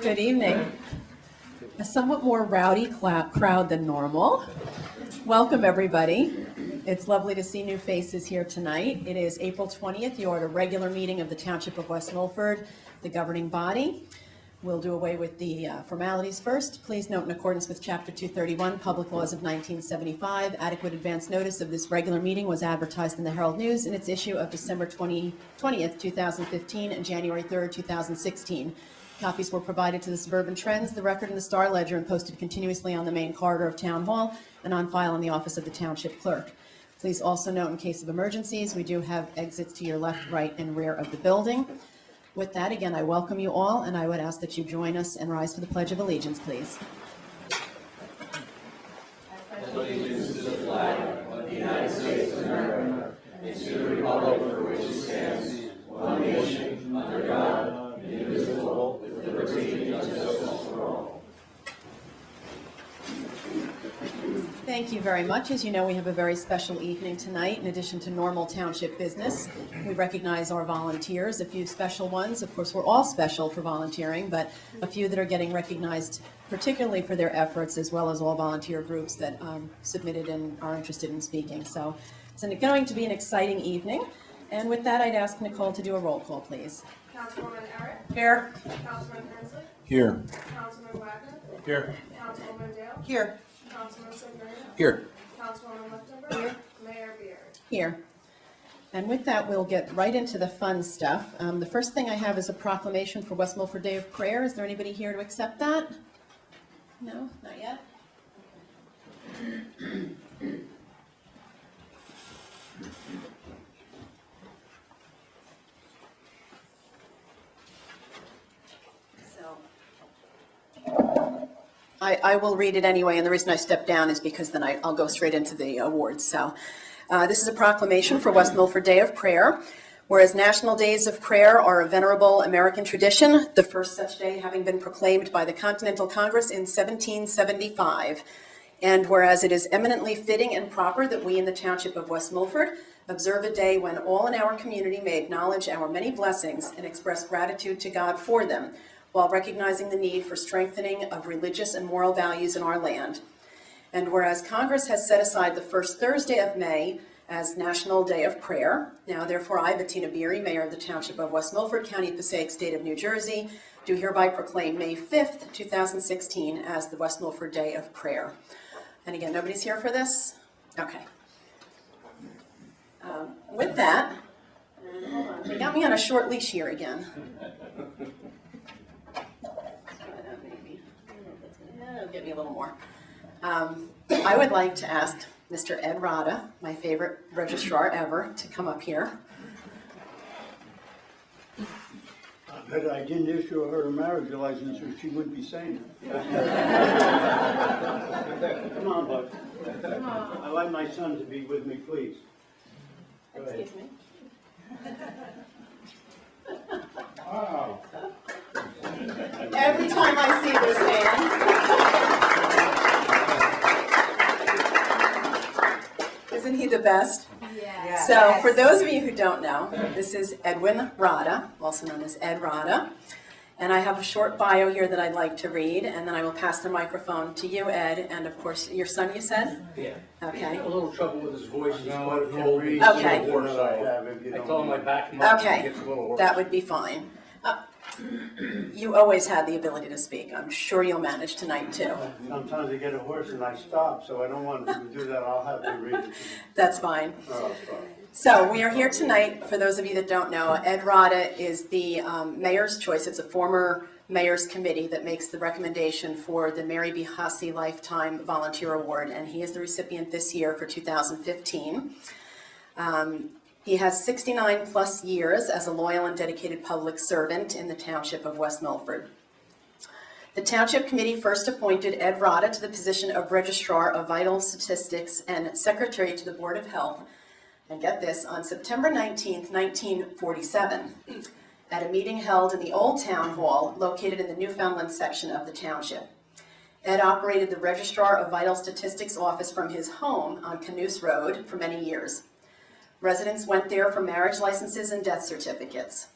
Good evening. A somewhat more rowdy crowd than normal. Welcome, everybody. It's lovely to see new faces here tonight. It is April 20th. You are at a regular meeting of the Township of West Milford, the governing body. We'll do away with the formalities first. Please note, in accordance with Chapter 231, Public Laws of 1975, adequate advance notice of this regular meeting was advertised in the Herald News in its issue of December 20th, 2015, and January 3rd, 2016. Copies were provided to the Suburban Trends, the Record, and the Star Ledger, and posted continuously on the main corridor of Town Hall and on file in the office of the Township Clerk. Please also note, in case of emergencies, we do have exits to your left, right, and rear of the building. With that, again, I welcome you all, and I would ask that you join us and rise for the Pledge of Allegiance, please. Allegiance to the flag of the United States of America and to the republic for which it stands, one nation, under God, indivisible, with liberty and justice for all. Thank you very much. As you know, we have a very special evening tonight. In addition to normal township business, we recognize our volunteers, a few special ones. Of course, we're all special for volunteering, but a few that are getting recognized particularly for their efforts, as well as all volunteer groups that submitted and are interested in speaking. So it's going to be an exciting evening. And with that, I'd ask Nicole to do a roll call, please. Councilwoman Eric. Here. Councilman Hensley. Here. Councilman Wagner. Here. Councilwoman Dale. Here. Councilman Severino. Here. Councilwoman Leftover. Here. Mayor Beard. Here. And with that, we'll get right into the fun stuff. The first thing I have is a proclamation for West Milford Day of Prayer. Is there anybody here to accept that? No, not yet. I will read it anyway, and the reason I stepped down is because then I'll go straight into the awards. So this is a proclamation for West Milford Day of Prayer. Whereas National Days of Prayer are a venerable American tradition, the first such day having been proclaimed by the Continental Congress in 1775. And whereas it is eminently fitting and proper that we in the Township of West Milford observe a day when all in our community may acknowledge our many blessings and express gratitude to God for them, while recognizing the need for strengthening of religious and moral values in our land. And whereas Congress has set aside the first Thursday of May as National Day of Prayer, now therefore I, Bettina Beery, Mayor of the Township of West Milford, County of Passaic, State of New Jersey, do hereby proclaim May 5th, 2016 as the West Milford Day of Prayer. And again, nobody's here for this? Okay. With that, hold on, they got me on a short leash here again. Give me a little more. I would like to ask Mr. Ed Rada, my favorite registrar ever, to come up here. But I didn't issue her a marriage license, or she wouldn't be saying it. Come on, bud. I'd like my son to be with me, please. Go ahead. Excuse me. Wow. Every time I see this man. Isn't he the best? Yes. So for those of you who don't know, this is Edwin Rada, also known as Ed Rada. And I have a short bio here that I'd like to read, and then I will pass the microphone to you, Ed, and of course, your son, you said? Yeah. Okay. A little trouble with his voice. He's No, quite yeah, cold. read Okay. the word I have if you I don't told him I mind. back him up. Okay, He gets a little worse. that would be fine. You always had the ability to speak. I'm sure you'll manage tonight, too. Sometimes I get a horse and I stop, so I don't want to do that. I'll have to read it. That's fine. Oh, sorry. So we are here tonight, for those of you that don't know, Ed Rada is the mayor's choice. It's a former mayor's committee that makes the recommendation for the Mary B. Hussey Lifetime Volunteer Award, and he is the recipient this year for 2015. He has 69 plus years as a loyal and dedicated public servant in the Township of West Milford. The Township Committee first appointed Ed Rada to the position of Registrar of Vital Statistics and Secretary to the Board of Health, and get this, on September 19th, 1947, at a meeting held in the Old Town Hall located in the Newfoundland section of the township. Ed operated the Registrar of Vital Statistics office from his home on Canoose Road for many years. Residents went there for marriage licenses and death certificates.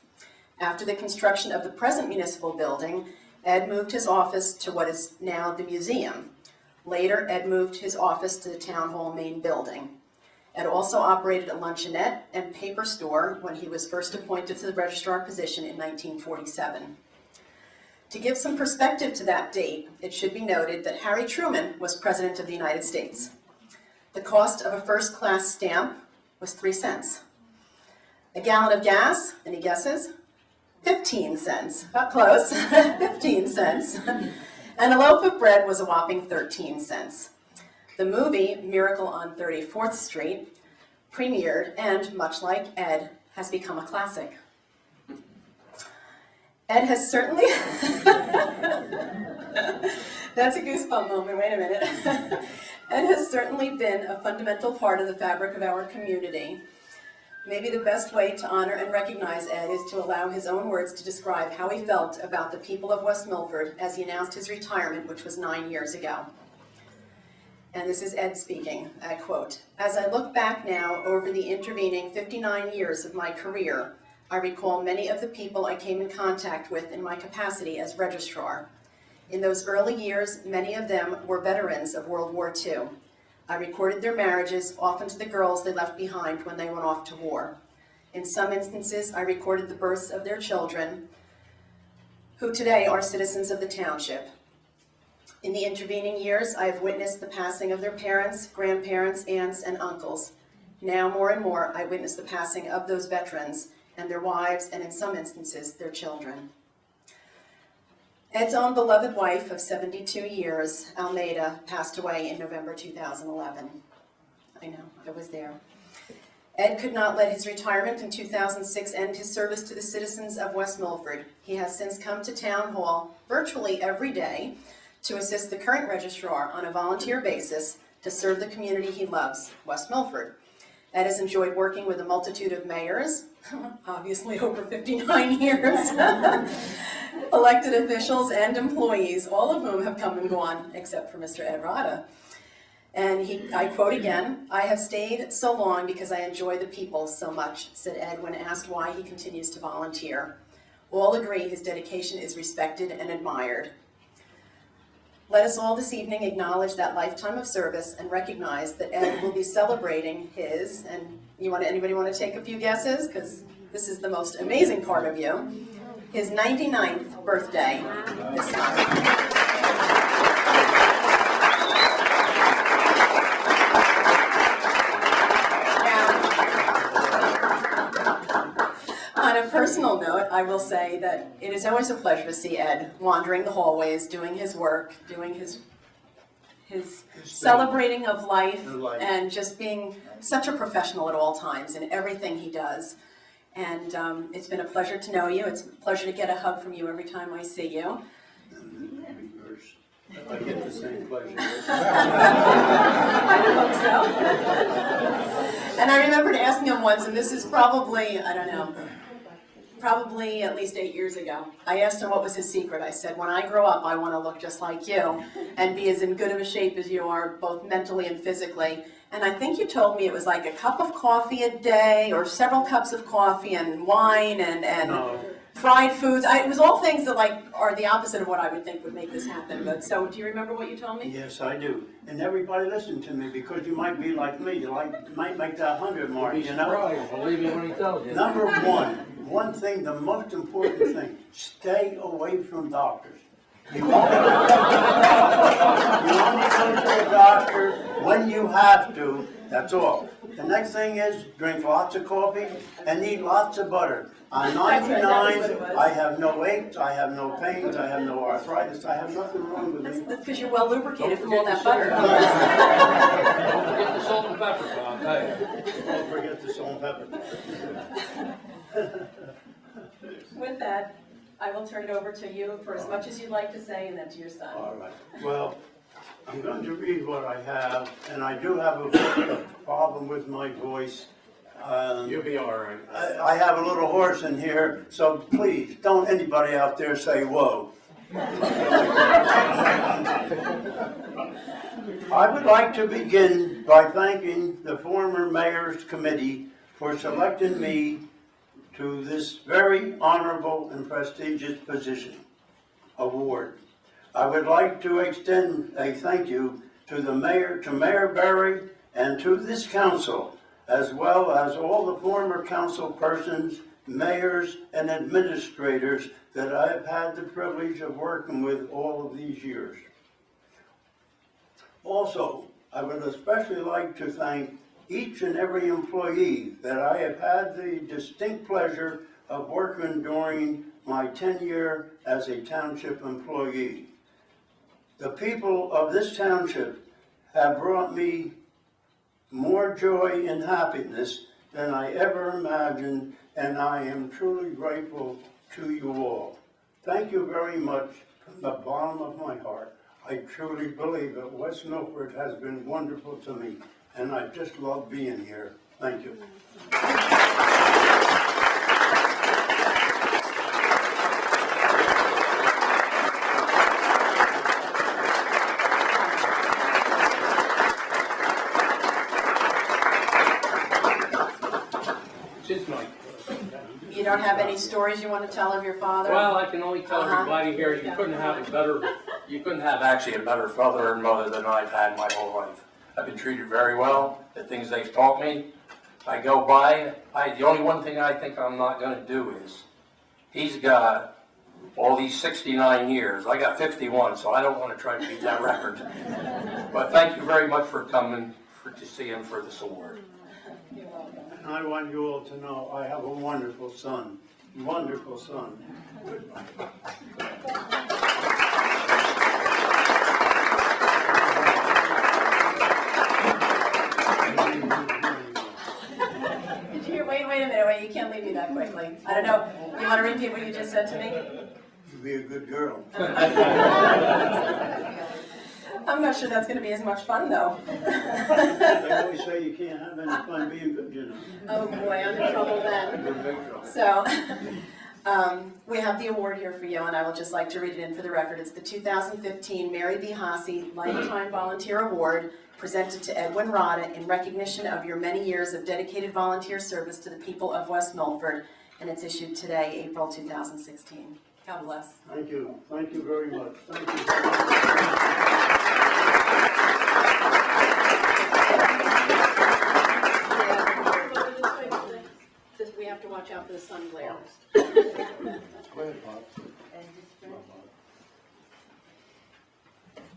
After the construction of the present municipal building, Ed moved his office to what is now the museum. Later, Ed moved his office to the Town Hall main building. Ed also operated a luncheonette and paper store when he was first appointed to the registrar position in 1947. To give some perspective to that date, it should be noted that Harry Truman was President of the United States. The cost of a first-class stamp was 3 cents. A gallon of gas, any guesses? 15 cents, not close, 15 cents. And a loaf of bread was a whopping 13 cents. The movie Miracle on 34th Street premiered and, much like Ed, has become a classic. Ed has certainly, that's a goosebump moment, wait a minute. Ed has certainly been a fundamental part of the fabric of our community. Maybe the best way to honor and recognize Ed is to allow his own words to describe how he felt about the people of West Milford as he announced his retirement, which was 9 years ago. And this is Ed speaking, I quote, "As I look back now over the intervening 59 years of my career, I recall many of the people I came in contact with in my capacity as registrar. In those early years, many of them were veterans of World War II. I recorded their marriages, often to the girls they left behind when they went off to war. In some instances, I recorded the births of their children, who today are citizens of the township. In the intervening years, I have witnessed the passing of their parents, grandparents, aunts, and uncles. Now, more and more, I witness the passing of those veterans and their wives, and in some instances, their children." Ed's own beloved wife of 72 years, Almeida, passed away in November 2011. I know, I was there. Ed could not let his retirement in 2006 end his service to the citizens of West Milford. He has since come to Town Hall virtually every day to assist the current registrar on a volunteer basis to serve the community he loves, West Milford. Ed has enjoyed working with a multitude of mayors, obviously over 59 years, elected officials and employees, all of whom have come and gone, except for Mr. Ed Rada. And I quote again, "I have stayed so long because I enjoy the people so much," said Ed when asked why he continues to volunteer. All agree his dedication is respected and admired. Let us all this evening acknowledge that lifetime of service and recognize that Ed will be celebrating his, and anybody want to take a few guesses? Because this is the most amazing part of you. His 99th birthday this summer. On a personal note, I will say that it is always a pleasure to see Ed wandering the hallways, doing his work, doing his celebrating of life, and just being such a professional at all times in everything he does. And it's been a pleasure to know you. It's a pleasure to get a hug from you every time I see you. I get the same pleasure. I would hope so. And I remembered asking him once, and this is probably, I don't know, probably at least 8 years ago. I asked him what was his secret. I said, "When I grow up, I want to look just like you and be as in good of a shape as you are, both mentally and physically." And I think you told me it was like a cup of coffee a day or several cups of coffee and wine and No. fried foods. It was all things that are the opposite of what I would think would make this happen. But so, do you remember what you told me? Yes, I do. And everybody listen to me because you might be like me. You might make that 100 mark, you know? Surprised, believe me when he tells you. Number one thing, the most important thing, stay away from doctors. You only go to a doctor when you have to, that's all. The next thing is drink lots of coffee and eat lots of butter. I'm 99, I have no aches, I have no pains, I have no arthritis, I have nothing wrong with me. That's because you're well lubricated from all that butter. Don't forget the salt and pepper, Bob. Hey. Don't forget the salt and pepper. With that, I will turn it over to you for as much as you'd like to say, and then to your son. All right. Well, I'm going to read what I have, and I do have a problem with my voice. You'll be all right. I have a little horse in here, so please, don't anybody out there say, whoa. I would like to begin by thanking the former mayor's committee for selecting me to this very honorable and prestigious position, award. I would like to extend a thank you to Mayor Berry, and to this council, as well as all the former council persons, mayors, and administrators that I have had the privilege of working with all of these years. Also, I would especially like to thank each and every employee that I have had the distinct pleasure of working during my tenure as a township employee. The people of this township have brought me more joy and happiness than I ever imagined, and I am truly grateful to you all. Thank you very much from the bottom of my heart. I truly believe that West Milford has been wonderful to me, and I just love being here. Thank you. You don't have any stories you want to tell of your father? Well, I can only tell everybody here, you couldn't have actually a better father and mother than I've had my whole life. I've been treated very well, the things they've taught me. I go by, the only one thing I think I'm not gonna do is, he's got all these 69 years, I got 51, so I don't wanna try to beat that record. But thank you very much for coming to see him for this award. And I want you all to know I have a wonderful son, wonderful son. Did you hear? Wait a minute, you can't leave me that quickly. I don't know, you want to repeat what you just said to me? You be a good girl. I'm not sure that's going to be as much fun, though. They always say you can't have any fun being good, you know. Oh boy, I'm in trouble then. So, we have the award here for you, and I would just like to read it in for the record. It's the 2015 Mary B. Hasse Lifetime Volunteer Award, presented to Edwin Rada in recognition of your many years of dedicated volunteer service to the people of West Milford, and it's issued today, April 2016. God bless. Thank you very much. Thank you very much. We have to watch out for the sun glare.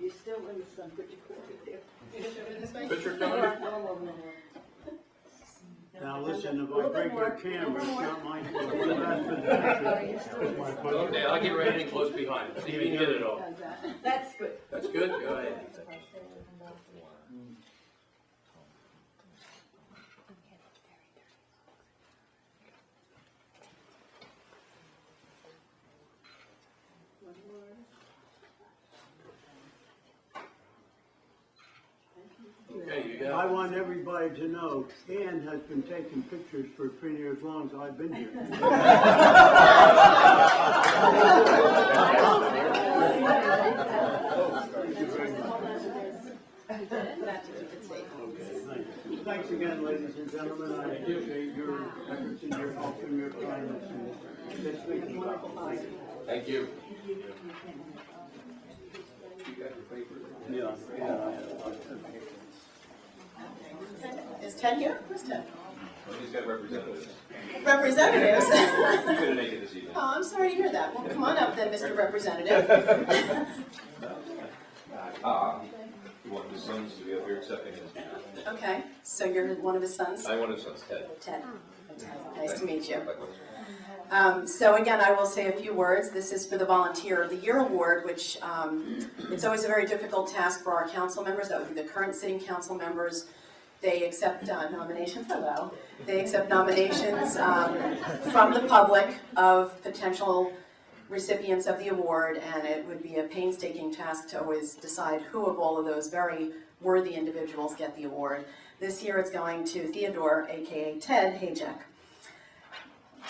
You're still in the sun, put your foot there. Put your camera. Now listen, if I break your camera, it's not my fault. Okay, I'll get ready and close behind. See if you can get it all. That's good. That's good? Go ahead. Okay, you got I want everybody to know, Ann has been taking pictures for near as long as I've been here. Thanks again, ladies and gentlemen. I appreciate your efforts and your help and your kindness in this week. Thank you. Yeah. Is Ted here? Where's Ted? He's got representatives. Representatives? You couldn't make it this evening. Oh, I'm sorry to hear that. Well, come on up then, Mr. Representative. He wanted his sons to be up here accepting his. Okay, so you're one of his sons? I wanted his sons, Ted. Ted. Nice to meet you. So again, I will say a few words. This is for the Volunteer of the Year Award, which it's always a very difficult task for our council members. That would be the current sitting council members. They accept nominations. Hello. They accept nominations from the public of potential recipients of the award, and it would be a painstaking task to always decide who of all of those very worthy individuals get the award. This year it's going to Theodore, aka Ted Hayek.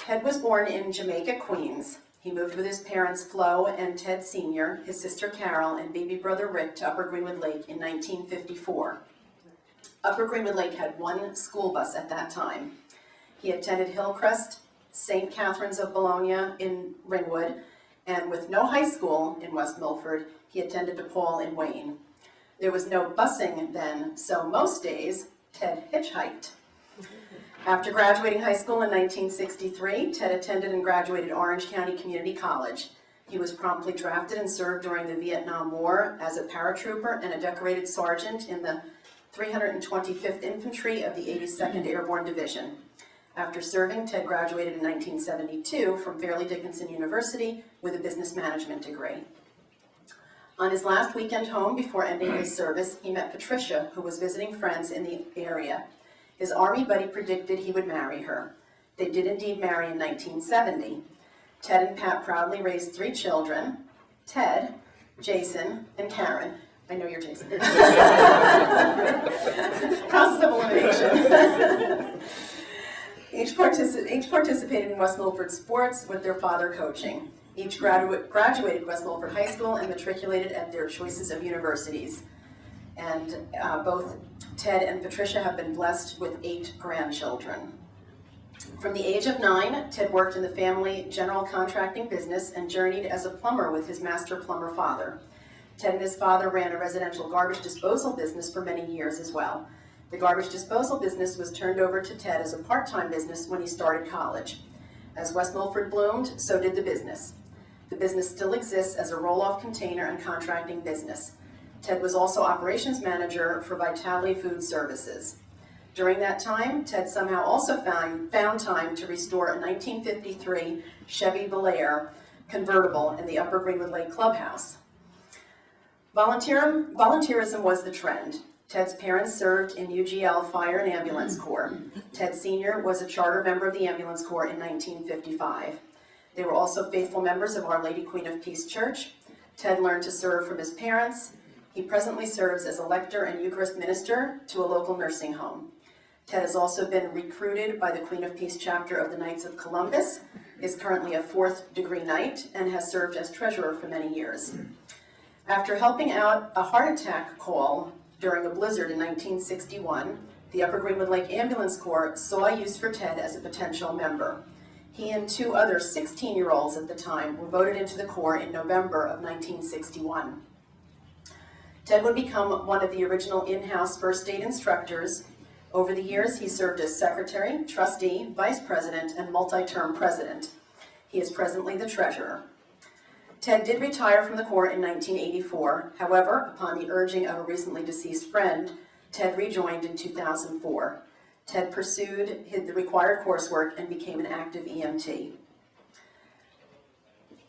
Ted was born in Jamaica, Queens. He moved with his parents Flo and Ted Sr., his sister Carol, and baby brother Rick to Upper Greenwood Lake in 1954. Upper Greenwood Lake had one school bus at that time. He attended Hillcrest, St. Catherine's of Bologna in Ringwood, and with no high school in West Milford, he attended DePaul in Wayne. There was no busing then, so most days, Ted hitchhiked. After graduating high school in 1963, Ted attended and graduated Orange County Community College. He was promptly drafted and served during the Vietnam War as a paratrooper and a decorated sergeant in the 325th Infantry of the 82nd Airborne Division. After serving, Ted graduated in 1972 from Fairleigh Dickinson University with a business management degree. On his last weekend home before ending his service, he met Patricia, who was visiting friends in the area. His Army buddy predicted he would marry her. They did indeed marry in 1970. Ted and Pat proudly raised 3 children, Ted, Jason, and Karen. I know you're Jason. Process of elimination. Each participated in West Milford sports with their father coaching. Each graduated West Milford High School and matriculated at their choices of universities. And both Ted and Patricia have been blessed with 8 grandchildren. From the age of 9, Ted worked in the family general contracting business and journeyed as a plumber with his master plumber father. Ted and his father ran a residential garbage disposal business for many years as well. The garbage disposal business was turned over to Ted as a part-time business when he started college. As West Milford bloomed, so did the business. The business still exists as a roll-off container and contracting business. Ted was also operations manager for Vitality Food Services. During that time, Ted somehow also found time to restore a 1953 Chevy Bel Air convertible in the Upper Greenwood Lake Clubhouse. Volunteerism was the trend. Ted's parents served in UGL Fire and Ambulance Corps. Ted Sr. was a charter member of the Ambulance Corps in 1955. They were also faithful members of Our Lady Queen of Peace Church. Ted learned to serve from his parents. He presently serves as a lector and Eucharist minister to a local nursing home. Ted has also been recruited by the Queen of Peace chapter of the Knights of Columbus, is currently a 4th degree knight, and has served as treasurer for many years. After helping out a heart attack call during a blizzard in 1961, the Upper Greenwood Lake Ambulance Corps saw use for Ted as a potential member. He and 2 other 16-year-olds at the time were voted into the Corps in November of 1961. Ted would become one of the original in-house first aid instructors. Over the years, he served as secretary, trustee, vice president, and multi-term president. He is presently the treasurer. Ted did retire from the Corps in 1984. However, upon the urging of a recently deceased friend, Ted rejoined in 2004. Ted pursued the required coursework and became an active EMT.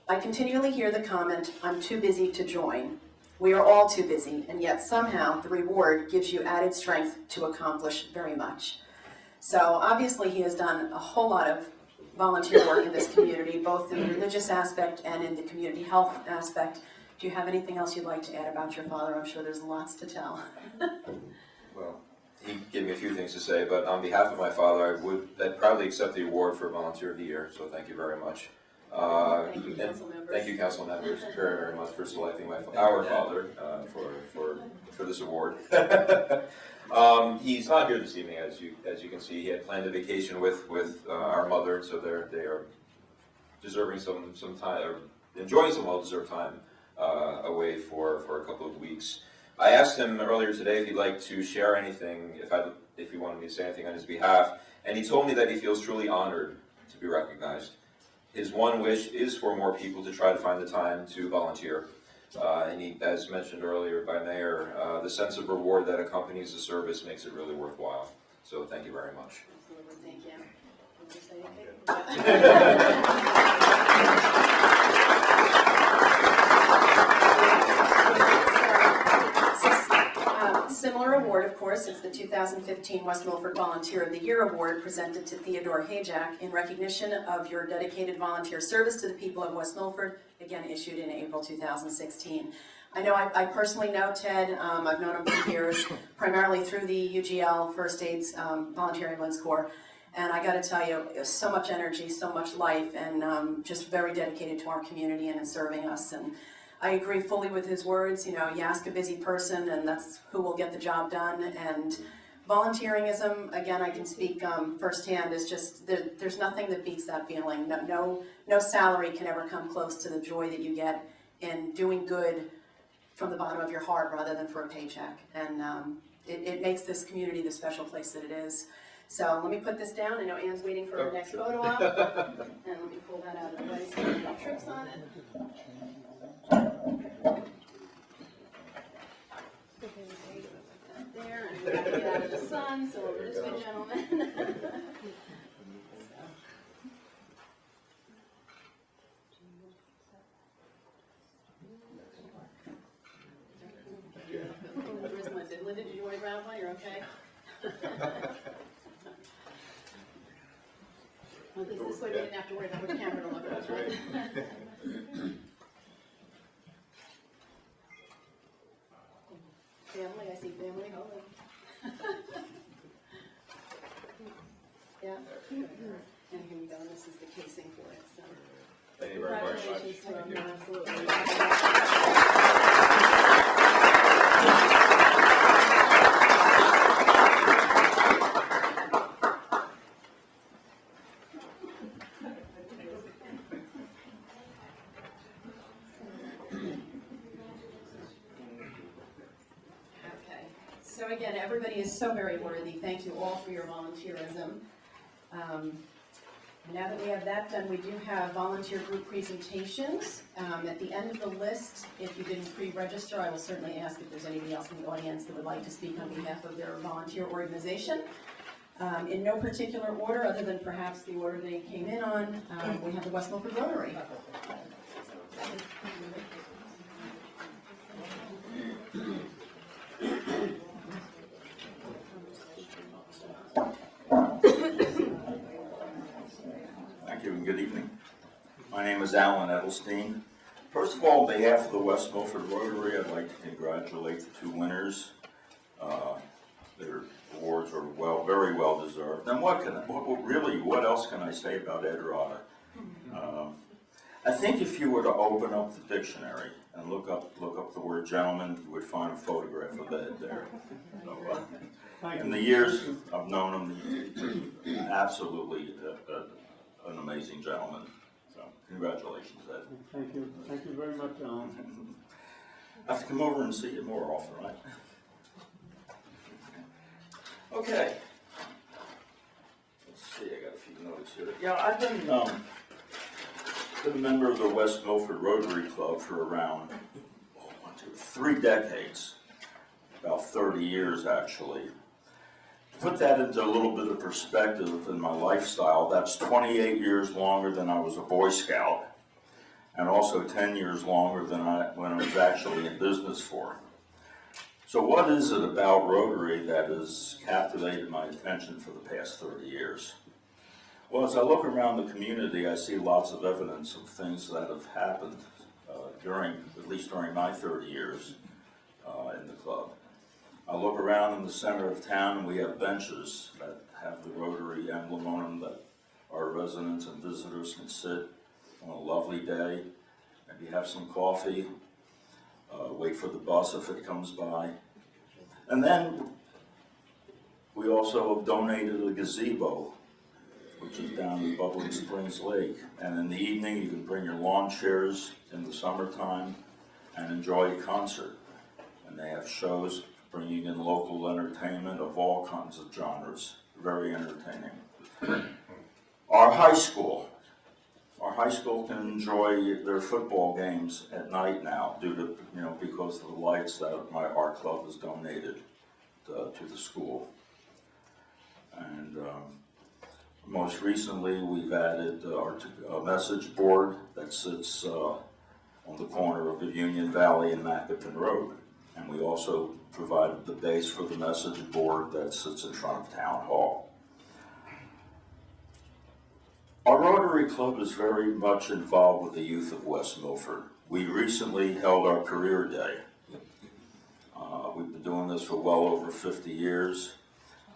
I continually hear the comment, "I'm too busy to join." We are all too busy, and yet somehow the reward gives you added strength to accomplish very much. So obviously he has done a whole lot of volunteer work in this community, both in the religious aspect and in the community health aspect. Do you have anything else you'd like to add about your father? I'm sure there's lots to tell. Well, he gave me a few things to say, but on behalf of my father, I'd proudly accept the award for Volunteer of the Year, so thank you very much. Thank you, council members. Thank you, council members, very, very much for selecting our father for this award. He's not here this evening, as you can see. He had planned a vacation with our mother, so they are deserving some time, or enjoying some well-deserved time away for a couple of weeks. I asked him earlier today if he'd like to share anything, if he wanted me to say anything on his behalf, and he told me that he feels truly honored to be recognized. His one wish is for more people to try to find the time to volunteer. And he, as mentioned earlier by Mayor, the sense of reward that accompanies the service makes it really worthwhile. So thank you very much. Absolutely, thank you. Want to say anything? Similar award, of course, it's the 2015 West Milford Volunteer of the Year Award presented to Theodore Hajak in recognition of your dedicated volunteer service to the people of West Milford, again issued in April 2016. I know I personally know Ted. I've known him for years, primarily through the UGL First Aid's Volunteer Ambulance Corps. And I got to tell you, so much energy, so much life, and just very dedicated to our community and in serving us. And I agree fully with his words. You know, you ask a busy person, and that's who will get the job done. And Volunteerism, again, I can speak firsthand, is just, there's nothing that beats that feeling. No salary can ever come close to the joy that you get in doing good from the bottom of your heart rather than for a paycheck. And it makes this community the special place that it is. So let me put this down. I know Ann's waiting for her next photo op. And let me pull that out of the way so there's no trips on it. There, and we have to get out of the sun, so over this way, gentlemen. Where's Linda? Linda, did you want to grab one? You're okay? Well, this way we didn't have to worry about which camera to look at. That's right. Family, I see family, hold on. Yeah. And here we go, and this is the casing for it, so. Thank you very much. Congratulations to Thank them, you. absolutely. Okay, so again, everybody is so very worthy. Thank you all for your volunteerism. Now that we have that done, we do have volunteer group presentations. At the end of the list, if you didn't pre-register, I will certainly ask if there's anybody else in the audience that would like to speak on behalf of their volunteer organization. In no particular order, other than perhaps the order they came in on, we have the West Milford Rotary. Thank you and good evening. My name is Alan Edelstein. First of all, on behalf of the West Milford Rotary, I'd like to congratulate the two winners. Their awards are very well deserved. And what else can I say about Ed Rada? I think if you were to open up the dictionary and look up the word gentleman, you would find a photograph of Ed there. So, in the years I've known him, he's absolutely an amazing gentleman. So, congratulations, Ed. Thank you very much, Alan. I have to come over and see you more often, right? Okay. Let's see, I got a few notes here. Yeah, I've been a member of the West Milford Rotary Club for around 3 decades, about 30 years actually. To put that into a little bit of perspective in my lifestyle, that's 28 years longer than I was a Boy Scout, and also 10 years longer than when I was actually in business for. So what is it about Rotary that has captivated my attention for the past 30 years? Well, as I look around the community, I see lots of evidence of things that have happened at least during my 30 years in the club. I look around in the center of town and we have benches that have the Rotary emblem on them that our residents and visitors can sit on a lovely day, maybe have some coffee, wait for the bus if it comes by. And then we also have donated a gazebo, which is down at Bubbling Springs Lake. And in the evening, you can bring your lawn chairs in the summertime and enjoy a concert. And they have shows bringing in local entertainment of all kinds of genres. Very entertaining. Our high school can enjoy their football games at night now because of the lights that our club has donated to the school. And most recently, we've added a message board that sits on the corner of the Union Valley and Mackapin Road. And we also provided the base for the message board that sits in front of Town Hall. Our Rotary Club is very much involved with the youth of West Milford. We recently held our career day. We've been doing this for well over 50 years.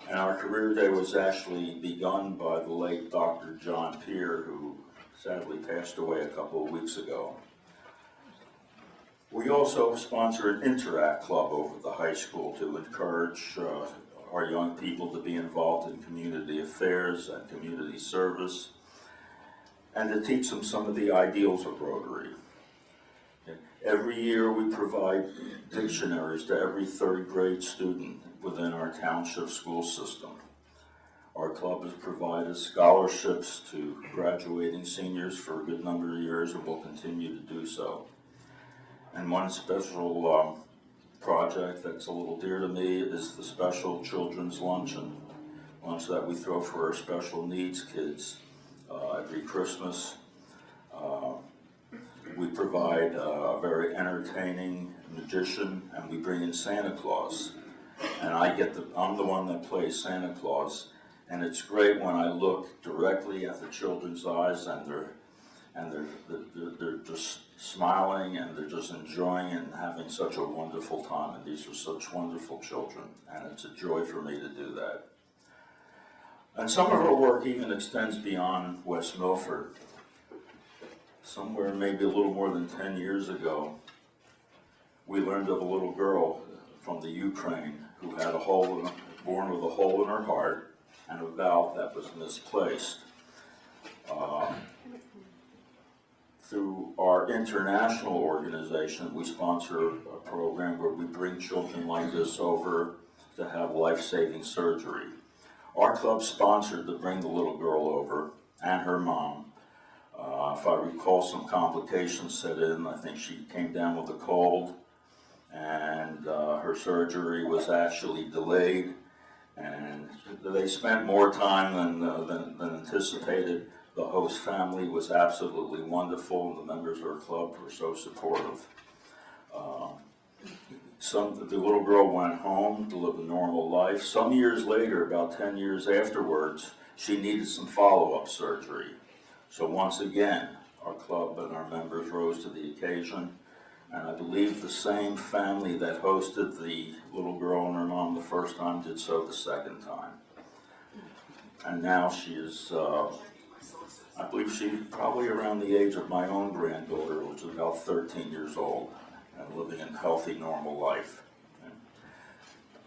And our career day was actually begun by the late Dr. John Peer, who sadly passed away a couple of weeks ago. We also sponsor an Interact Club over at the high school to encourage our young people to be involved in community affairs and community service, and to teach them some of the ideals of Rotary. Every year we provide dictionaries to every third grade student within our township school system. Our club has provided scholarships to graduating seniors for a good number of years and will continue to do so. And one special project that's a little dear to me is the special children's lunch that we throw for our special needs kids every Christmas. We provide a very entertaining magician, and we bring in Santa Claus. And I'm the one that plays Santa Claus, and it's great when I look directly at the children's eyes, and they're just smiling, and they're just enjoying and having such a wonderful time. And these are such wonderful children, and it's a joy for me to do that. And some of our work even extends beyond West Milford. Somewhere maybe a little more than 10 years ago, we learned of a little girl from the Ukraine who had born with a hole in her heart and a valve that was misplaced. Through our international organization, we sponsor a program where we bring children like this over to have life-saving surgery. Our club sponsored to bring the little girl over and her mom. If I recall, some complications set in. I think she came down with a cold, and her surgery was actually delayed, and they spent more time than anticipated. The host family was absolutely wonderful, and the members of our club were so supportive. The little girl went home to live a normal life. Some years later, about 10 years afterwards, she needed some follow-up surgery. So once again, our club and our members rose to the occasion, and I believe the same family that hosted the little girl and her mom the first time did so the second time. And now she is, I believe she's probably around the age of my own granddaughter, which is about 13 years old, and living a healthy, normal life.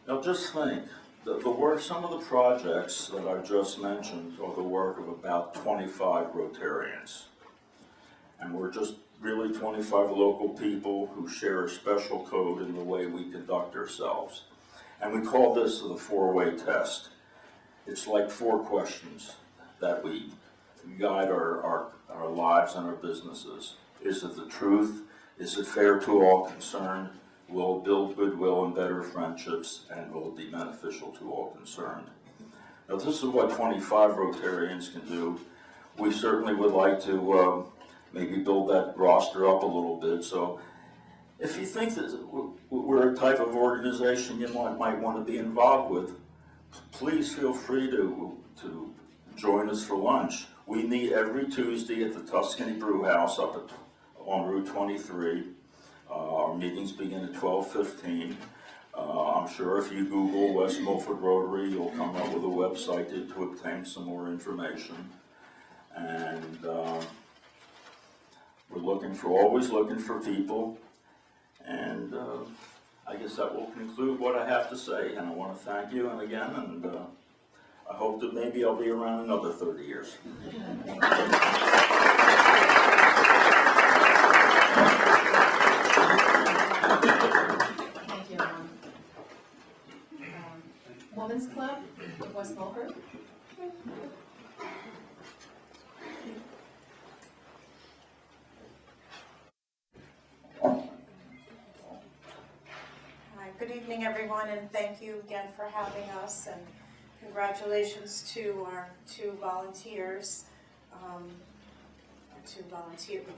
Now just think, the work, some of the projects that I've just mentioned are the work of about 25 Rotarians. And we're just really 25 local people who share a special code in the way we conduct ourselves. And we call this the four-way test. It's like 4 questions that we guide our lives and our businesses. Is it the truth? Is it fair to all concerned? Will it build goodwill and better friendships? And will it be beneficial to all concerned? Now, this is what 25 Rotarians can do. We certainly would like to maybe build that roster up a little bit. So if you think that we're a type of organization you might want to be involved with, please feel free to join us for lunch. We meet every Tuesday at the Tuscany Brew House on Route 23. Our meetings begin at 12:15. I'm sure if you Google West Milford Rotary, you'll come up with a website to obtain some more information. And we're always looking for people. And I guess that will conclude what I have to say. And I want to thank you and I hope that maybe I'll be around another 30 years. Thank you, Women's Club of West Milford. Hi, good evening, everyone, and thank you again for having us, and congratulations to our 2 volunteers, the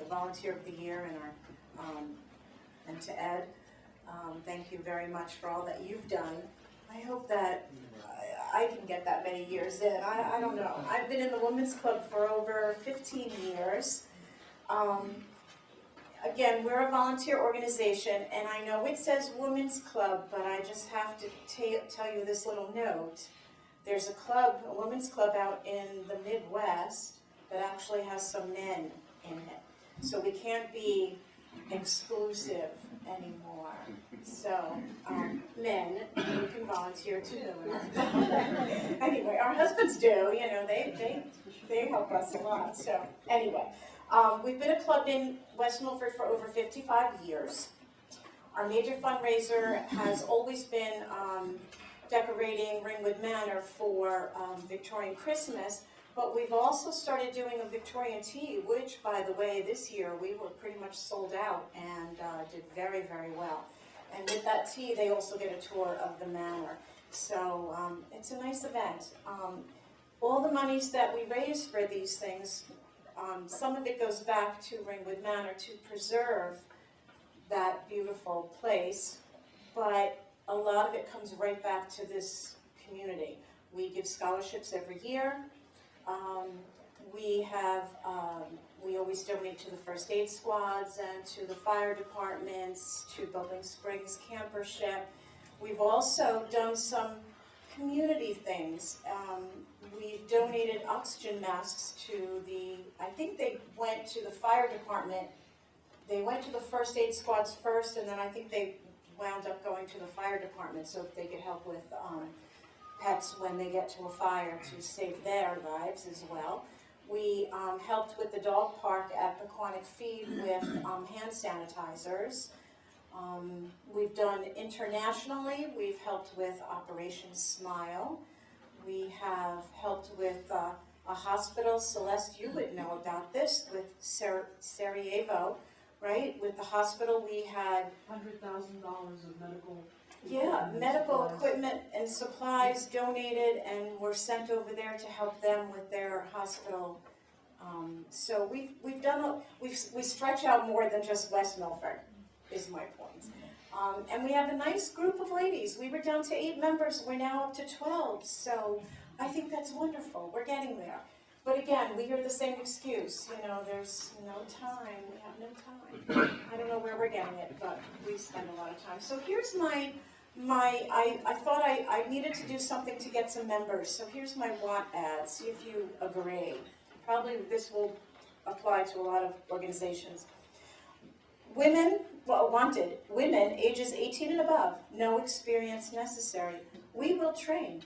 Volunteer of the Year, and to Ed. Thank you very much for all that you've done. I hope that I can get that many years in. I don't know. I've been in the Women's Club for over 15 years. Again, we're a volunteer organization, and I know it says Women's Club, but I just have to tell you this little note. There's a women's club out in the Midwest that actually has some men in it. So we can't be exclusive anymore. So, men, you can volunteer too. Anyway, our husbands do, you know, they help us a lot. So, anyway, we've been a club in West Milford for over 55 years. Our major fundraiser has always been decorating Ringwood Manor for Victorian Christmas, but we've also started doing a Victorian tea, which, by the way, this year we were pretty much sold out and did very, very well. And with that tea, they also get a tour of the manor. So it's a nice event. All the monies that we raise for these things, some of it goes back to Ringwood Manor to preserve that beautiful place, but a lot of it comes right back to this community. We give scholarships every year. We always donate to the first aid squads and to the fire departments, to Bubbling Springs Campership. We've also done some community things. We've donated oxygen masks to I think they went to the fire department. They went to the first aid squads first, and then I think they wound up going to the fire department, so if they could help with pets when they get to a fire to save their lives as well. We helped with the dog park at Pequannock Feed with hand sanitizers. We've done internationally, we've helped with Operation Smile. We have helped with a hospital, Celeste, you would know about this, with Sarajevo, right? With the hospital, we had $100,000 of medical. medical equipment and supplies donated and were sent over there to help them with their hospital. So we've done we stretch out more than just West Milford, is my point. And we have a nice group of ladies. We were down to 8 members. We're now up to 12. So I think that's wonderful. We're getting there. But again, we hear the same excuse. You know, there's no time. We have no time. I don't know where we're getting it, but we spend a lot of time. So here's I thought I needed to do something to get some members. So here's my want ad. See if you agree. Probably this will apply to a lot of organizations. Wanted, women ages 18 and above, no experience necessary. We will train.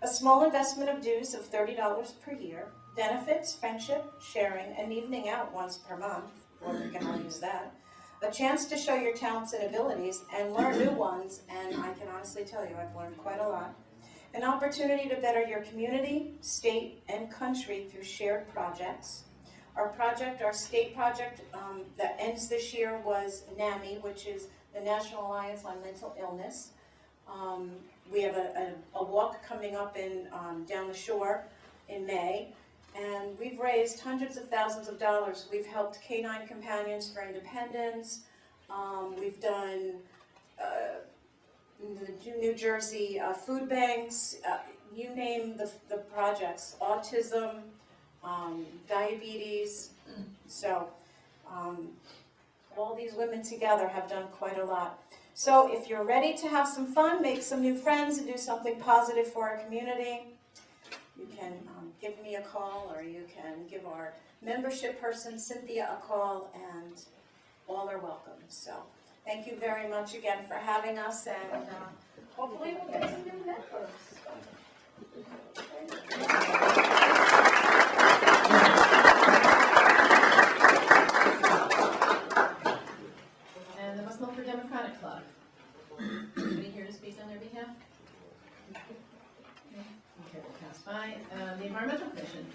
A small investment of dues of $30 per year, benefits, friendship, sharing, an evening out once per month, or we can all use that. A chance to show your talents and abilities and learn new ones, and I can honestly tell you I've learned quite a lot. An opportunity to better your community, state, and country through shared projects. Our state project that ends this year was NAMI, which is the National Alliance on Mental Illness. We have a walk coming up down the shore in May, and we've raised hundreds of thousands of dollars. We've helped Canine Companions for Independence. We've done the New Jersey food banks. You name the projects. Autism. Diabetes. So all these women together have done quite a lot. So if you're ready to have some fun, make some new friends, and do something positive for our community, you can give me a call, or you can give our membership person, Cynthia, a call, and all are welcome. So thank you very much again for having us, and hopefully we'll get some new members. And the West Milford Democratic Club. Anybody here to speak on their behalf? Okay, we'll pass by. The Environmental Commission.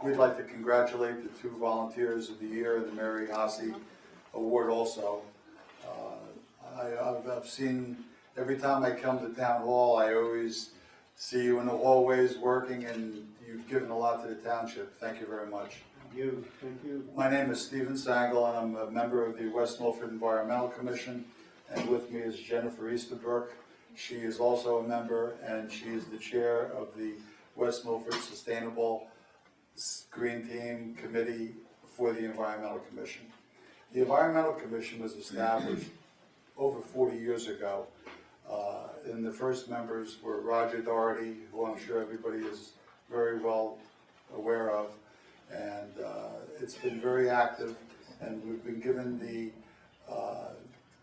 We'd like to congratulate the 2 volunteers of the year and the Mary Hasse Award also. I've seen, every time I come to town hall, I always see you in the hallways working, and you've given a lot to the township. Thank you very much. Thank you. My name is Stephen Sangle, and I'm a member of the West Milford Environmental Commission, and with me is Jennifer Easterbrook. She is also a member, and she is the chair of the West Milford Sustainable Green Team Committee for the Environmental Commission. The Environmental Commission was established over 40 years ago And the first members were Roger Doherty, who I'm sure everybody is very well aware of. And it's been very active, and we've been given the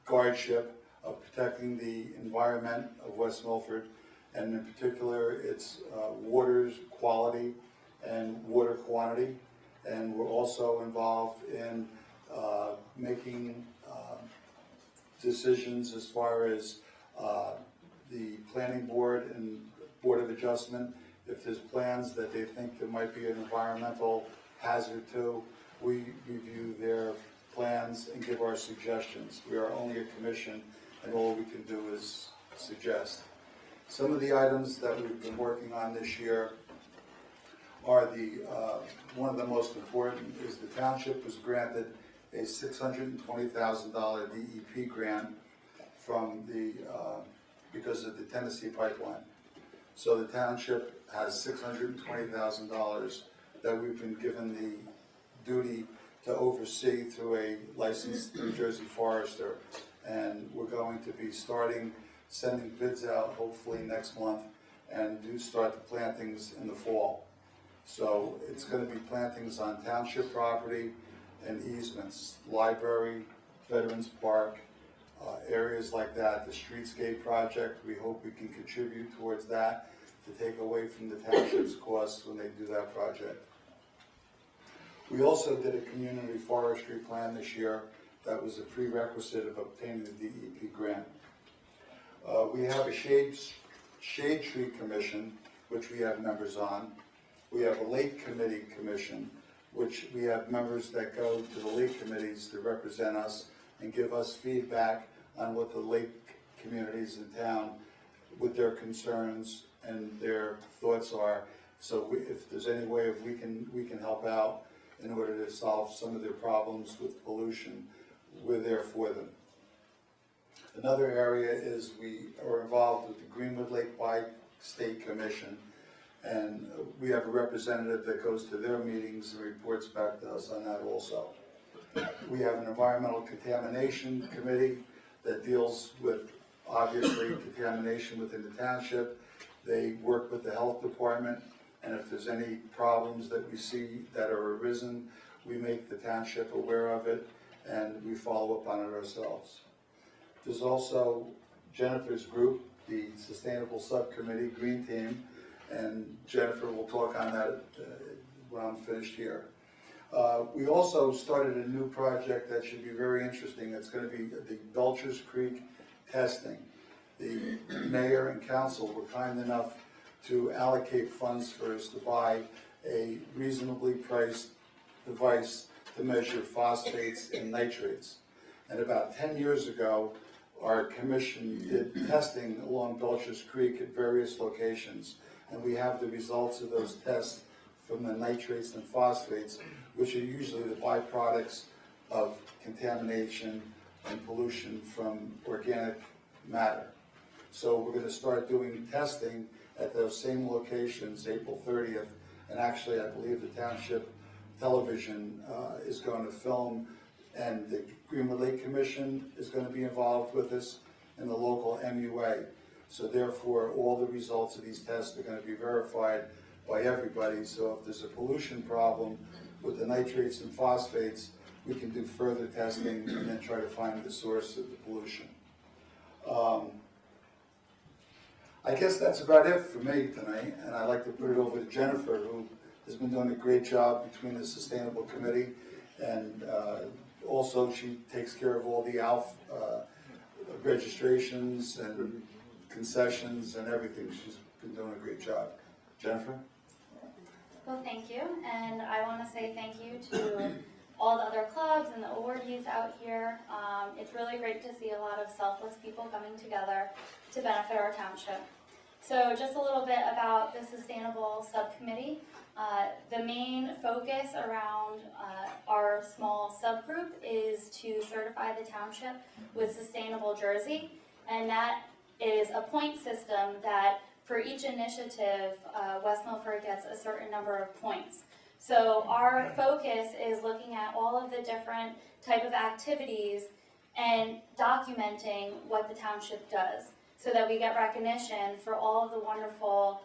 guardship of protecting the environment of West Milford, and in particular, its water's quality and water quantity. And we're also involved in making decisions as far as the planning board and board of adjustment. If there's plans that they think there might be an environmental hazard to, we review their plans and give our suggestions. We are only a commission, and all we can do is suggest. Some of the items that we've been working on this year are one of the most important is the township was granted a $620,000 DEP grant from because of the Tennessee pipeline. So the township has $620,000 that we've been given the duty to oversee through a licensed New Jersey forester. And we're going to be sending bids out hopefully next month, and do start the plantings in the fall. So it's going to be plantings on township property and easements, library, Veterans Park, areas like that. The Streetscape project, we hope we can contribute towards that to take away from the township's costs when they do that project. We also did a community forestry plan this year that was a prerequisite of obtaining the DEP grant. We have a shade tree commission, which we have members on. We have a lake committee commission, which we have members that go to the lake committees to represent us and give us feedback on what the lake communities in town, what their concerns and their thoughts are. So if there's any way we can help out in order to solve some of their problems with pollution, we're there for them. Another area is we are involved with the Greenwood Lake Bi-State Commission, and we have a representative that goes to their meetings and reports back to us on that also. We have an environmental contamination committee that deals with, obviously, contamination within the township. They work with the health department, and if there's any problems that we see that are arisen, we make the township aware of it, and we follow up on it ourselves. There's also Jennifer's group, the Sustainable Subcommittee, Green Team, and Jennifer will talk on that when I'm finished here. We also started a new project that should be very interesting. It's going to be the Belchers Creek testing. The mayor and council were kind enough to allocate funds for us to buy a reasonably priced device to measure phosphates and nitrates. And about 10 years ago, our commission did testing along Belchers Creek at various locations, and we have the results of those tests from the nitrates and phosphates, which are usually the byproducts of contamination and pollution from organic matter. So we're going to start doing testing at those same locations April 30th, and actually I believe the township television is going to film, and the Greenwood Lake Commission is going to be involved with us, and the local MUA. So therefore, all the results of these tests are going to be verified by everybody. So if there's a pollution problem with the nitrates and phosphates, we can do further testing and then try to find the source of the pollution. I guess that's about it for me tonight, and I'd like to put it over to Jennifer, who has been doing a great job between the Sustainable Committee, and also she takes care of all the ALF registrations and concessions and everything. She's been doing a great job. Jennifer? Well, thank you, and I want to say thank you to all the other clubs and the awardees out here. It's really great to see a lot of selfless people coming together to benefit our township. So just a little bit about the Sustainable Subcommittee. The main focus around our small subgroup is to certify the township with Sustainable Jersey, and that is a point system that for each initiative, West Milford gets a certain number of points. So our focus is looking at all of the different type of activities and documenting what the township does. so that we get recognition for all of the wonderful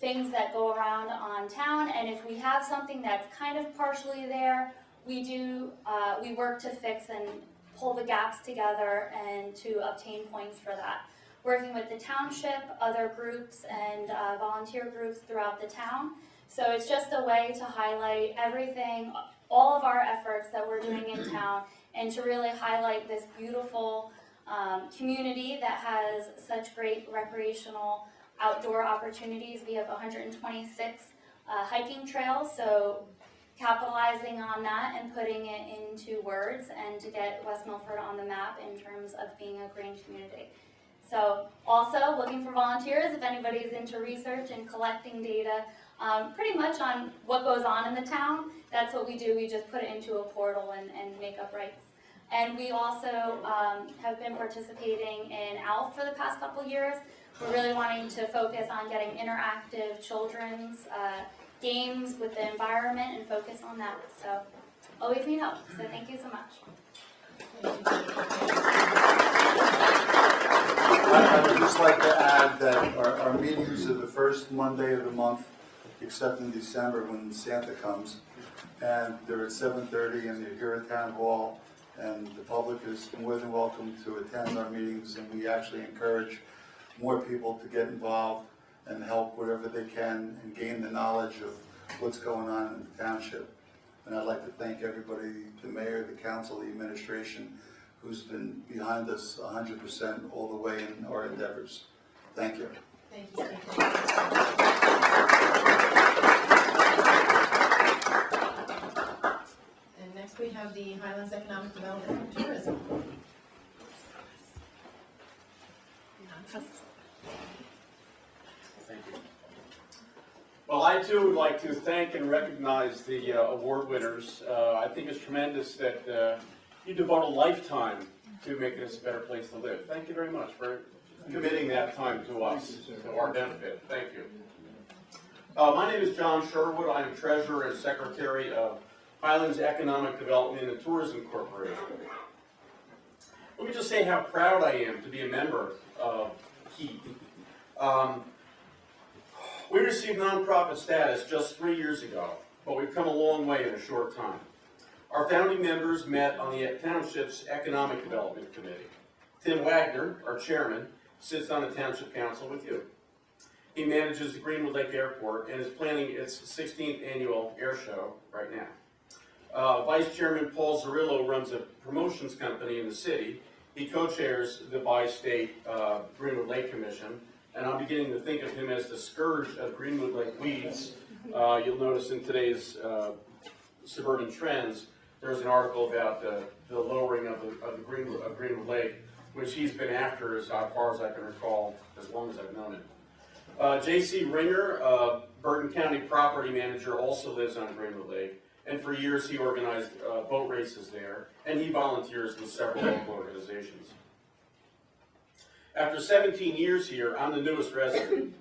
things that go around on town. And if we have something that's kind of partially there, we work to fix and pull the gaps together and to obtain points for that. Working with the township, other groups, and volunteer groups throughout the town. So it's just a way to highlight everything, all of our efforts that we're doing in town, and to really highlight this beautiful community that has such great recreational outdoor opportunities. We have 126 hiking trails, so capitalizing on that and putting it into words and to get West Milford on the map in terms of being a green community. So also looking for volunteers if anybody is into research and collecting data pretty much on what goes on in the town. That's what we do. We just put it into a portal and make up rights. And we also have been participating in ALF for the past couple years. We're really wanting to focus on getting interactive children's games with the environment and focus on that. So always need help. So thank you so much. I would just like to add that our meetings are the first Monday of the month, except in December when Santa comes. And they're at 7:30 and they're here at Town Hall. And the public is more than welcome to attend our meetings, and we actually encourage more people to get involved and help whatever they can and gain the knowledge of what's going on in the township. And I'd like to thank everybody, the mayor, the council, the administration, who's been behind us 100% all the way in our endeavors. Thank you. Thank you. And next we have the Highlands Economic Development and Tourism. Thank you. Well, I too would like to thank and recognize the award winners. I think it's tremendous that you devote a lifetime to making this a better place to live. Thank you very much for committing that time to us, to our benefit. Thank you. My name is John Sherwood. I am Treasurer and Secretary of Highlands Economic Development and Tourism Corporation. Let me just say how proud I am to be a member of HEAT. We received nonprofit status just 3 years ago, but we've come a long way in a short time. Our founding members met on the Township's Economic Development Committee. Tim Wagner, our chairman, sits on the Township Council with you. He manages the Greenwood Lake Airport and is planning its 16th annual air show right now. Vice Chairman Paul Zarillo runs a promotions company in the city. He co-chairs the Bi-State Greenwood Lake Commission, and I'm beginning to think of him as the scourge of Greenwood Lake weeds. You'll notice in today's Suburban Trends, there's an article about the lowering of Greenwood Lake, which he's been after as far as I can recall, as long as I've known him. J.C. Ringer, Bergen County property manager, also lives on Greenwood Lake, and for years he organized boat races there, and he volunteers with several local organizations. After 17 years here, I'm the newest resident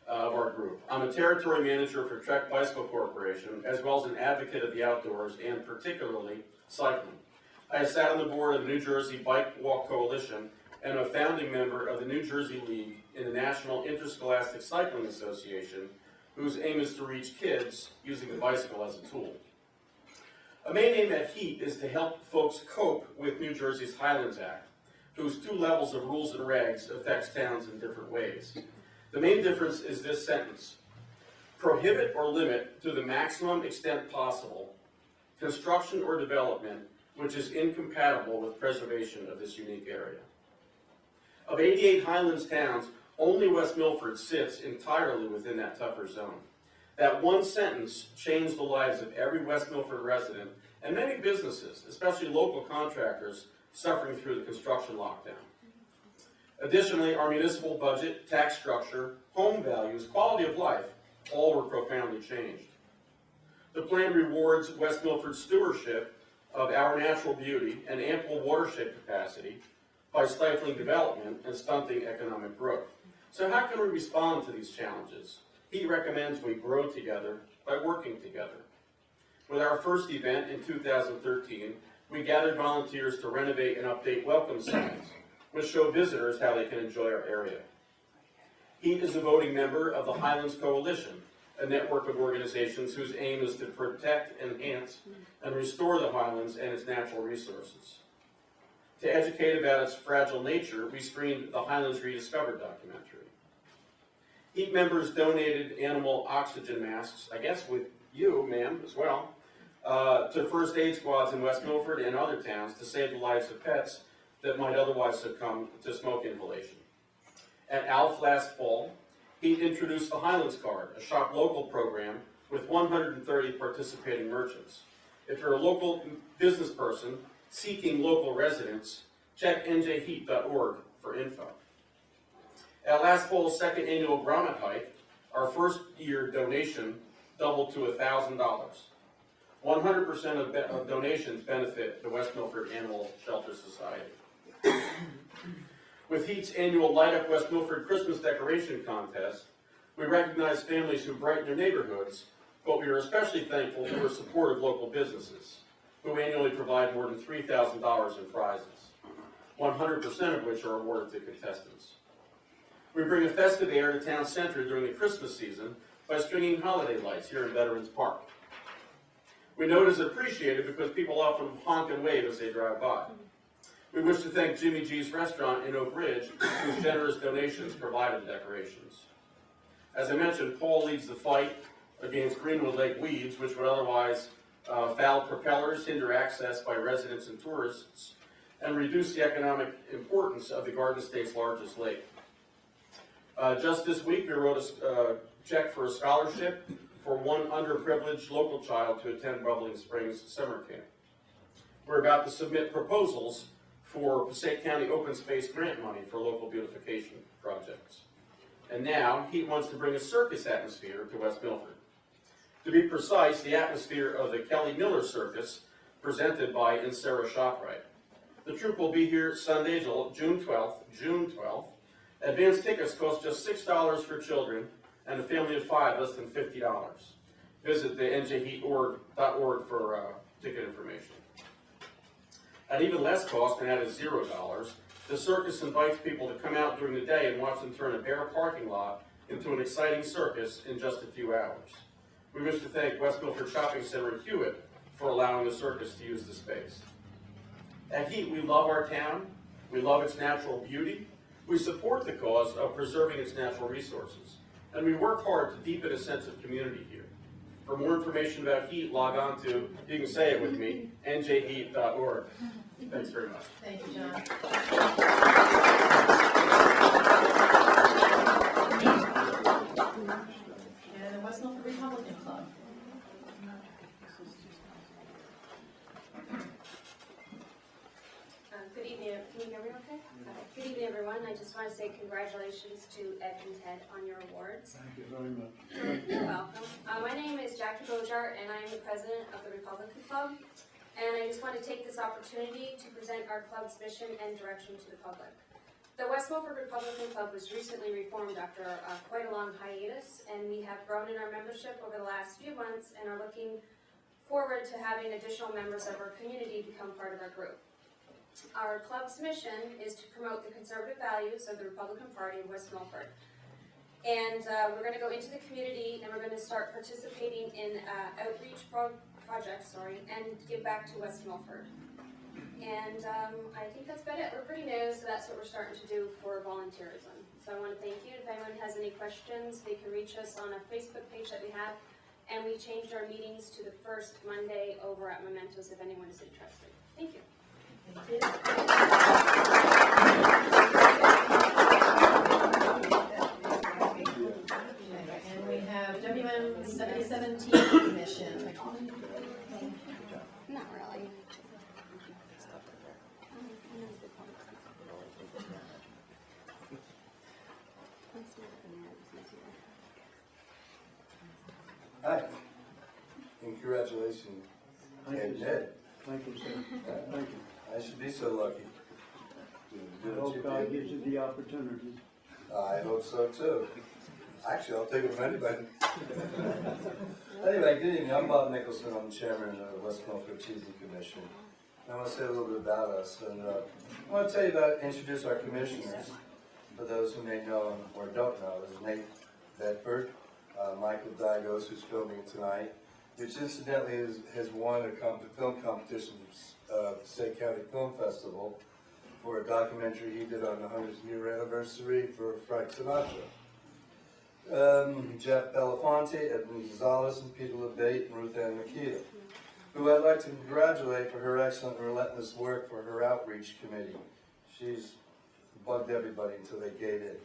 of our group. I'm a territory manager for Trek Bicycle Corporation, as well as an advocate of the outdoors, and particularly cycling. I sat on the board of the New Jersey Bike Walk Coalition and a founding member of the New Jersey League in the National Interscholastic Cycling Association, whose aim is to reach kids using the bicycle as a tool. A main aim at HEAT is to help folks cope with New Jersey's Highlands Act, whose 2 levels of rules and regs affects towns in different ways. The main difference is this sentence: prohibit or limit to the maximum extent possible construction or development which is incompatible with preservation of this unique area. Of 88 Highlands towns, only West Milford sits entirely within that tougher zone. That one sentence changed the lives of every West Milford resident and many businesses, especially local contractors, suffering through the construction lockdown. Additionally, our municipal budget, tax structure, home values, quality of life, all were profoundly changed. The plan rewards West Milford's stewardship of our natural beauty and ample watershed capacity by stifling development and stunting economic growth. So how can we respond to these challenges? He recommends we grow together by working together. With our first event in 2013, we gathered volunteers to renovate and update welcome signs, which show visitors how they can enjoy our area. HEAT is a voting member of the Highlands Coalition, a network of organizations whose aim is to protect, enhance, and restore the Highlands and its natural resources. To educate about its fragile nature, we screened the Highlands Rediscovered documentary. HEAT members donated animal oxygen masks, I guess with you, ma'am, as well, to first aid squads in West Milford and other towns to save the lives of pets that might otherwise succumb to smoke inhalation. At ALF last fall, HEAT introduced the Highlands Card, a shop local program with 130 participating merchants. If you're a local business person seeking local residents, check njheat.org for info. At last fall's second annual Grommet Hike, our first year donation doubled to $1,000. 100% of donations benefit the West Milford Animal Shelter Society. With HEAT's annual Light Up West Milford Christmas Decoration Contest, we recognize families who brighten their neighborhoods, but we are especially thankful for the support of local businesses, who annually provide more than $3,000 in prizes, 100% of which are awarded to contestants. We bring a festive air to town center during the Christmas season by stringing holiday lights here in Veterans Park. We know it is appreciated because people often honk and wave as they drive by. We wish to thank Jimmy G's Restaurant in Oak Ridge, whose generous donations provided the decorations. As I mentioned, Paul leads the fight against Greenwood Lake weeds, which would otherwise foul propellers, hinder access by residents and tourists, and reduce the economic importance of the Garden State's largest lake. Just this week, we wrote a check for a scholarship for one underprivileged local child to attend Bubbling Springs Summer Camp. We're about to submit proposals for Passaic County Open Space grant money for local beautification projects. And now, HEAT wants to bring a circus atmosphere to West Milford. To be precise, the atmosphere of the Kelly Miller Circus, presented by Insera ShopRite. The troupe will be here Sunday, June 12th. Advance tickets cost just $6 for children, and a family of 5 less than $50. Visit the njheat.org for ticket information. At even less cost, and that is $0, the circus invites people to come out during the day and watch them turn a bare parking lot into an exciting circus in just a few hours. We wish to thank West Milford Shopping Center in Hewitt for allowing the circus to use the space. At HEAT, we love our town, we love its natural beauty, we support the cause of preserving its natural resources, and we work hard to deepen a sense of community here. For more information about HEAT, log on to, you can say it with me, njheat.org. Thanks very much. Thank you, John. And the West Milford Republican Club. Good evening. Can you hear me okay? Good evening, everyone. I just want to say congratulations to Ed and Ted on your awards. Thank you very much. You're welcome. My name is Jackie Bojar, and I am the president of the Republican Club. And I just want to take this opportunity to present our club's mission and direction to the public. The West Milford Republican Club was recently reformed after quite a long hiatus, and we have grown in our membership over the last few months and are looking forward to having additional members of our community become part of our group. Our club's mission is to promote the conservative values of the Republican Party of West Milford. And we're going to go into the community and we're going to start participating in outreach projects, and give back to West Milford. And I think that's about it. We're pretty new, so that's what we're starting to do for volunteerism. So I want to thank you. If anyone has any questions, they can reach us on a Facebook page that we have. And we changed our meetings to the first Monday over at Mementos if anyone is interested. Thank you. Thank you. And we have WM 7017 Commission. Not really. Hi, and congratulations, Thank you, Ed. Thank you, sir. Thank you. I should be so lucky. I hope God gives you the opportunity. I hope so too. Actually, I'll take it from anybody. Anyway, good evening. I'm Bob Nicholson. I'm the chairman of the West Milford Tuesday Commission. I want to say a little bit about us, and I want to tell you introduce our commissioners, for those who may know him or don't know. There's Nate Bedford, Michael Dygos, who's filming tonight, which incidentally has won a film competition from the State County Film Festival for a documentary he did on the 100th year anniversary for Frank Sinatra. Jeff Belafonte, Edwin Gonzalez, and Peter LeBate, and Ruth Ann Makita, who I'd like to congratulate for her excellent and relentless work for her outreach committee. She's bugged everybody until they gave in.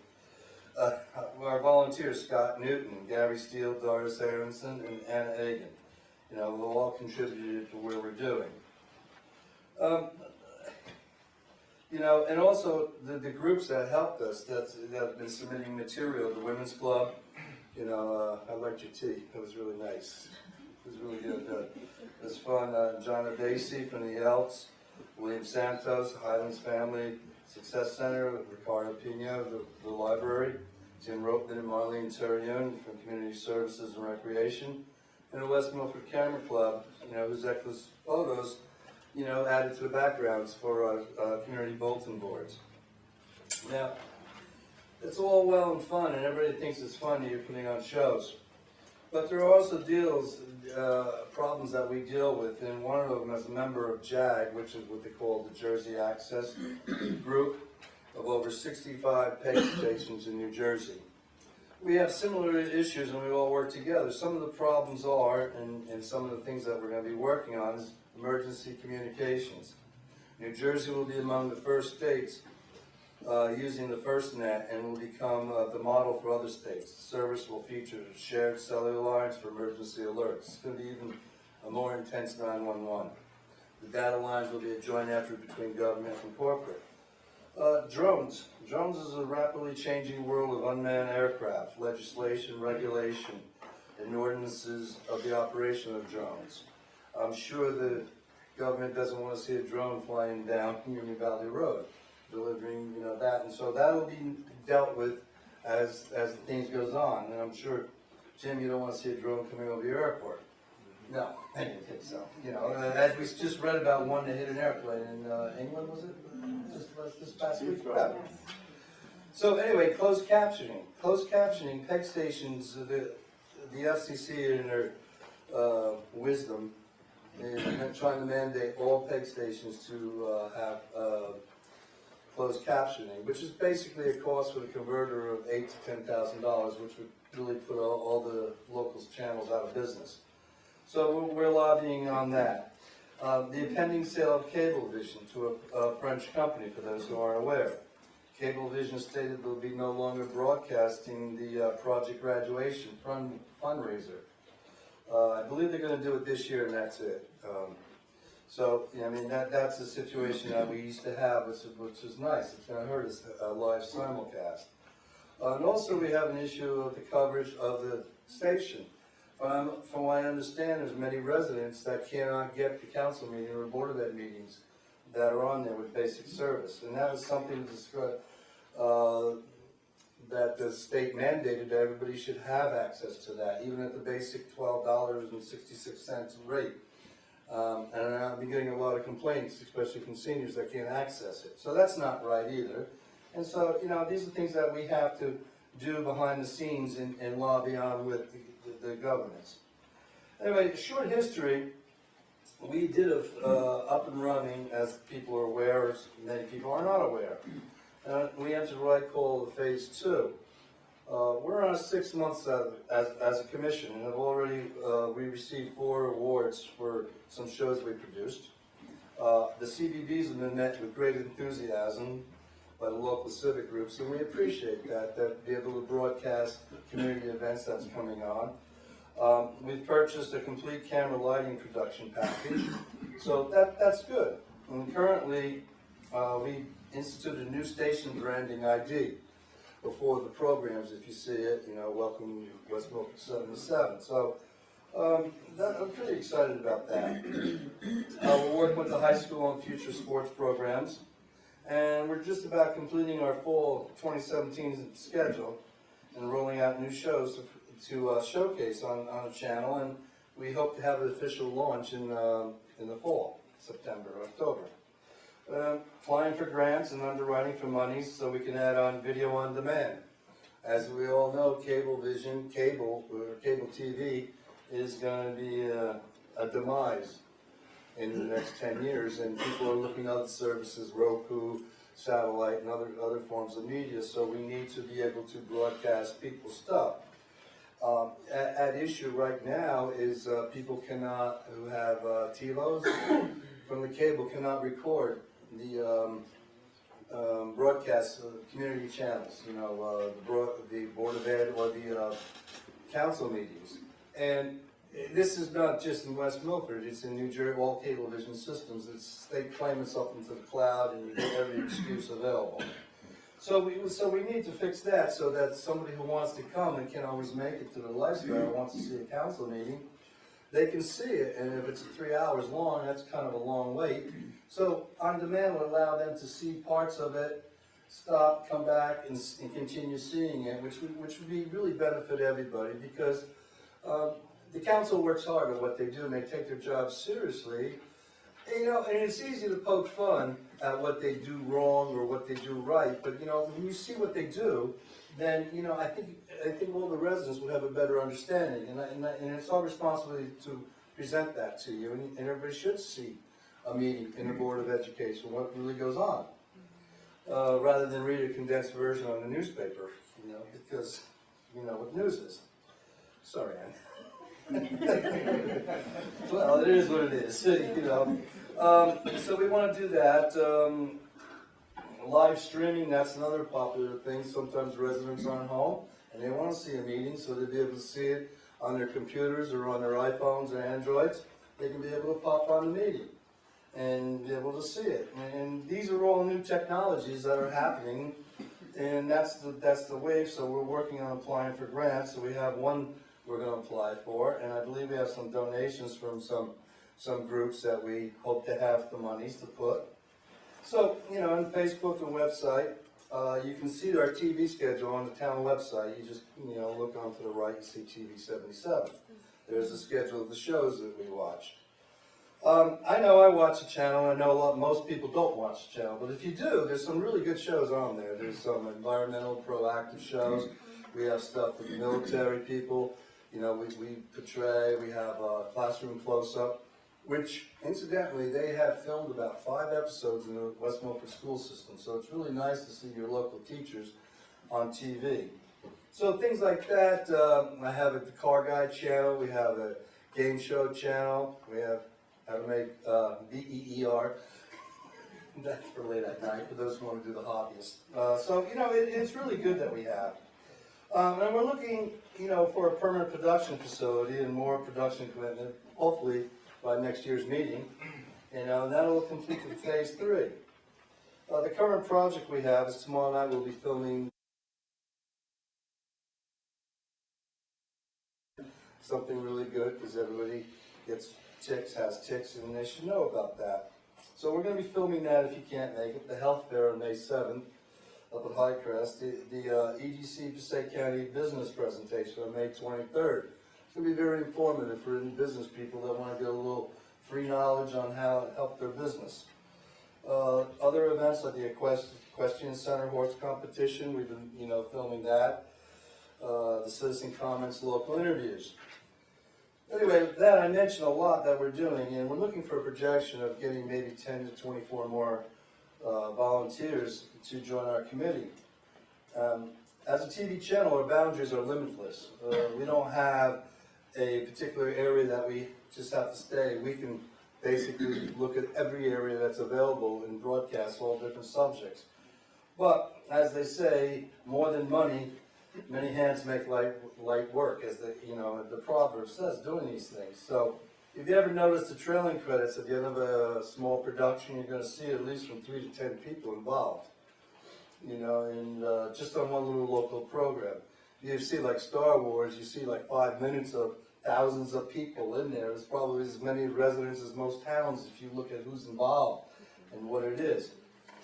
Our volunteers, Scott Newton, Gary Steele, Doris Aronson, and Anna Egan, who all contributed to where we're doing. And also the groups that helped us, that have been submitting material, the Women's Club, I liked your tea, it was really nice. It was really good. It was fun. John Adesi from the Elks, William Santos, Highlands Family Success Center, Ricardo Pino, the library, Tim Ropeman and Marlene Terrion from Community Services and Recreation, and the West Milford Camera Club, whose excellent photos, added to the backgrounds for community bulletin boards. Now, it's all well and fun, and everybody thinks it's fun you're putting on shows. But there are also problems that we deal with, and one of them as a member of JAG, which is what they call the Jersey Access Group, of over 65 pay stations in New Jersey. We have similar issues and we all work together. Some of the problems are, and some of the things that we're going to be working on, is emergency communications. New Jersey will be among the first states using the FirstNet and will become the model for other states. The service will feature shared cellular lines for emergency alerts. It's going to be even a more intense 911. The data lines will be a joint effort between government and corporate. Drones. Drones is a rapidly changing world of unmanned aircraft, legislation, regulation, and ordinances of the operation of drones. I'm sure the government doesn't want to see a drone flying down Union Valley Road, delivering, that, and so that'll be dealt with as things goes on. And I'm sure, Jim, you don't want to see a drone coming over your airport. No, I didn't think so. As we just read about one that hit an airplane in England, was it? This past week? Yeah. So anyway, closed captioning. Closed captioning, PEG stations, the FCC in their wisdom is trying to mandate all PEG stations to have closed captioning, which is basically a cost for the converter of $8,000 to $10,000, which would really put all the local channels out of business. So we're lobbying on that. The impending sale of Cablevision to a French company, for those who aren't aware. Cablevision stated they'll be no longer broadcasting the Project Graduation fundraiser. I believe they're going to do it this year, and that's it. That's the situation that we used to have, which is nice. It's going to hurt us a live simulcast. And also we have an issue of the coverage of the station. From what I understand, there's many residents that cannot get the council meeting or board of ed meetings that are on there with basic service. And that is something that the state mandated that everybody should have access to that, even at the basic $12.66 rate. And I've been getting a lot of complaints, especially from seniors that can't access it. So that's not right either. And so, these are things that we have to do behind the scenes and lobby on with the governments. Anyway, short history, we did up and running, as people are aware, as many people are not aware. We entered what I call the phase 2. We're on 6 months as a commission, and have already we received 4 awards for some shows we produced. The CBBs have been met with great enthusiasm by the local civic groups, and we appreciate that be able to broadcast community events that's coming on. We've purchased a complete camera lighting production package, so that's good. And currently, we instituted a new station branding ID before the programs. If you see it, welcome West Milford 77. So I'm pretty excited about that. We're working with the high school on future sports programs, and we're just about completing our fall 2017 schedule and rolling out new shows to showcase on a channel, and we hope to have an official launch in the fall. September, October. Applying for grants and underwriting for monies so we can add on video on demand. As we all know, cable TV is going to be a demise in the next 10 years, and people are looking at other services, Roku, satellite, and other forms of media, so we need to be able to broadcast people's stuff. At issue right now is people cannot, who have TiVos from the cable, cannot record the broadcast community channels, you know, the Board of Ed or the council meetings. And this is not just in West Milford, it's in New Jersey, all cablevision systems. They claim it's up into the cloud and you get every excuse available. So we need to fix that so that somebody who wants to come and can't always make it to the lifestyle, wants to see a council meeting, they can see it, and if it's 3 hours long, that's kind of a long wait. So on demand would allow them to see parts of it, stop, come back, and continue seeing it, which would be really benefit everybody, because the council works hard at what they do, and they take their job seriously. And, you know, and it's easy to poke fun at what they do wrong or what they do right, but you know, when you see what they do, then you know, I think all the residents would have a better understanding, and it's our responsibility to present that to you, and everybody should see a meeting in the Board of Education, what really goes on, rather than read a condensed version on the newspaper, you know, because you know what news is. Sorry, Ann. Well, it is what it is, you know. So we want to do that. Live streaming, that's another popular thing. Sometimes residents aren't home and they want to see a meeting, so they'll be able to see it on their computers or on their iPhones or Androids. They can be able to pop on the meeting and be able to see it. And these are all new technologies that are happening, and that's the wave. So we're working on applying for grants. So we have one we're going to apply for, and I believe we have some donations from some groups that we hope to have the monies to put. So, you know, on Facebook and website, you can see our TV schedule on the town website. You just, you know, look on to the right, you see TV 77. There's a schedule of the shows that we watch. I know I watch the channel. I know most people don't watch the channel, but if you do, there's some really good shows on there. There's some environmental, proactive shows. We have stuff with military people. You know, we portray. We have a classroom close-up, which, incidentally, they have filmed about 5 episodes in the West Milford school system. So it's really nice to see your local teachers on TV. So things like that. I have the Car Guide channel. We have a game show channel. We have how to make BEER. That's for late at night, for those who want to do the hobbyist. So, you know, it's really good that we have. And we're looking, you know, for a permanent production facility and more production commitment, hopefully by next year's meeting. And that'll complete the phase 3. The current project we have is tomorrow night we'll be filming something really good, because everybody has ticks, and they should know about that. So we're going to be filming that if you can't make it. The health fair on May 7th up at Highcrest. The EDC Passaic County business presentation on May 23rd. It's going to be very informative for business people that want to get a little free knowledge on how to help their business. Other events like the Equestrian Center horse competition, we've been, you know, filming that. The citizen comments, local interviews. Anyway, that I mentioned a lot that we're doing, and we're looking for a projection of getting maybe 10 to 24 more volunteers to join our committee. As a TV channel, our boundaries are limitless. We don't have a particular area that we just have to stay. We can basically look at every area that's available and broadcast all different subjects. But, as they say, more than money, many hands make light work, as the proverb says, doing these things. So, if you ever notice the trailing credits at the end of a small production, you're going to see at least from 3 to 10 people involved. You know, and just on one little local program. You see like Star Wars, you see like 5 minutes of thousands of people in there. There's probably as many residents as most towns if you look at who's involved and what it is.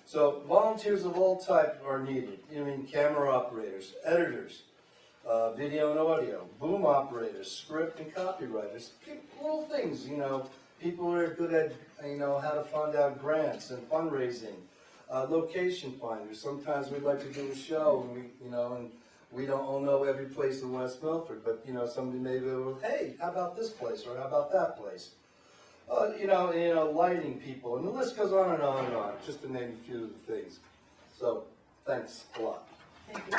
So volunteers of all types are needed. I mean, camera operators, editors, video and audio, boom operators, script and copywriters, little things, you know, People are good at, how to fund out grants and fundraising. Location finders, sometimes we'd like to do a show, and we don't all know every place in West Milford, but, somebody may go, hey, how about this place, or how about that place? Lighting people, and the list goes on and on and on, just to name a few of the things. So, thanks a lot. Thank you.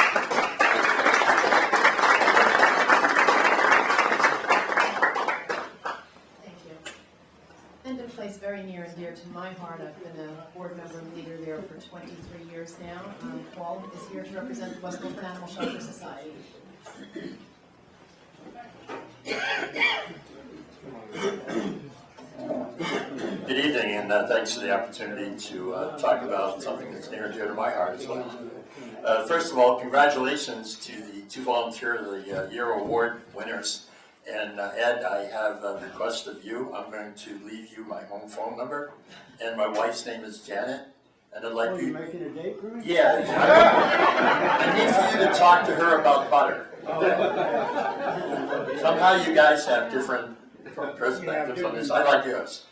And a place very near and dear to my heart. I've been a board member and leader there for 23 years now. Paul is here to represent the West Milford Animal Shelter Society. Good evening, and thanks for the opportunity to talk about something that's near and dear to my heart as well. First of all, congratulations to the two Volunteer of the Year Award winners. And Ed, I have a request of you. I'm going to leave you my home phone number, and my wife's name is Janet. And I'd like you making a date for me? Yeah. I need for you to talk to her about butter. Somehow you guys have different perspectives on this. I like yours.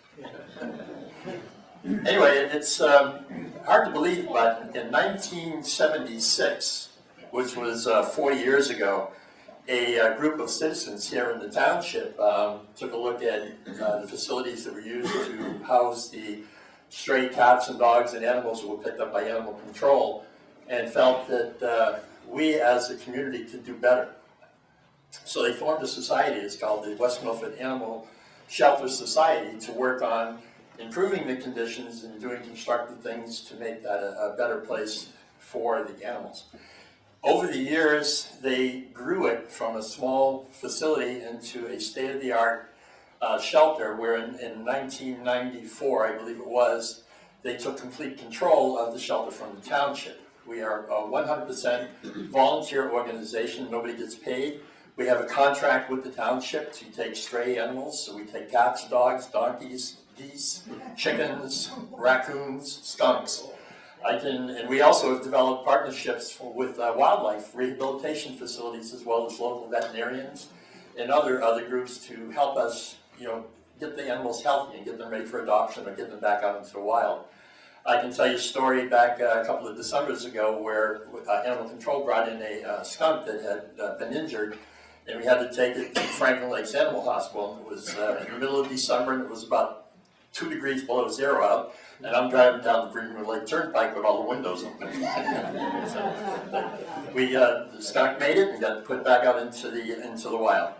Anyway, it's hard to believe, but in 1976, which was 40 years ago, a group of citizens here in the township took a look at the facilities that were used to house the stray cats and dogs and animals that were picked up by animal control, and felt that we as a community could do better. So they formed a society. It's called the West Milford Animal Shelter Society, to work on improving the conditions and doing constructive things to make that a better place for the animals. Over the years, they grew it from a small facility into a state-of-the-art shelter, where in 1994, I believe it was, they took complete control of the shelter from the township. We are a 100% volunteer organization. Nobody gets paid. We have a contract with the township to take stray animals, so we take cats, dogs, donkeys, geese, chickens, raccoons, skunks. And we also have developed partnerships with wildlife rehabilitation facilities, as well as local veterinarians and other groups to help us, get the animals healthy and get them ready for adoption or get them back out into the wild. I can tell you a story back a couple of Decembers ago where animal control brought in a skunk that had been injured, and we had to take it to Franklin Lakes Animal Hospital. And it was in the middle of December, and it was about 2 degrees below zero out, and I'm driving down the Greenwood Lake Turnpike with all the windows open. So the skunk made it and got put back out into the wild.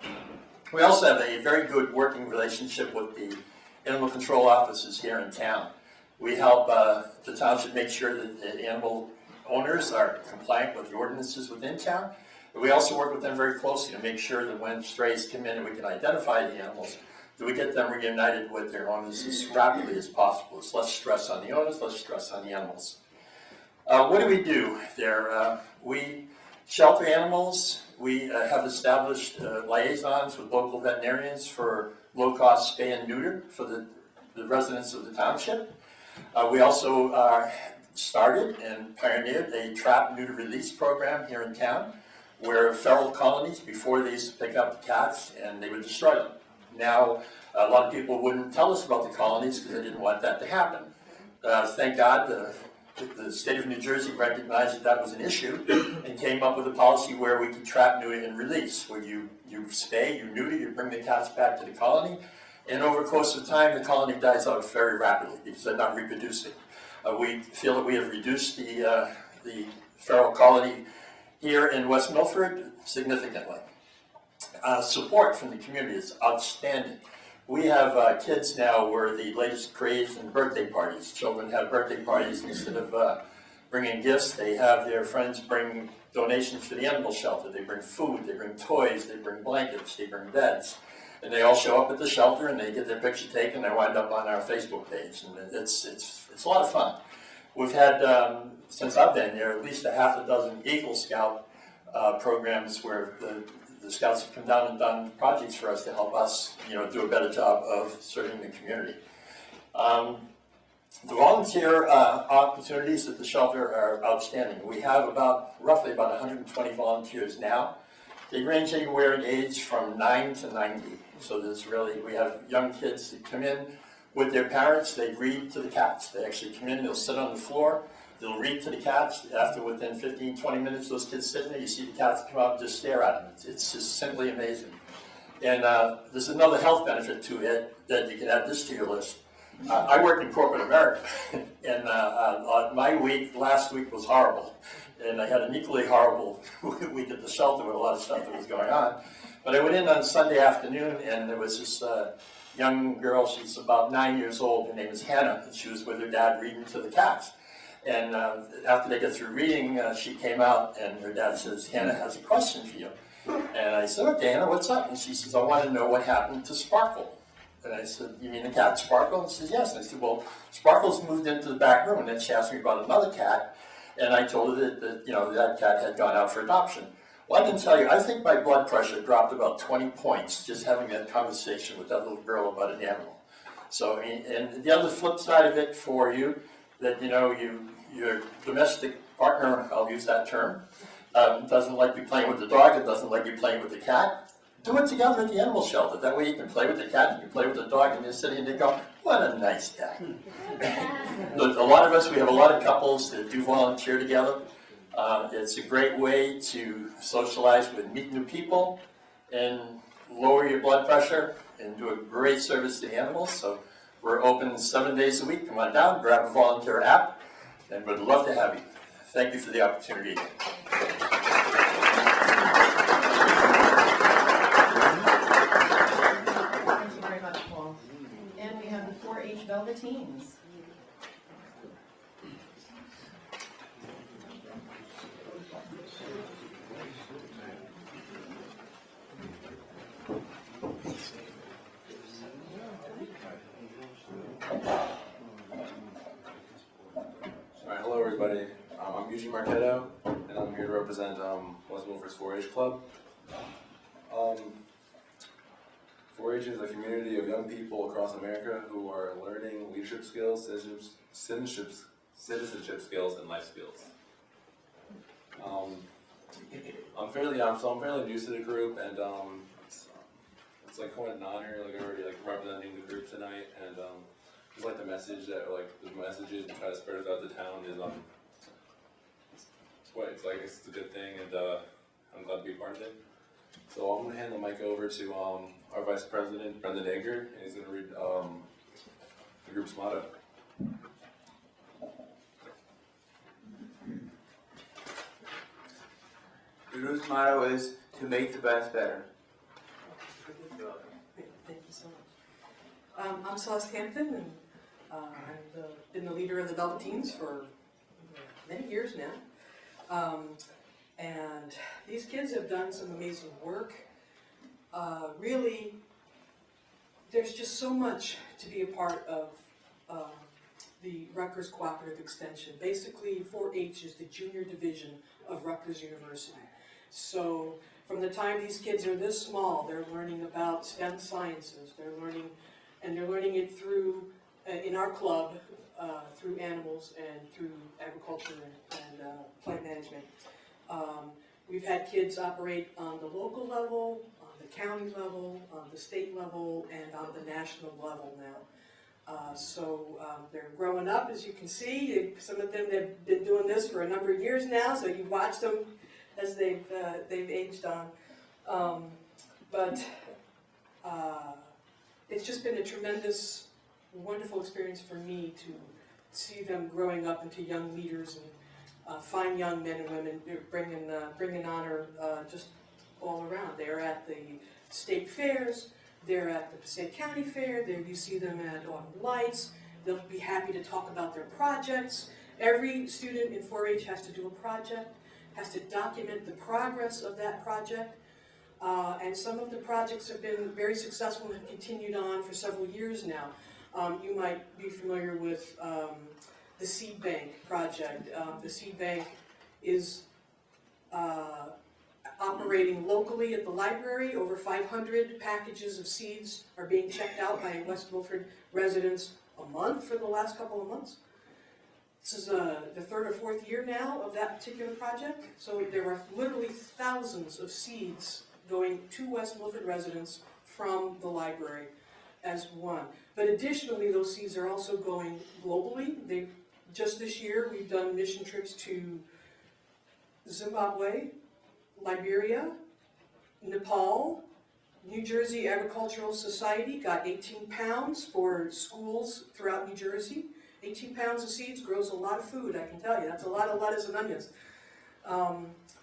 We also have a very good working relationship with the animal control offices here in town. We help the township make sure that the animal owners are compliant with the ordinances within town. But we also work with them very closely to make sure that when strays come in and we can identify the animals, that we get them reunited with their owners as rapidly as possible. It's less stress on the owners, less stress on the animals. What do we do there? We shelter animals. We have established liaisons with local veterinarians for low-cost spay and neuter for the residents of the township. We also started and pioneered a trap neuter release program here in town, where feral colonies, before they used to pick up the cats and they would destroy them. Now, a lot of people wouldn't tell us about the colonies because they didn't want that to happen. Thank God the state of New Jersey recognized that was an issue and came up with a policy where we can trap, neuter, and release, where you spay, you neuter, you bring the cats back to the colony, and over the course of time, the colony dies out very rapidly because they're not reproducing. We feel that we have reduced the feral colony here in West Milford significantly. Support from the community is outstanding. We have kids now where the latest craze in birthday parties. Children have birthday parties. Instead of bringing gifts, they have their friends bring donations for the animal shelter. They bring food, they bring toys, they bring blankets, they bring beds. And they all show up at the shelter and they get their picture taken. They wind up on our Facebook page. And it's a lot of fun. We've had, since I've been there, at least a half a dozen Eagle Scout programs where the Scouts have come down and done projects for us to help us, do a better job of serving the community. The volunteer opportunities at the shelter are outstanding. We have roughly about 120 volunteers now. They range anywhere in age from 9 to 90. So there's really, we have young kids that come in with their parents, they read to the cats. They actually come in, they'll sit on the floor, they'll read to the cats. After within 15, 20 minutes, those kids sitting there, you see the cats come out and just stare at them. It's just simply amazing. And there's another health benefit to it that you can add this to your list. I work in corporate America, and my last week was horrible. And I had an equally horrible week at the shelter with a lot of stuff that was going on. But I went in on Sunday afternoon, and there was this young girl, she's about 9 years old, her name is Hannah, and she was with her dad reading to the cats. And after they got through reading, she came out, and her dad says, Hannah has a question for you. And I said, okay, Hannah, what's up? And she says, I want to know what happened to Sparkle. And I said, you mean the cat Sparkle? And she says, yes. And I said, well, Sparkle's moved into the back room. And then she asked me about another cat. And I told her that that cat had gone out for adoption. Well, I can tell you, I think my blood pressure dropped about 20 points just having that conversation with that little girl about an animal. So, I mean, and the other flip side of it for you, that, your domestic partner, I'll use that term, doesn't like you playing with the dog, it doesn't like you playing with the cat. Do it together at the animal shelter. That way you can play with the cat, you can play with the dog, and you're sitting there going, what a nice guy. A lot of us, we have a lot of couples that do volunteer together. It's a great way to socialize with, meet new people, and lower your blood pressure, and do a great service to animals. So we're open 7 days a week. Come on down, grab a volunteer app, and we'd love to have you. Thank you for the opportunity. Thank you very much, Paul. And we have the 4-H Velveteens. Alright, hello everybody. I'm Eugene Marquetto, and I'm here to represent West Milford's 4-H Club. 4-H is a community of young people across America who are learning leadership skills, citizenship skills, and life skills. I'm fairly new to the group, and it's like quite an honor, already representing the group tonight, and just the message that the messages we try to spread throughout the town is it's a good thing, and I'm glad to be part of it. So I'm going to hand the mic over to our Vice President, Brendan Egger, and he's going to read the group's motto. The group's motto is to make the best better. Thank you so much. I'm Celeste Hampton, and I've been the leader of the Velveteens for many years now. And these kids have done some amazing work. Really, there's just so much to be a part of the Rutgers Cooperative Extension. Basically, 4-H is the junior division of Rutgers University. So from the time these kids are this small, they're learning about STEM sciences. They're learning it through, in our club, through animals and through agriculture and plant management. We've had kids operate on the local level, on the county level, on the state level, and on the national level now. They're growing up, as you can see. Some of them have been doing this for a number of years now, so you've watched them as they've aged on. It's just been a tremendous, wonderful experience for me to see them growing up into young leaders and fine young men and women bringing honor just all around. They're at the state fairs, they're at the Passaic County Fair, there you see them at Autumn Lights. They'll be happy to talk about their projects. Every student in 4-H has to do a project, has to document the progress of that project. And some of the projects have been very successful and have continued on for several years now. You might be familiar with the Seed Bank project. The Seed Bank is operating locally at the library. Over 500 packages of seeds are being checked out by West Milford residents a month for the last couple of months. This is the third or fourth year now of that particular project. So there are literally thousands of seeds going to West Milford residents from the library as one. But additionally, those seeds are also going globally. Just this year, we've done mission trips to Zimbabwe, Liberia, Nepal, New Jersey Agricultural Society got 18 pounds for schools throughout New Jersey. 18 pounds of seeds grows a lot of food, I can tell you. That's a lot of lettuce and onions.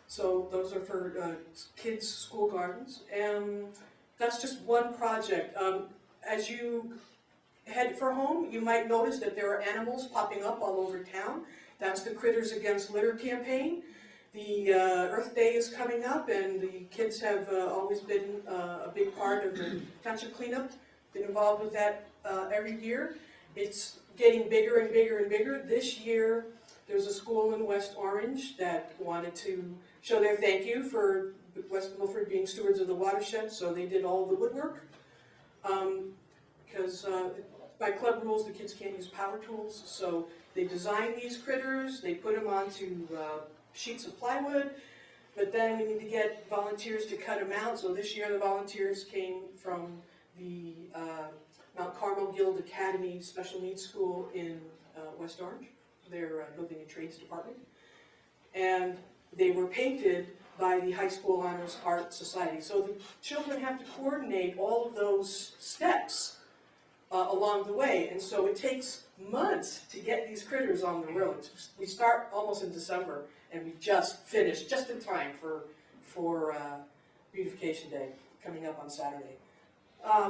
So those are for kids' school gardens. And that's just one project. As you head for home, you might notice that there are animals popping up all over town. That's the Critters Against Litter campaign. The Earth Day is coming up, and the kids have always been a big part of the township cleanup, been involved with that every year. It's getting bigger and bigger and bigger. This year, there's a school in West Orange that wanted to show their thank you for West Milford being stewards of the watershed, so they did all the woodwork. Because by club rules, the kids can't use power tools, so they designed these critters, they put them onto sheets of plywood, but then we need to get volunteers to cut them out. So this year the volunteers came from the Mount Carmel Guild Academy Special Needs School in West Orange, their Building and Trades Department. And they were painted by the High School Honors Art Society. So the children have to coordinate all of those steps along the way. And so it takes months to get these critters on the road. We start almost in December, and we just finished, just in time for Beautification Day, coming up on Saturday.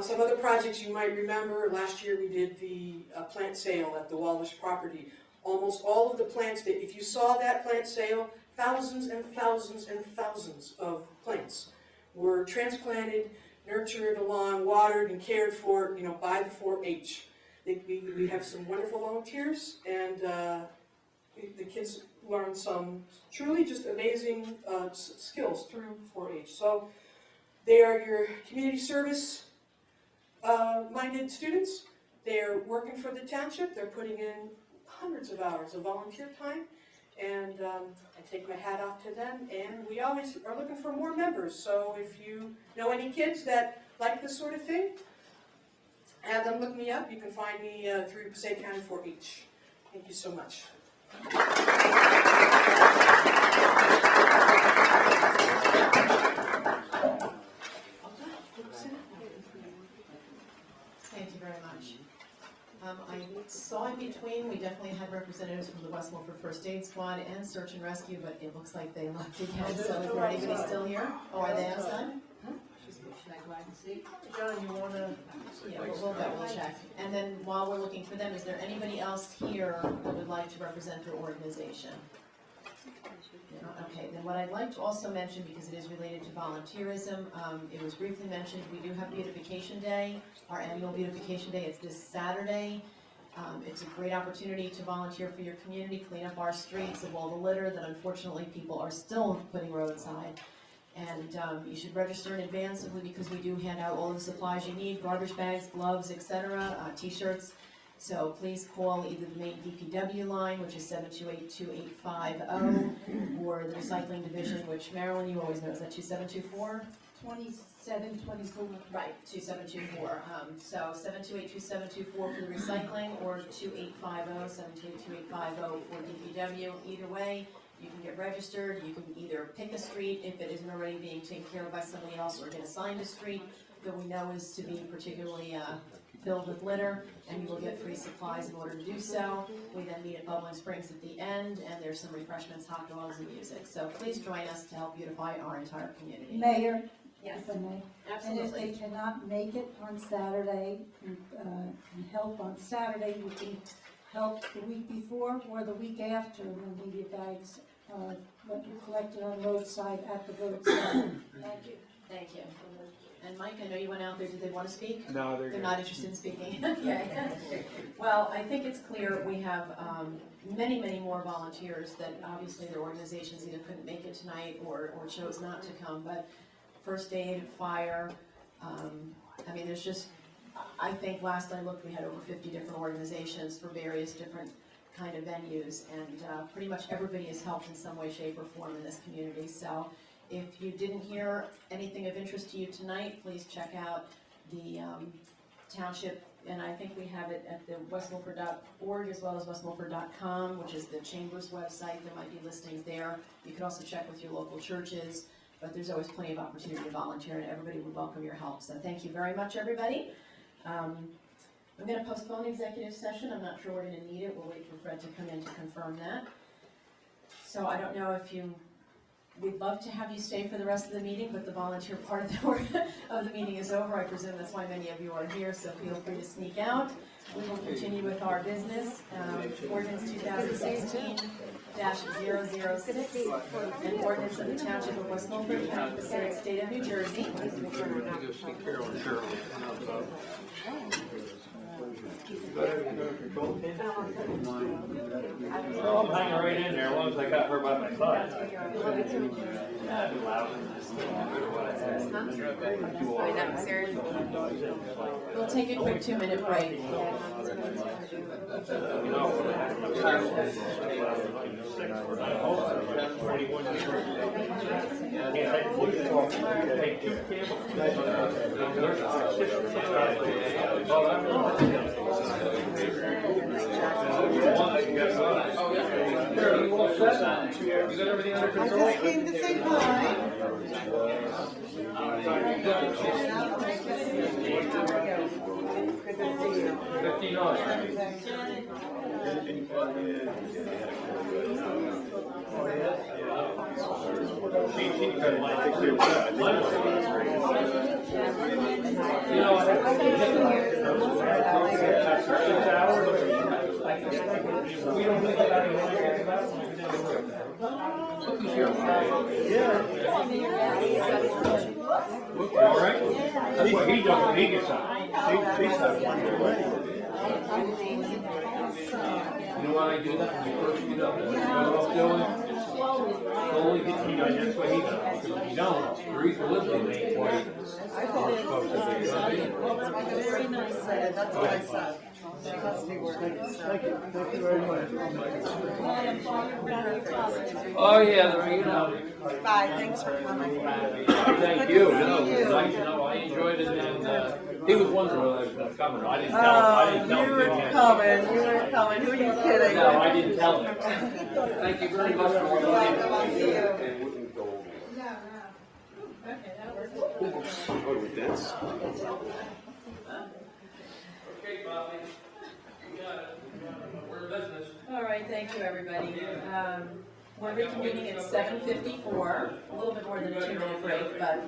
Some other projects you might remember, last year we did the plant sale at the Wallish property. Almost all of the plants, if you saw that plant sale, thousands and thousands and thousands of plants were transplanted, nurtured along, watered and cared for, by the 4-H. We have some wonderful volunteers, and the kids learn some truly just amazing skills through 4-H. So they are your community service minded students. They're working for the township. They're putting in hundreds of hours of volunteer time, and I take my hat off to them. And we always are looking for more members. So if you know any kids that like this sort of thing, have them look me up. You can find me through Passaic County 4-H. Thank you so much. Thank you very much. I saw in between, we definitely had representatives from the West Milford First Aid Squad and Search and Rescue, but it looks like they left again. So is there anybody still here? Oh, are they outside? Should I go out and see? John, you want to? Yeah, we'll check. And then while we're looking for them, is there anybody else here that would like to represent their organization? Okay, then what I'd like to also mention, because it is related to volunteerism, it was briefly mentioned, we do have Beautification Day, our annual Beautification Day. It's this Saturday. It's a great opportunity to volunteer for your community, clean up our streets of all the litter that unfortunately people are still putting roadside. And you should register in advance simply because we do hand out all the supplies you need, garbage bags, gloves, etc., t-shirts. So please call either the main DPW line, which is 728-2850, or the recycling division, which Marilyn, you always know, is that 2724? 2724. Right, 2724. So 728-2724 for the recycling, or 2850-728-2850 for DPW. Either way, you can get registered. You can either pick a street if it isn't already being taken care of by somebody else, or get assigned a street that we know is to be particularly filled with litter, and you will get free supplies in order to do so. We then meet at Bubbling Springs at the end, and there's some refreshments, hot dogs, and music. So please join us to help beautify our entire community. Mayor? Yes. If I may. Absolutely. And if they cannot make it on Saturday, can help on Saturday, you can help the week before or the week after when the bags what you collected on roadside at the roadside. Thank you. Thank you. And Mike, I know you went out there. Did they want to speak? No, they're not interested in speaking. Okay. Well, I think it's clear we have many, many more volunteers that obviously their organizations either couldn't make it tonight or chose not to come. But first aid, fire, I mean, there's just, I think last I looked, we had over 50 different organizations for various different kind of venues, and pretty much everybody has helped in some way, shape, or form in this community. So if you didn't hear anything of interest to you tonight, please check out the township, and I think we have it at the westmilford.org as well as westmilford.com, which is the chamber's website. There might be listings there. You could also check with your local churches, but there's always plenty of opportunity to volunteer, and everybody would welcome your help. So thank you very much, everybody. I'm going to postpone the executive session. I'm not sure we're going to need it. We'll wait for Fred to come in to confirm that. So I don't know if we'd love to have you stay for the rest of the meeting, but the volunteer part of the meeting is over. I presume that's why many of you are here, so feel free to sneak out. We will continue with our business. Ordinance 2016-006, an ordinance of the Township of West Milford, County of Passaic, State of New Jersey. Well, I'm hanging right in there as long as I got her by my side. We'll take a quick 2-minute break. You got everything under control? I just came to say hi. We don't think about it. All right? That's what he does when he gets out. You know why I do that? When you first get up, that's what I'm doing. Slowly get you guys, that's what he does. Because if you don't, you're either listening to me or Very nice, that's what I said. She must be working. Thank you very much. oh, yeah, you know. Bye, thanks for coming. Thank you. I enjoyed it, and he was wondering whether I was going to come or not. I didn't tell him. You were coming. Who are you kidding? No, I didn't tell him. Thank you very much for I'll see you. Okay, Bobby. You got it. We're in business. All right, thank you, everybody. We're reconvening at 7:54, a little bit more than a 2-minute break, but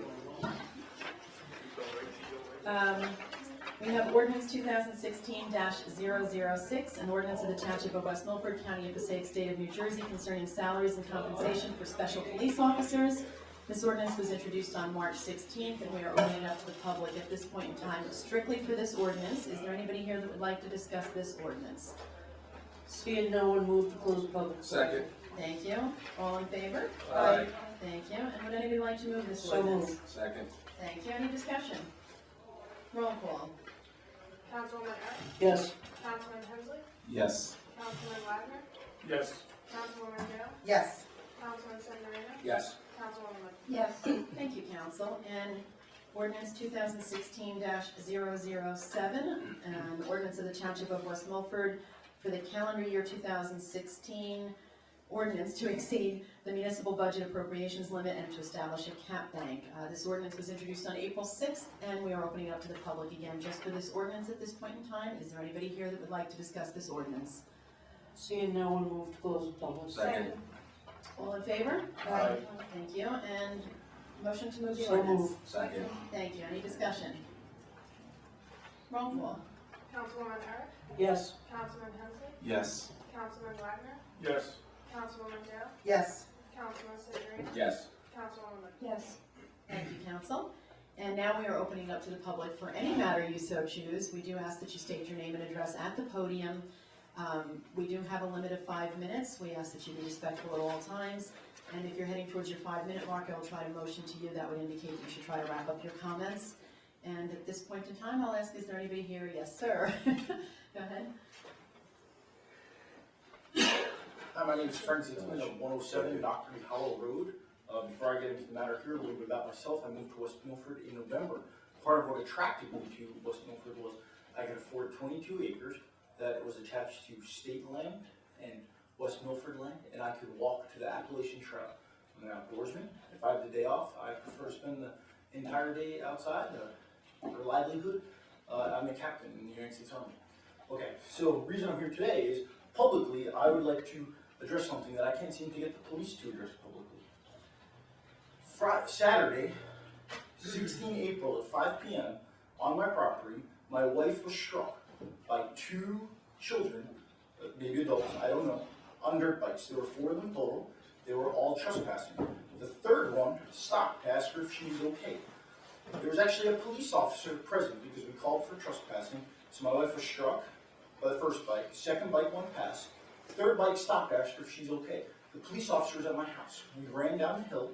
we have ordinance 2016-006, an ordinance of the Township of West Milford, County of Passaic, State of New Jersey concerning salaries and compensation for special police officers. This ordinance was introduced on March 16th, and we are opening up to the public at this point in time strictly for this ordinance. Is there anybody here that would like to discuss this ordinance? Seeing no one, move to close the public. Second. Thank you. All in favor? Aye. Thank you. And would anybody like to move this So ordinance? moved. Second. Thank you. Any discussion? Roll call. Councilwoman Earl, Yes. Councilman Hensley, Yes. Councilman Wagner, Yes. Councilwoman Dale, Yes. Councilman Severino, Yes. Councilwoman Wood. Yes. Thank you, council. And ordinance 2016-007, an ordinance of the Township of West Milford for the calendar year 2016, ordinance to exceed the municipal budget appropriations limit and to establish a cap bank. This ordinance was introduced on April 6th, and we are opening it up to the public again just for this ordinance at this point in time. Is there anybody here that would like to discuss this ordinance? Seeing no one, move to close the public. Second. All in favor? Aye. Thank you. And motion to move the So ordinance? moved. Second. Thank you. Any discussion? Roll call. Councilwoman Earl, Yes. Councilman Hensley, Yes. Councilman Wagner, Yes. Councilwoman Dale, Yes. Councilman Severino, Yes. Councilwoman Wood. Yes. Thank you, council. And now we are opening up to the public for any matter you so choose. We do ask that you state your name and address at the podium. We do have a limit of 5 minutes. We ask that you be respectful at all times. And if you're heading towards your 5-minute mark, I will try to motion to you. That would indicate that you should try to wrap up your comments. And at this point in time, I'll ask, is there anybody here? Yes, sir. Go ahead. Hi, my name is Francis Smith of 107 Dr. Hollow Road. Before I get into the matter here, a little bit about myself. I moved to West Milford in November. part of what attracted me to West Milford was I could afford 22 acres that was attached to state land and West Milford land, and I could walk to the Appalachian Trail. I'm an outdoorsman. If I have the day off, I prefer to spend the entire day outside for livelihood. I'm a captain in the United States Army. Okay, so the reason I'm here today is publicly I would like to address something that I can't seem to get the police to address publicly. Saturday, 16 April at 5 p.m. on my property, my wife was struck by two children, maybe adults, I don't know, on dirt bikes. There were 4 of them total. They were all trespassing. The third one stopped to ask her if she was okay. There was actually a police officer present because we called for trespassing. So my wife was struck by the first bike. Second bike went past. Third bike stopped to ask her if she's okay. The police officer was at my house. We ran down the hill,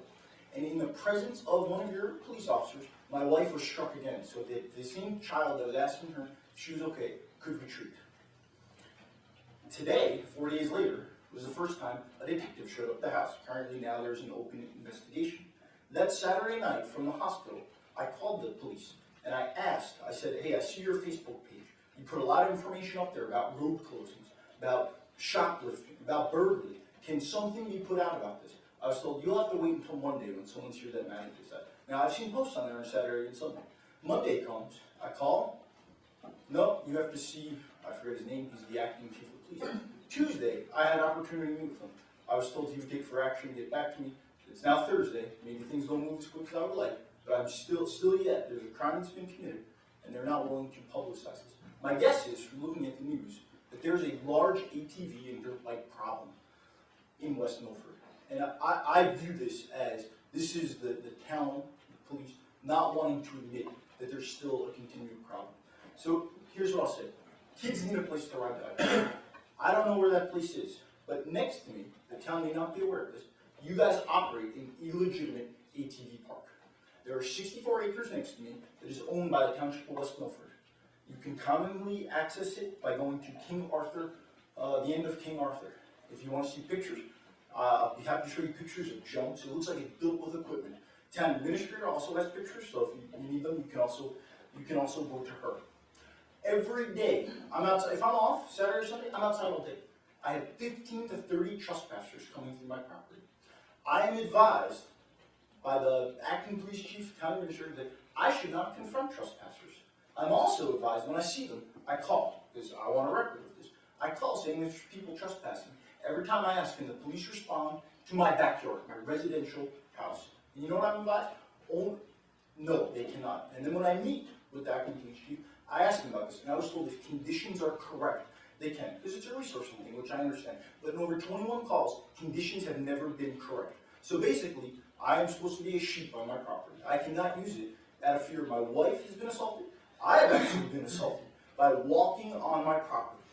and in the presence of one of your police officers, my wife was struck again. So the same child that was asking her if she was okay could retreat. Today, 4 days later, was the first time a detective showed up at the house. Apparently now there's an open investigation. That Saturday night from the hospital, I called the police and I asked, I said, hey, I see your Facebook page. You put a lot of information up there about road closings, about shoplifting, about burglary. Can something be put out about this? I was told, you'll have to wait until Monday when someone's here that manages that. Now, I've seen posts on there on Saturday and Sunday. Monday comes, I call. No, you have to see, I forget his name, he's the acting chief of police. Tuesday, I had an opportunity to meet with him. I was told he would take for action, get back to me. It's now Thursday. Maybe things don't move as quick as I would like, but I'm still yet. There's a crime that's been committed, and they're not willing to publicize this. My guess is, from looking at the news, that there's a large ATV and dirt bike problem in West Milford. And I view this as, this is the town police not wanting to admit that there's still a continued problem. So here's what I'll say. Kids need a place to ride bikes. I don't know where that place is, but next to me, the town may not be aware of this, you guys operate an illegitimate ATV park. There are 64 acres next to me that is owned by the Township of West Milford. You can commonly access it by going to King Arthur, the end of King Arthur. If you want to see pictures, I'll be happy to show you pictures of jumps. It looks like it's built with equipment. Town administrator also has pictures, so if you need them, you can also go to her. Every day, I'm outside. If I'm off Saturday or Sunday, I'm outside all day. I have 15 to 30 trespassers coming through my property. I am advised by the acting police chief, town administrator, that I should not confront trespassers. I'm also advised when I see them, I call, because I want a record of this. I call saying there's people trespassing. Every time I ask, can the police respond to my backyard, my residential house? And you know what I'm advised? Oh, no, they cannot. And then when I meet with the acting police chief, I asked him about this, and I was told if conditions are correct, they can. Because it's a resource thing, which I understand. But in over 21 calls, conditions have never been correct. So basically, I am supposed to be a sheep on my property. I cannot use it out of fear. My wife has been assaulted. I have actually been assaulted by walking on my property.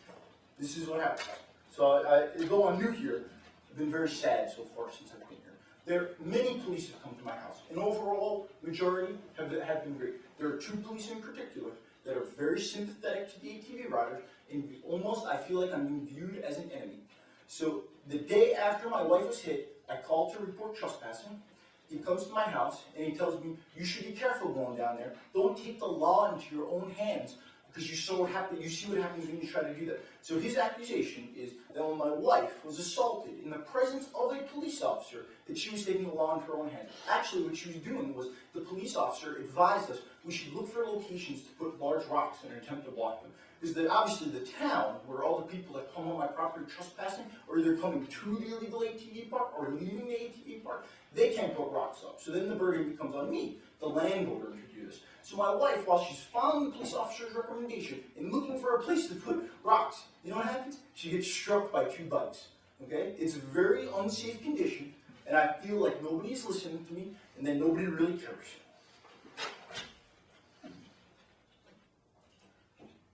This is what happens. So though I'm new here, I've been very sad so far since I've been here. Many police have come to my house. An overall majority have been great. There are 2 police in particular that are very sympathetic to the ATV riders, and almost I feel like I'm being viewed as an enemy. So the day after my wife was hit, I called to report trespassing. He comes to my house and he tells me, you should be careful going down there. Don't take the law into your own hands because you see what happens when you try to do that. So his accusation is that when my wife was assaulted in the presence of a police officer, that she was taking the law into her own hands. Actually, what she was doing was the police officer advised us we should look for locations to put large rocks in an attempt to block them. Because obviously the town, where all the people that come on my property trespassing, or either coming to the illegal ATV park or leaving the ATV park, they can't put rocks up. So then the burden becomes on me, the landowner, to do this. So my wife, while she's following the police officer's recommendation and looking for a place to put rocks, you know what happens? She gets struck by 2 bikes. Okay? It's a very unsafe condition, and I feel like nobody is listening to me, and then nobody really cares.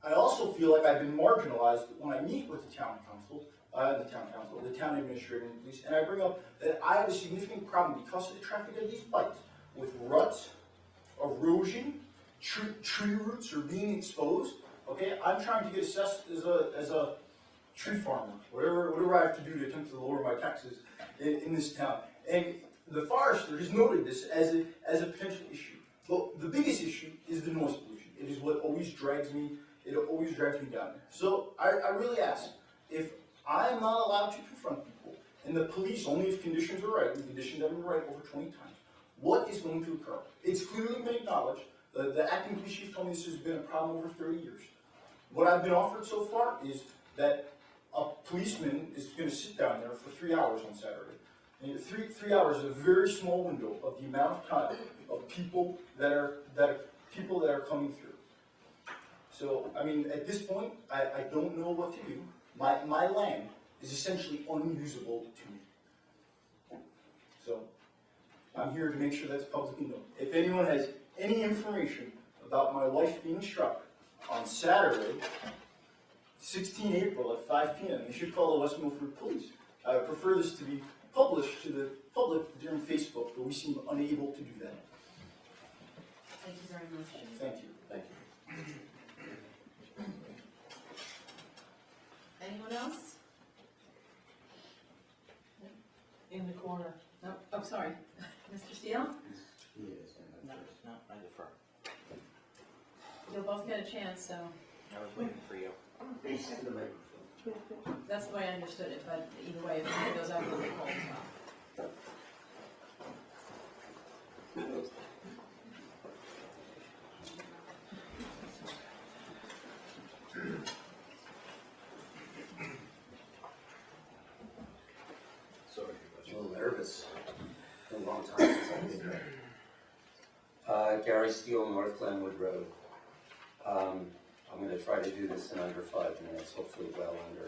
I also feel like I've been marginalized when I meet with the town administrator and police, and I bring up that I have a significant problem because of the traffic of these bikes with ruts, erosion, tree roots are being exposed. Okay, I'm trying to get assessed as a tree farmer, whatever I have to do to attempt to lower my taxes in this town. And the forester has noted this as a potential issue. But the biggest issue is the noise pollution. It is what always drags me, down there. So I really ask, if I am not allowed to confront people, and the police, only if conditions are right, and conditions have been right over 20 times, what is going to occur? It's clearly been acknowledged. The acting police chief told me this has been a problem over 30 years. What I've been offered so far is that a policeman is going to sit down there for 3 hours on Saturday. And 3 hours is a very small window of the amount of time of people that are coming through. So, I mean, at this point, I don't know what to do. My land is essentially unusable to me. So, I'm here to make sure that's publicly known. If anyone has any information about my wife being struck on Saturday, 16 April at 5 p.m., you should call the West Milford Police. I would prefer this to be published to the public during Facebook, but we seem unable to do that. Thank you very much. Thank you. Thank you. Anyone else? In the corner. No, oh, sorry. Mr. Steele? No, I defer. You'll both get a chance, so I was waiting for you. that's the way I understood it, but either way, if it goes up, we'll call as well. Sorry, a little nervous. Been a long time since I've been here. Gary Steele, North Glenwood Road. I'm going to try to do this in under 5 minutes, hopefully well under.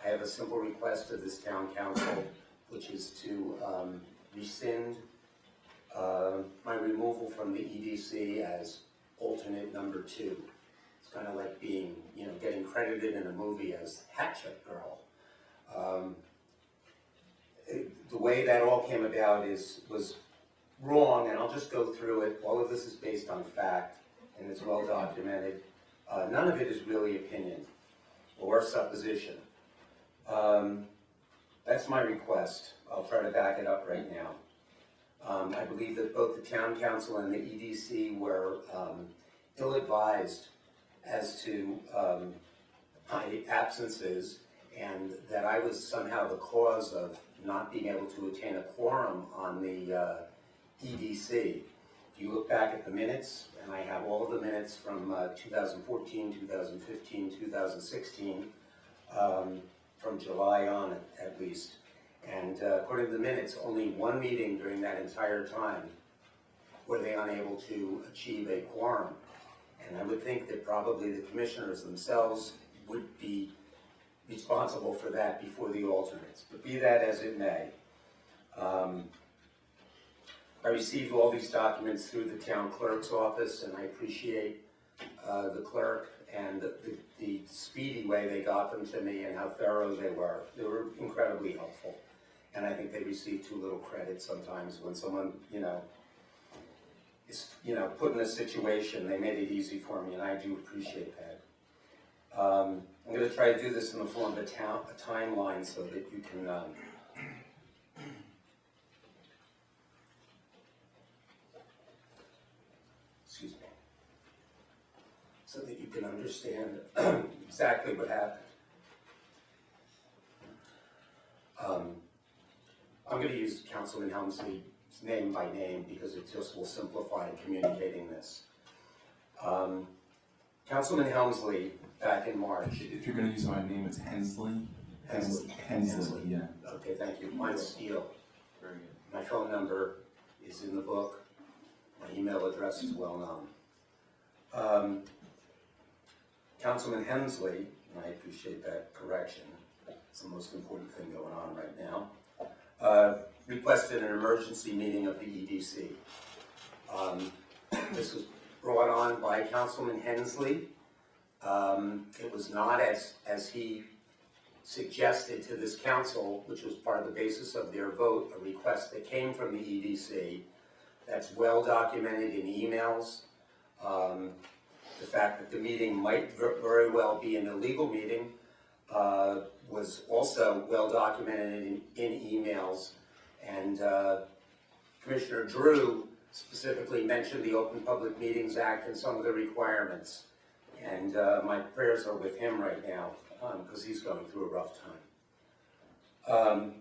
I have a simple request of this town council, which is to rescind my removal from the EDC as alternate number 2. It's kind of like being, getting credited in a movie as Hatchet Girl. The way that all came about was wrong, and I'll just go through it. All of this is based on fact, and it's well documented. None of it is really opinion or supposition. That's my request. I'll try to back it up right now. I believe that both the town council and the EDC were ill-advised as to my absences, and that I was somehow the cause of not being able to attain a quorum on the EDC. If you look back at the minutes, and I have all of the minutes from 2014, 2015, 2016, from July on at least. And according to the minutes, only one meeting during that entire time were they unable to achieve a quorum. And I would think that probably the commissioners themselves would be responsible for that before the alternates. But be that as it may, I received all these documents through the town clerk's office, and I appreciate the clerk and the speedy way they got them to me and how thorough they were. They were incredibly helpful. And I think they receive too little credit sometimes when someone, is, put in a situation. They made it easy for me, and I do appreciate that. I'm going to try to do this in the form of a timeline so that you can excuse me, so that you can understand exactly what happened. I'm going to use Councilman Helmsley's name by name because it just will simplify communicating this. Councilman Helmsley, back in March. If you're going to use my name, it's Hensley. Hensley, yeah. Okay, thank you. Mine's Steele. Very good. My phone number is in the book. My email address is well known. Councilman Hensley, and I appreciate that correction, it's the most important thing going on right now, requested an emergency meeting of the EDC. This was brought on by Councilman Hensley. It was not as he suggested to this council, which was part of the basis of their vote, a request that came from the EDC that's well documented in emails. The fact that the meeting might very well be an illegal meeting was also well documented in emails. And Commissioner Drew specifically mentioned the Open Public Meetings Act and some of the requirements. And my prayers are with him right now, because he's going through a rough time.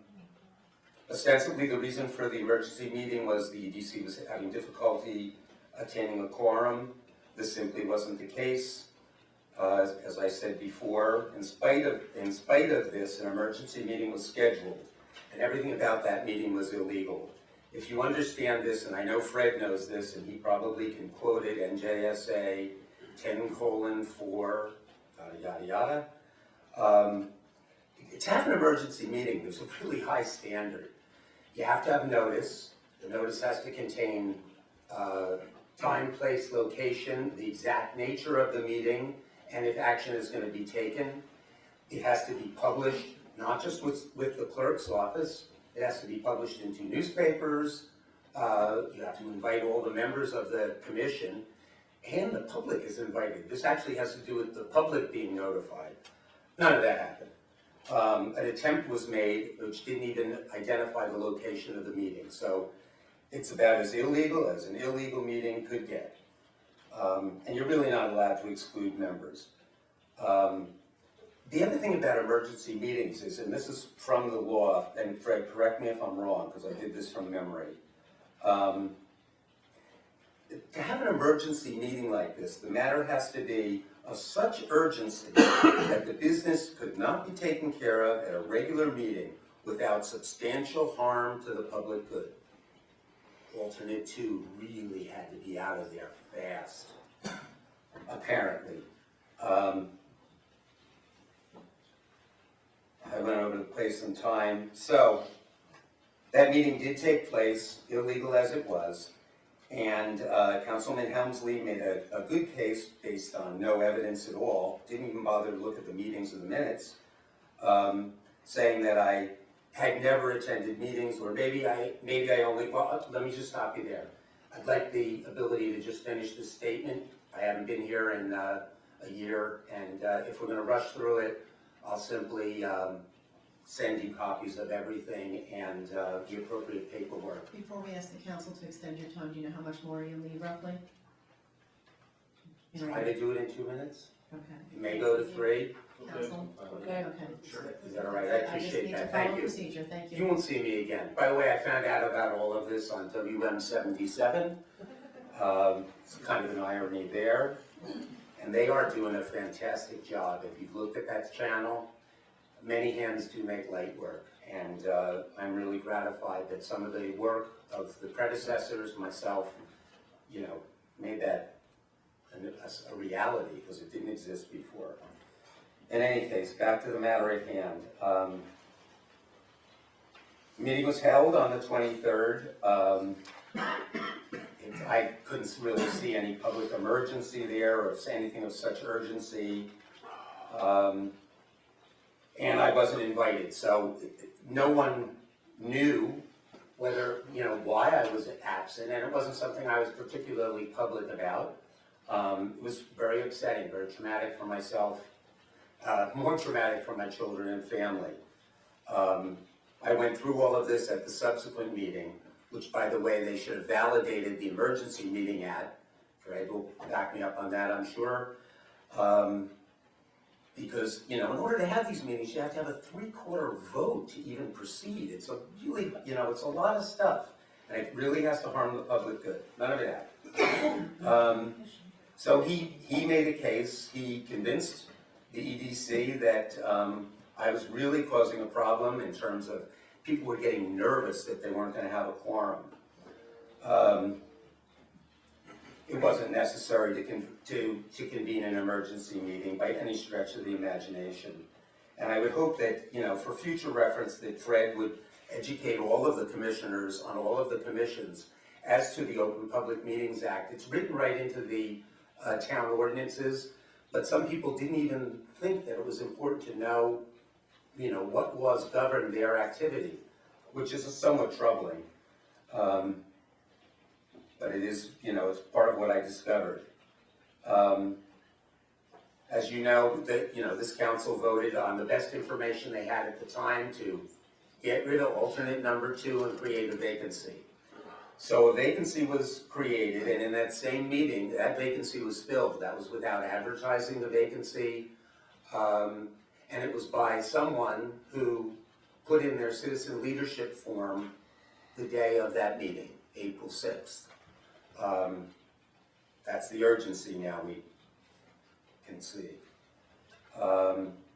Ostensibly, the reason for the emergency meeting was the EDC was having difficulty attaining a quorum. This simply wasn't the case. As I said before, in spite of this, an emergency meeting was scheduled, and everything about that meeting was illegal. If you understand this, and I know Fred knows this, and he probably can quote it, NJSA 10:4, yada, yada. To have an emergency meeting, there's a really high standard. You have to have notice. The notice has to contain time, place, location, the exact nature of the meeting, and if action is going to be taken. It has to be published, not just with the clerk's office. It has to be published in 2 newspapers. You have to invite all the members of the commission, and the public is invited. This actually has to do with the public being notified. None of that happened. An attempt was made which didn't even identify the location of the meeting. So it's about as illegal as an illegal meeting could get. And you're really not allowed to exclude members. The other thing about emergency meetings is, and this is from the law, and Fred, correct me if I'm wrong, because I did this from memory. To have an emergency meeting like this, the matter has to be of such urgency that the business could not be taken care of at a regular meeting without substantial harm to the public good. Alternate 2 really had to be out of there fast, apparently. I went over the place and time. So that meeting did take place, illegal as it was. And Councilman Helmsley made a good case based on no evidence at all, didn't even bother to look at the meetings and the minutes, saying that I had never attended meetings, or maybe I only, well, let me just stop you there. I'd like the ability to just finish this statement. I haven't been here in a year, and if we're going to rush through it, I'll simply send you copies of everything and the appropriate paperwork. Before we ask the council to extend your time, do you know how much more you need roughly? Try to do it in 2 minutes. Okay. It may go to 3. Council? Okay. Sure. Is that all right? I appreciate that. Thank you. Procedure. Thank you. You won't see me again. By the way, I found out about all of this on WM77. It's kind of an irony there. And they are doing a fantastic job. If you've looked at that channel, many hands do make light work. And I'm really gratified that some of the work of the predecessors, myself, made that a reality, because it didn't exist before. In any case, back to the matter at hand. The meeting was held on the 23rd. I couldn't really see any public emergency there or anything of such urgency. And I wasn't invited, so no one knew whether, why I was absent, and it wasn't something I was particularly public about. It was very upsetting, very traumatic for myself, more traumatic for my children and family. I went through all of this at the subsequent meeting, which, by the way, they should have validated the emergency meeting at. Fred will back me up on that, I'm sure. Because, in order to have these meetings, you have to have a 3/4 vote to even proceed. It's a really, it's a lot of stuff. And it really has to harm the public good. None of it happened. So he made a case. He convinced the EDC that I was really causing a problem in terms of people were getting nervous that they weren't going to have a quorum. It wasn't necessary to convene an emergency meeting by any stretch of the imagination. And I would hope that, for future reference, that Fred would educate all of the commissioners on all of the commissions as to the Open Public Meetings Act. It's written right into the town ordinances, but some people didn't even think that it was important to know, what laws govern their activity, which is somewhat troubling. But it is, it's part of what I discovered. As you know, this council voted on the best information they had at the time to get rid of alternate number 2 and create a vacancy. So a vacancy was created, and in that same meeting, that vacancy was filled. That was without advertising the vacancy. And it was by someone who put in their citizen leadership form the day of that meeting, April 6th. That's the urgency now we can see.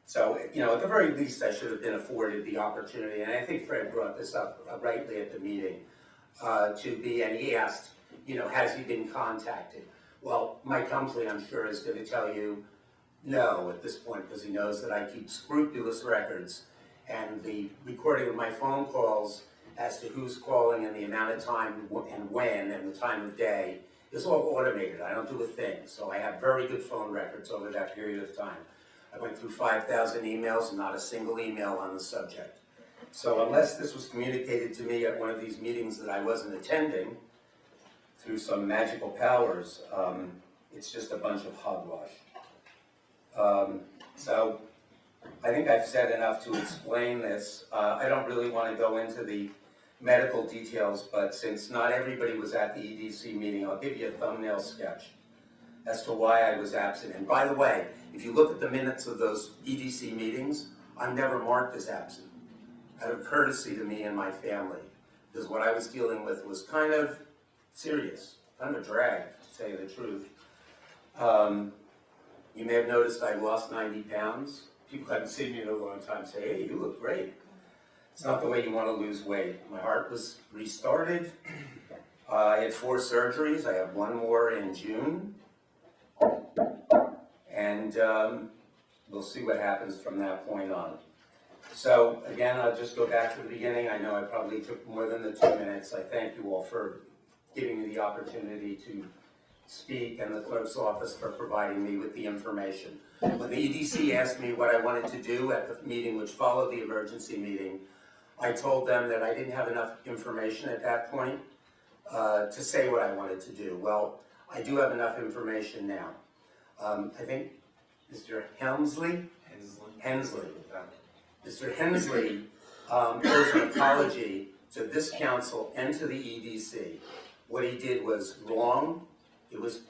So, you know, at the very least, I should have been afforded the opportunity, and I think Fred brought this up rightly at the meeting, to be, and he asked, you know, has he been contacted? Well, Mike Humsley, I'm sure, is going to tell you no at this point, because he knows that I keep scrupulous records, and the recording of my phone calls as to who's calling and the amount of time and when and the time of day is all automated. I don't do a thing, so I have very good phone records over that period of time. I went through 5,000 emails and not a single email on the subject. So unless this was communicated to me at one of these meetings that I wasn't attending through some magical powers, it's just a bunch of hogwash. So I think I've said enough to explain this. I don't really want to go into the medical details, but since not everybody was at the EDC meeting, I'll give you a thumbnail sketch as to why I was absent. And by the way, if you look at the minutes of those EDC meetings, I'm never marked as absent, out of courtesy to me and my family, because what I was dealing with was kind of serious, kind of a drag, to tell you the truth. You may have noticed I lost 90 pounds. People haven't seen me in a long time say, hey, you look great. It's not the way you want to lose weight. My heart was restarted. I had 4 surgeries. I have 1 more in June. And we'll see what happens from that point on. So again, I'll just go back to the beginning. I know I probably took more than the 2 minutes. I thank you all for giving me the opportunity to speak, and the clerk's office for providing me with the information. When the EDC asked me what I wanted to do at the meeting which followed the emergency meeting, I told them that I didn't have enough information at that point to say what I wanted to do. Well, I do have enough information now. I think Mr. Hensley? Mr. Hensley owes an apology to this council and to the EDC. What he did was wrong. It was,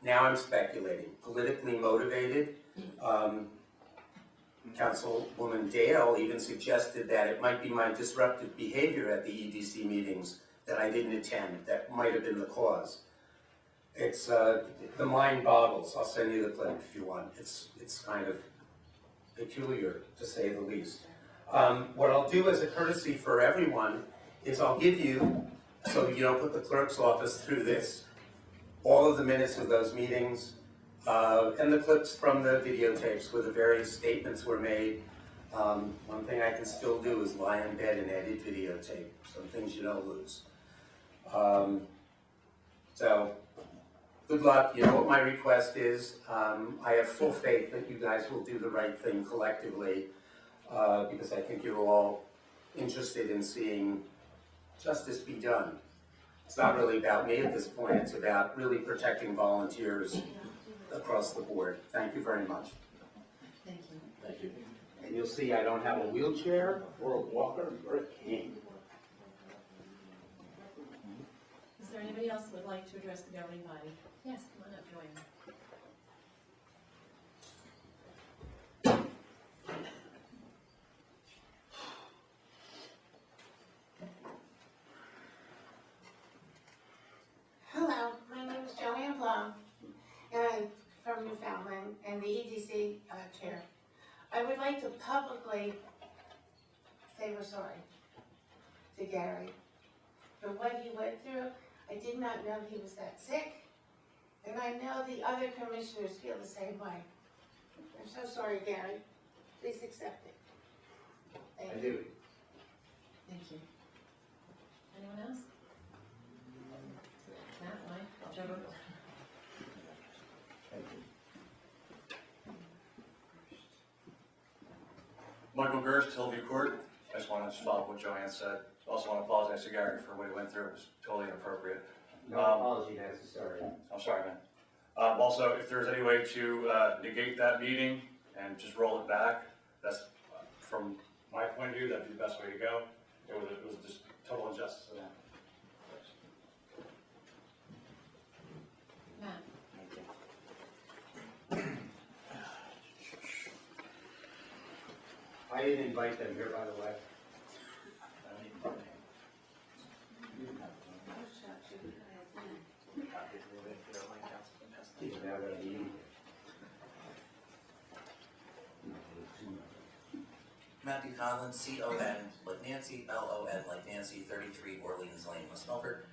now I'm speculating, politically motivated. Councilwoman Dale even suggested that it might be my disruptive behavior at the EDC meetings that I didn't attend that might have been the cause. It's, the mind boggles. I'll send you the clip if you want. It's kind of peculiar, to say the least. What I'll do as a courtesy for everyone is I'll give you, so you don't put the clerk's office through this, all of the minutes of those meetings, and the clips from the videotapes where the various statements were made. One thing I can still do is lie in bed and edit videotape. Some things you don't lose. So, good luck. You know what my request is. I have full faith that you guys will do the right thing collectively, because I think you're all interested in seeing justice be done. It's not really about me at this point. It's about really protecting volunteers across the board. Thank you very much. Thank you. Thank you. And you'll see I don't have a wheelchair or a walker or a cane. Is there anybody else who would like to address the governing body? Yes, come on up, Joanne. Hello, my name is Joanne Blum, and I'm from Newfoundland and the EDC chair. I would like to publicly say we're sorry to Gary for what he went through. I did not know he was that sick, and I know the other commissioners feel the same way. I'm so sorry, Gary. Please accept it. Thank you. I do. Thank you. Anyone else? Matt, Mike, Trevor? Michael Gerst, Hillview Court. I just want to follow up what Joanne said. Also want to apologize to Gary for what he went through. It was totally inappropriate. No apology necessary. I'm sorry, man. Also, if there's any way to negate that meeting and just roll it back, that's, from my point of view, that'd be the best way to go. It was just total injustice to them. I didn't invite them here, by the way. Matthew Conlon, C-O-N, like Nancy, L-O-N, like Nancy, 33 Orleans Lane, West Milford.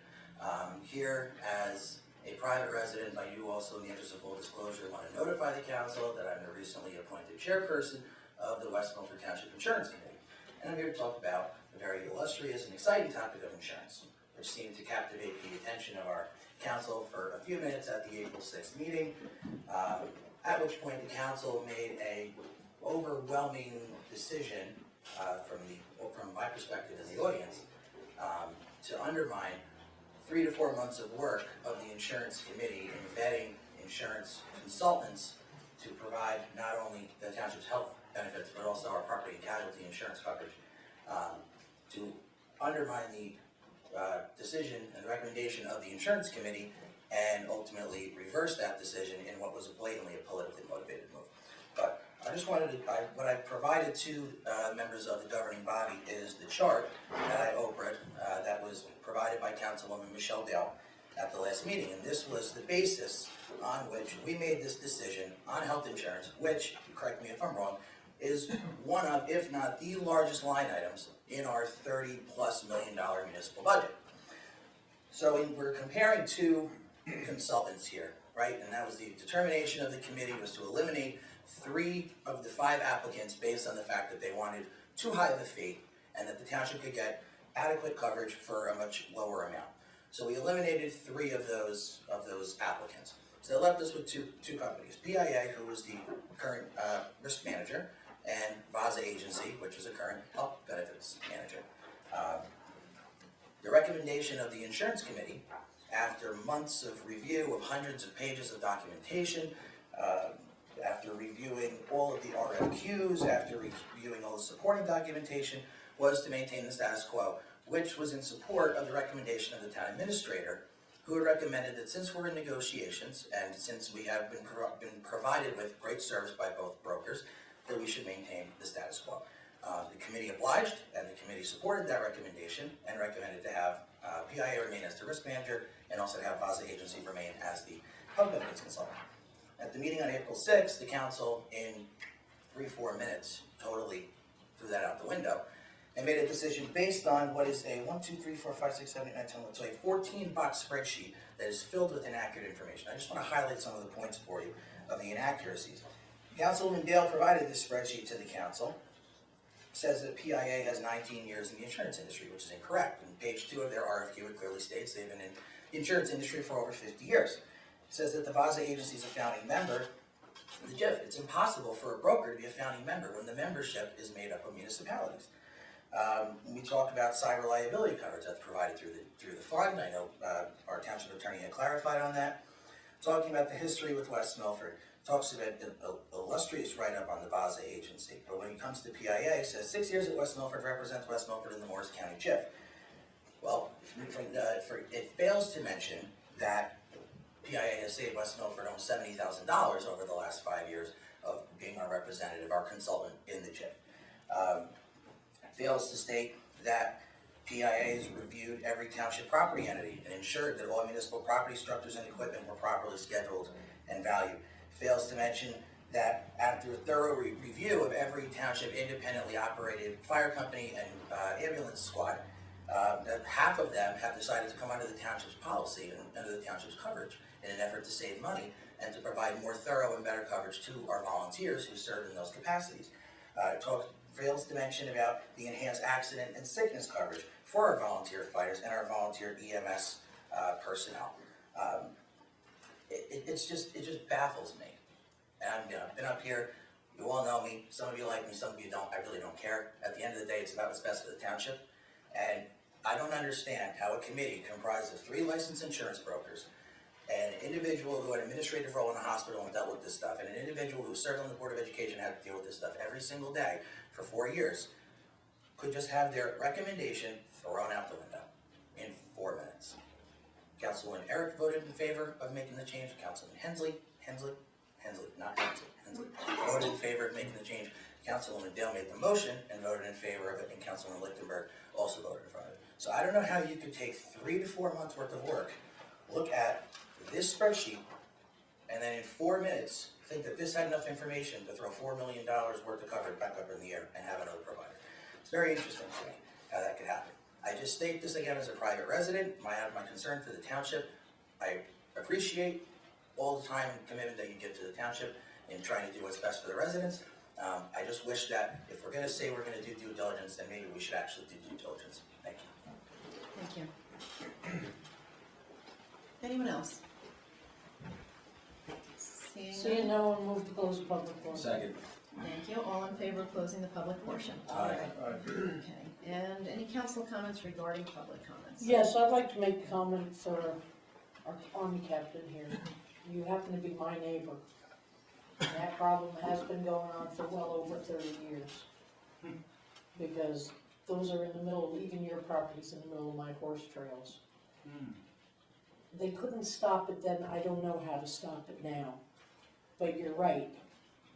Here as a private resident, I do also, in the interest of full disclosure, want to notify the council that I'm the recently appointed chairperson of the West Milford Township Insurance Committee. And I'm here to talk about a very illustrious and exciting topic of insurance, which seemed to captivate the attention of our council for a few minutes at the April 6th meeting, at which point the council made a overwhelming decision from my perspective in the audience to undermine 3 to 4 months of work of the insurance committee in vetting insurance consultants to provide not only the township's health benefits but also our property and casualty insurance coverage, to undermine the decision and recommendation of the insurance committee and ultimately reverse that decision in what was blatantly a politically motivated move. But I just wanted to, what I provided to members of the governing body is the chart that I opened that was provided by Councilwoman Michelle Dale at the last meeting. And this was the basis on which we made this decision on health insurance, which, correct me if I'm wrong, is one of, if not the largest line items in our $30+ million municipal budget. So we're comparing two consultants here, right? And that was the determination of the committee was to eliminate 3 of the 5 applicants based on the fact that they wanted too high of a fee and that the township could get adequate coverage for a much lower amount. So we eliminated 3 of those applicants. So that left us with two companies, PIA, who was the current risk manager, and VASA Agency, which is a current health benefits manager. The recommendation of the insurance committee, after months of review of hundreds of pages of documentation, after reviewing all of the RFQs, after reviewing all the supporting documentation, was to maintain the status quo, which was in support of the recommendation of the town administrator, who had recommended that since we're in negotiations and since we have been provided with great service by both brokers, that we should maintain the status quo. The committee obliged, and the committee supported that recommendation and recommended to have PIA remain as the risk manager and also to have VASA Agency remain as the health benefits consultant. At the meeting on April 6th, the council, in 3-4 minutes, totally threw that out the window and made a decision based on what is a 1, 2, 3, 4, 5, 6, 7, 8, 9, 10, so a 14-box spreadsheet that is filled with inaccurate information. I just want to highlight some of the points for you of the inaccuracies. Councilwoman Dale provided this spreadsheet to the council. It says that PIA has 19 years in the insurance industry, which is incorrect. On page 2 of their RFQ, it clearly states they've been in the insurance industry for over 50 years. It says that the VASA Agency is a founding member of the JIF. It's impossible for a broker to be a founding member when the membership is made up of municipalities. We talk about cyber liability coverage that's provided through the fund. I know our township attorney had clarified on that. Talking about the history with West Milford, talks about an illustrious write-up on the VASA Agency. But when it comes to PIA, it says 6 years at West Milford represents West Milford in the Morris County JIF. Well, it fails to mention that PIA has saved West Milford almost $70,000 over the last 5 years of being our representative, our consultant in the JIF. It fails to state that PIA has reviewed every township property entity and ensured that all municipal property structures and equipment were properly scheduled and valued. It fails to mention that after a thorough review of every township independently operated fire company and ambulance squad, that half of them have decided to come under the township's policy and under the township's coverage in an effort to save money and to provide more thorough and better coverage to our volunteers who serve in those capacities. It fails to mention about the enhanced accident and sickness coverage for our volunteer fighters and our volunteer EMS personnel. It just baffles me. And I've been up here, you all know me, some of you like me, some of you don't, I really don't care. At the end of the day, it's about what's best for the township. And I don't understand how a committee comprised of 3 licensed insurance brokers, an individual who had an administrative role in a hospital and dealt with this stuff, and an individual who served on the Board of Education and had to deal with this stuff every single day for 4 years, could just have their recommendation thrown out the window in 4 minutes. Councilman Eric voted in favor of making the change. Councilman Hensley, voted in favor of making the change. Councilwoman Dale made the motion and voted in favor of it, and Councilman Lichtenberg also voted in favor of it. So I don't know how you could take 3 to 4 months worth of work, look at this spreadsheet, and then in 4 minutes, think that this had enough information to throw $4 million worth of coverage back up in the air and have another provider. It's very interesting to me how that could happen. I just state this again as a private resident, my concern for the township. I appreciate all the time and commitment that you give to the township in trying to do what's best for the residents. I just wish that if we're gonna say we're gonna do due diligence, then maybe we should actually do due diligence. Thank you. Thank you. Anyone else? Seeing no one, move to close the public portion. Second. Thank you. All in favor of closing the public portion? Aye. Okay. And any council comments regarding public comments? Yes, I'd like to make a comment for our Army captain here. You happen to be my neighbor. And that problem has been going on for well over 30 years. Because those are in the middle of, even your property's in the middle of my horse trails. They couldn't stop it then, I don't know how to stop it now. But you're right,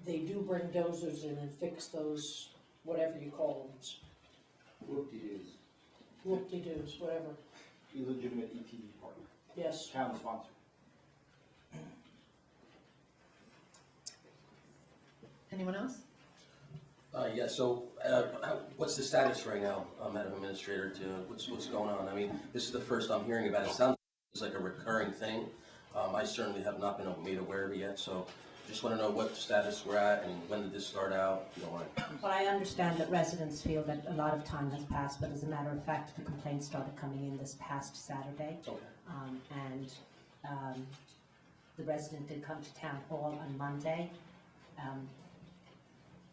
they do bring dozers in and fix those, whatever you call them. Whoop-de-doos. Whoop-de-doos, whatever. Illegitimate ETV park. Yes. Town sponsor. Anyone else? Yeah, so what's the status right now, Madam Administrator, to what's going on? I mean, this is the first I'm hearing about it. It sounds like a recurring thing. I certainly have not been made aware of it yet, so just want to know what status we're at and when did this start out, if you don't mind. Well, I understand that residents feel that a lot of time has passed, but as a matter of fact, the complaints started coming in this past Saturday. Okay. The resident did come to town hall on Monday.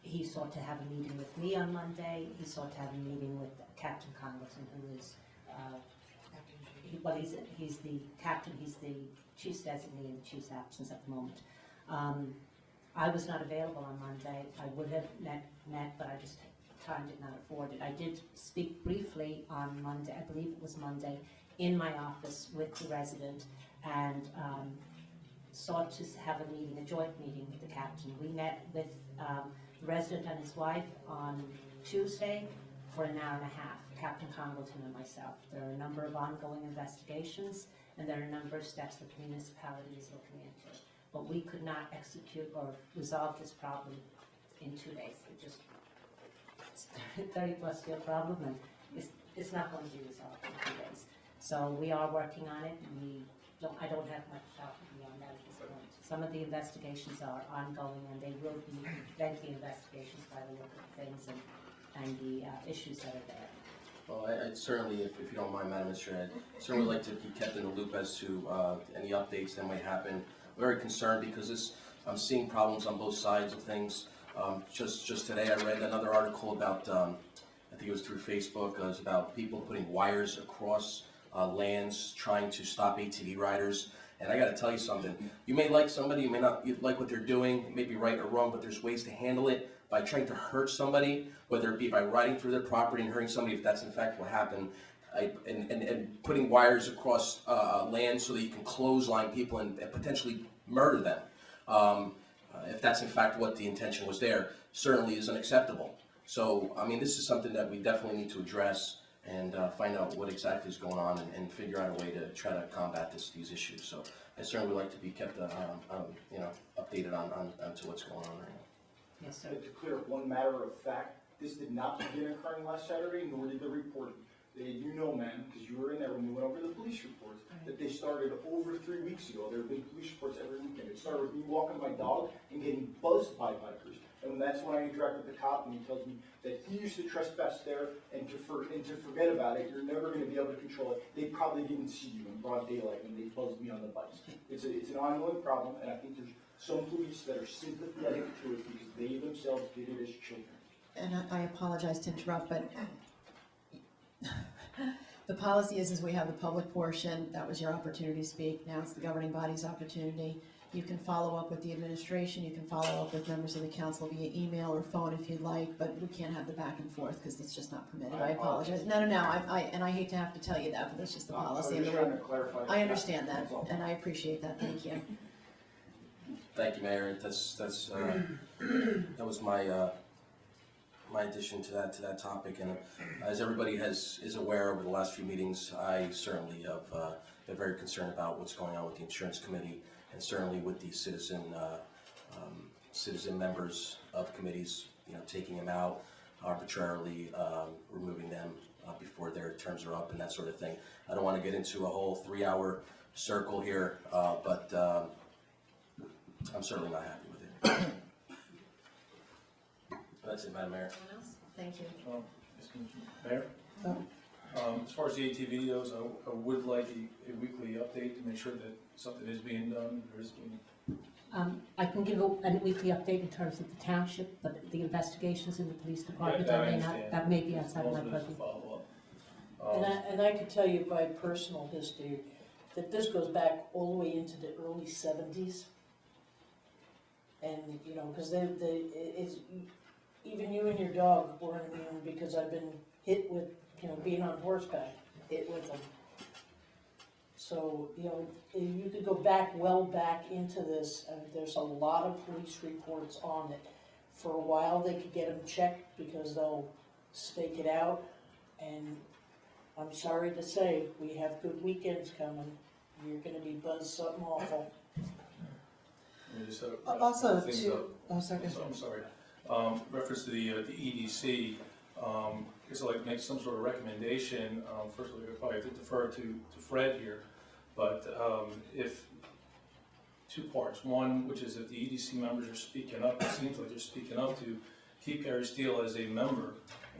He sought to have a meeting with me on Monday. He sought to have a meeting with Captain Congleton, who is, he's the captain, he's the chief's designee in the chief's absence at the moment. I was not available on Monday. I would have met, but I just, time did not afford it. I did speak briefly on Monday, I believe it was Monday, in my office with the resident, and sought to have a meeting, a joint meeting with the captain. We met with the resident and his wife on Tuesday for an hour and a half, Captain Congleton and myself. There are a number of ongoing investigations, and there are a number of steps that the municipality is looking into. But we could not execute or resolve this problem in 2 days. It just, it's a 30-plus year problem, and it's not going to be resolved in 2 days. So we are working on it. I don't have much to talk beyond that at this point. Some of the investigations are ongoing, and they will be lengthy investigations by the look of things and the issues that are there. Well, I'd certainly, if you don't mind, Madam Administrator, I'd certainly like to be kept in the loop as to any updates that might happen. I'm very concerned because I'm seeing problems on both sides of things. Just today I read another article about, I think it was through Facebook, it was about people putting wires across lands trying to stop ATV riders. And I got to tell you something, you may like somebody, you may not like what they're doing, it may be right or wrong, but there's ways to handle it by trying to hurt somebody, whether it be by riding through their property and hurting somebody, if that's in fact what happened, and putting wires across land so that you can clothesline people and potentially murder them. If that's in fact what the intention was there, certainly is unacceptable. So, I mean, this is something that we definitely need to address and find out what exactly is going on and figure out a way to try to combat these issues. So I certainly would like to be kept, updated on to what's going on right now. Yes, sir. To clear up one matter of fact, this did not begin occurring last Saturday, nor did the report. You know, ma'am, because you were in there when we went over the police reports, that they started over 3 weeks ago. There have been police reports every weekend. It started with me walking my dog and getting buzzed by bikers. And that's when I interact with the cop, and he tells me that he used to trespass there, and to forget about it, you're never going to be able to control it. They probably didn't see you in broad daylight when they buzzed me on the bikes. It's an ongoing problem, and I think there's some police that are sympathetic to it because they themselves did it as children. And I apologize to interrupt, but the policy is we have the public portion. That was your opportunity to speak. Now it's the governing body's opportunity. You can follow up with the administration. You can follow up with members of the council via email or phone if you'd like, but we can't have the back and forth because it's just not permitted. I apologize. No. And I hate to have to tell you that, but that's just the policy. I was trying to clarify. I understand that, and I appreciate that. Thank you. Thank you, Mayor. That was my my addition to that topic. And as everybody is aware over the last few meetings, I certainly have been very concerned about what's going on with the insurance committee, and certainly with the citizen members of committees, taking them out arbitrarily, removing them before their terms are up and that sort of thing. I don't want to get into a whole 3-hour circle here, but I'm certainly not happy with it. That's it, Madam Mayor. Anyone else? Thank you. Mayor? As far as the ATV goes, I would like a weekly update to make sure that something is being done. I can give a weekly update in terms of the township, but the investigations in the police department, that may be outside of my purview. And I could tell you by personal history that this goes back all the way into the early 70s. And, because it's, even you and your dog weren't immune, because I've been hit with, being on horseback, hit with them. So, you could go well back into this, and there's a lot of police reports on it. For a while, they could get them checked because they'll stake it out, and I'm sorry to say, we have good weekends coming. You're gonna be buzzed something awful. Also, I'm sorry. Reference to the EDC, I guess I'd like to make some sort of recommendation. First of all, I probably have to defer to Fred here, but if 2 parts. One, which is that the EDC members are speaking up. It seems like they're speaking up to keep Gary Steele as a member.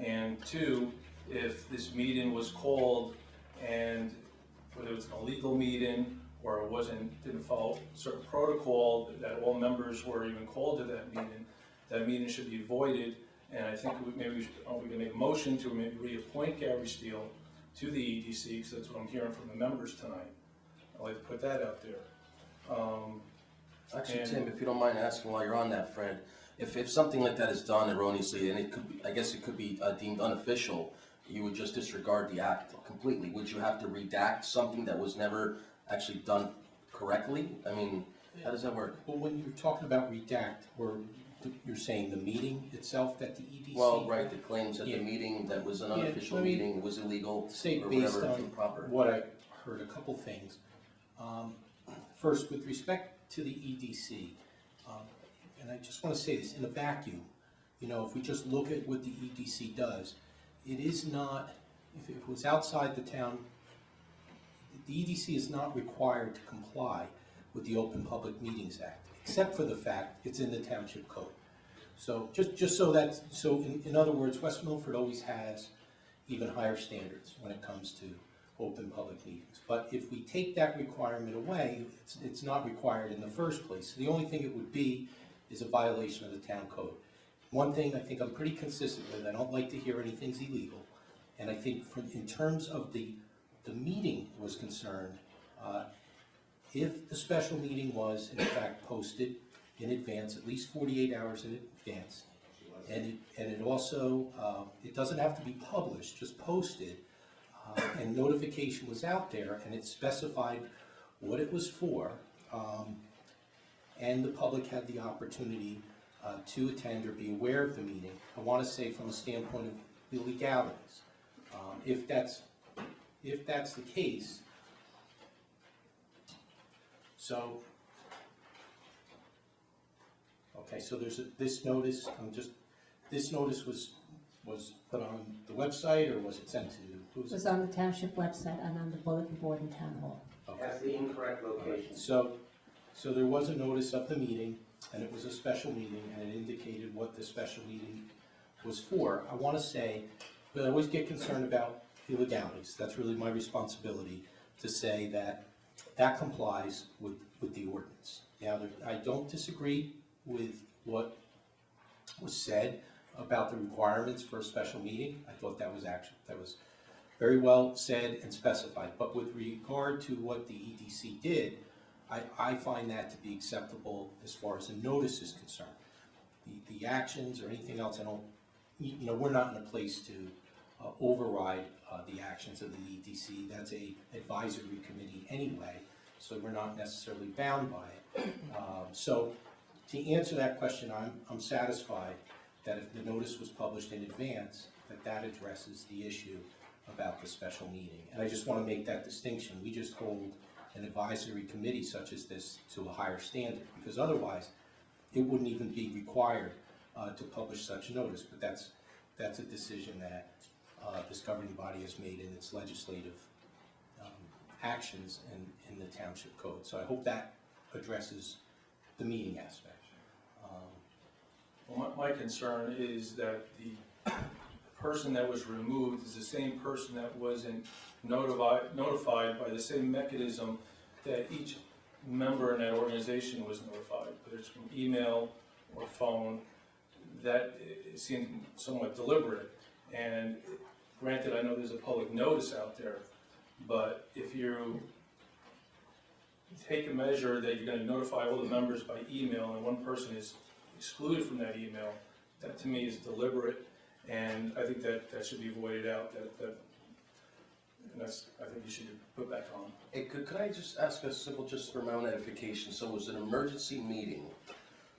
And 2, if this meeting was called and whether it's an illegal meeting or it didn't follow certain protocol, that all members were even called to that meeting should be voided. And I think maybe we can make a motion to maybe reappoint Gary Steele to the EDC, because that's what I'm hearing from the members tonight. I'd like to put that out there. Actually, Tim, if you don't mind asking while you're on that, Fred, if something like that is done erroneously, and I guess it could be deemed unofficial, you would just disregard the act completely. Would you have to redact something that was never actually done correctly? I mean, how does that work? Well, when you're talking about redact, or you're saying the meeting itself that the EDC... Well, right, the claims that the meeting that was an unofficial meeting was illegal, say or based whatever, on improper. what I heard, a couple things. First, with respect to the EDC, and I just want to say this in a vacuum, if we just look at what the EDC does, it is not, if it was outside the town, the EDC is not required to comply with the Open Public Meetings Act, except for the fact it's in the township code. So just so that, in other words, West Milford always has even higher standards when it comes to open public meetings. But if we take that requirement away, it's not required in the first place. The only thing it would be is a violation of the town code. One thing I think I'm pretty consistent with, I don't like to hear anything's illegal. And I think in terms of the meeting was concerned, if the special meeting was in fact posted in advance, at least 48 hours in advance, and it also, it doesn't have to be published, just posted, and notification was out there, and it specified what it was for, and the public had the opportunity to attend or be aware of the meeting. I want to say from a standpoint of the legalities, if that's the case, so there's this notice. This notice was put on the website, or was it sent to? It was on the township website and on the bulletin board in town hall. Okay. That's the incorrect location. So there was a notice of the meeting, and it was a special meeting, and it indicated what the special meeting was for. I want to say, but I always get concerned about illegalities. That's really my responsibility to say that complies with the ordinance. Now, I don't disagree with what was said about the requirements for a special meeting. I thought that was very well said and specified. But with regard to what the EDC did, I find that to be acceptable as far as a notice is concerned. The actions or anything else, we're not in a place to override the actions of the EDC. That's a advisory committee anyway, so we're not necessarily bound by it. So to answer that question, I'm satisfied that if the notice was published in advance, that addresses the issue about the special meeting. And I just want to make that distinction. We just hold an advisory committee such as this to a higher standard, because otherwise it wouldn't even be required to publish such notice. But that's a decision that this governing body has made in its legislative actions in the township code. So I hope that addresses the meeting aspect. Well, my concern is that the person that was removed is the same person that wasn't notified by the same mechanism that each member in that organization was notified, whether it's from email or phone. That seemed somewhat deliberate. And granted, I know there's a public notice out there, but if you take a measure that you're going to notify all the members by email and one person is excluded from that email, that to me is deliberate, and I think that should be voided out. And I think you should be put back on. Hey, could I just ask a simple, just for my own edification? So it was an emergency meeting.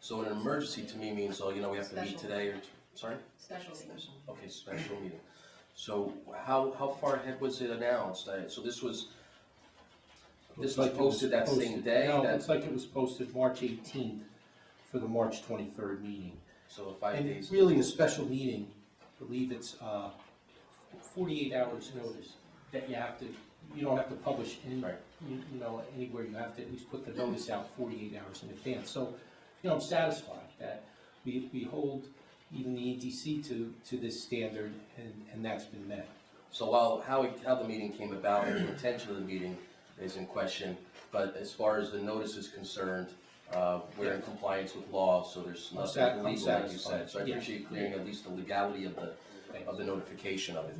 So an emergency to me means, oh, you know, we have to meet today, or, sorry? Special meeting. Okay, special meeting. So how far ahead was it announced? So this was posted that same day? No, it looks like it was posted March 18th for the March 23rd meeting. So 5 And days. really a special meeting, I believe it's 48 hours notice that you don't have to publish in, you know, anywhere. You have to at least put the notice out 48 hours in advance. So, you know, I'm satisfied that we hold even the EDC to this standard, and that's been met. So while how the meeting came about and the intention of the meeting is in question, but as far as the notice is concerned, we're in compliance with law, so there's nothing illegal, like you said. So I appreciate clearing at least the legality of the notification of it.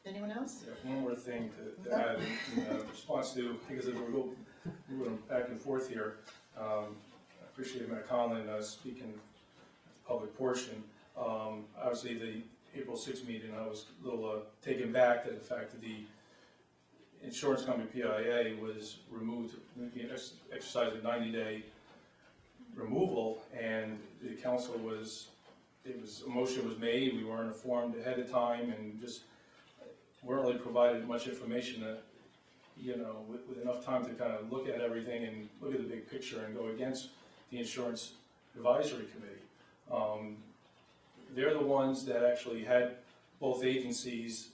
Anyone else? Yeah, one more thing to add in response to, because we're going back and forth here. I appreciate Matt Conlon speaking at the public portion. Obviously, the April 6th meeting, I was a little taken back at the fact that the insurance company PIA was removed, exercised a 90-day removal, and the council a motion was made. We weren't informed ahead of time, and just weren't really provided much information that, you know, with enough time to kind of look at everything and look at the big picture and go against the insurance advisory committee. They're the ones that actually had both agencies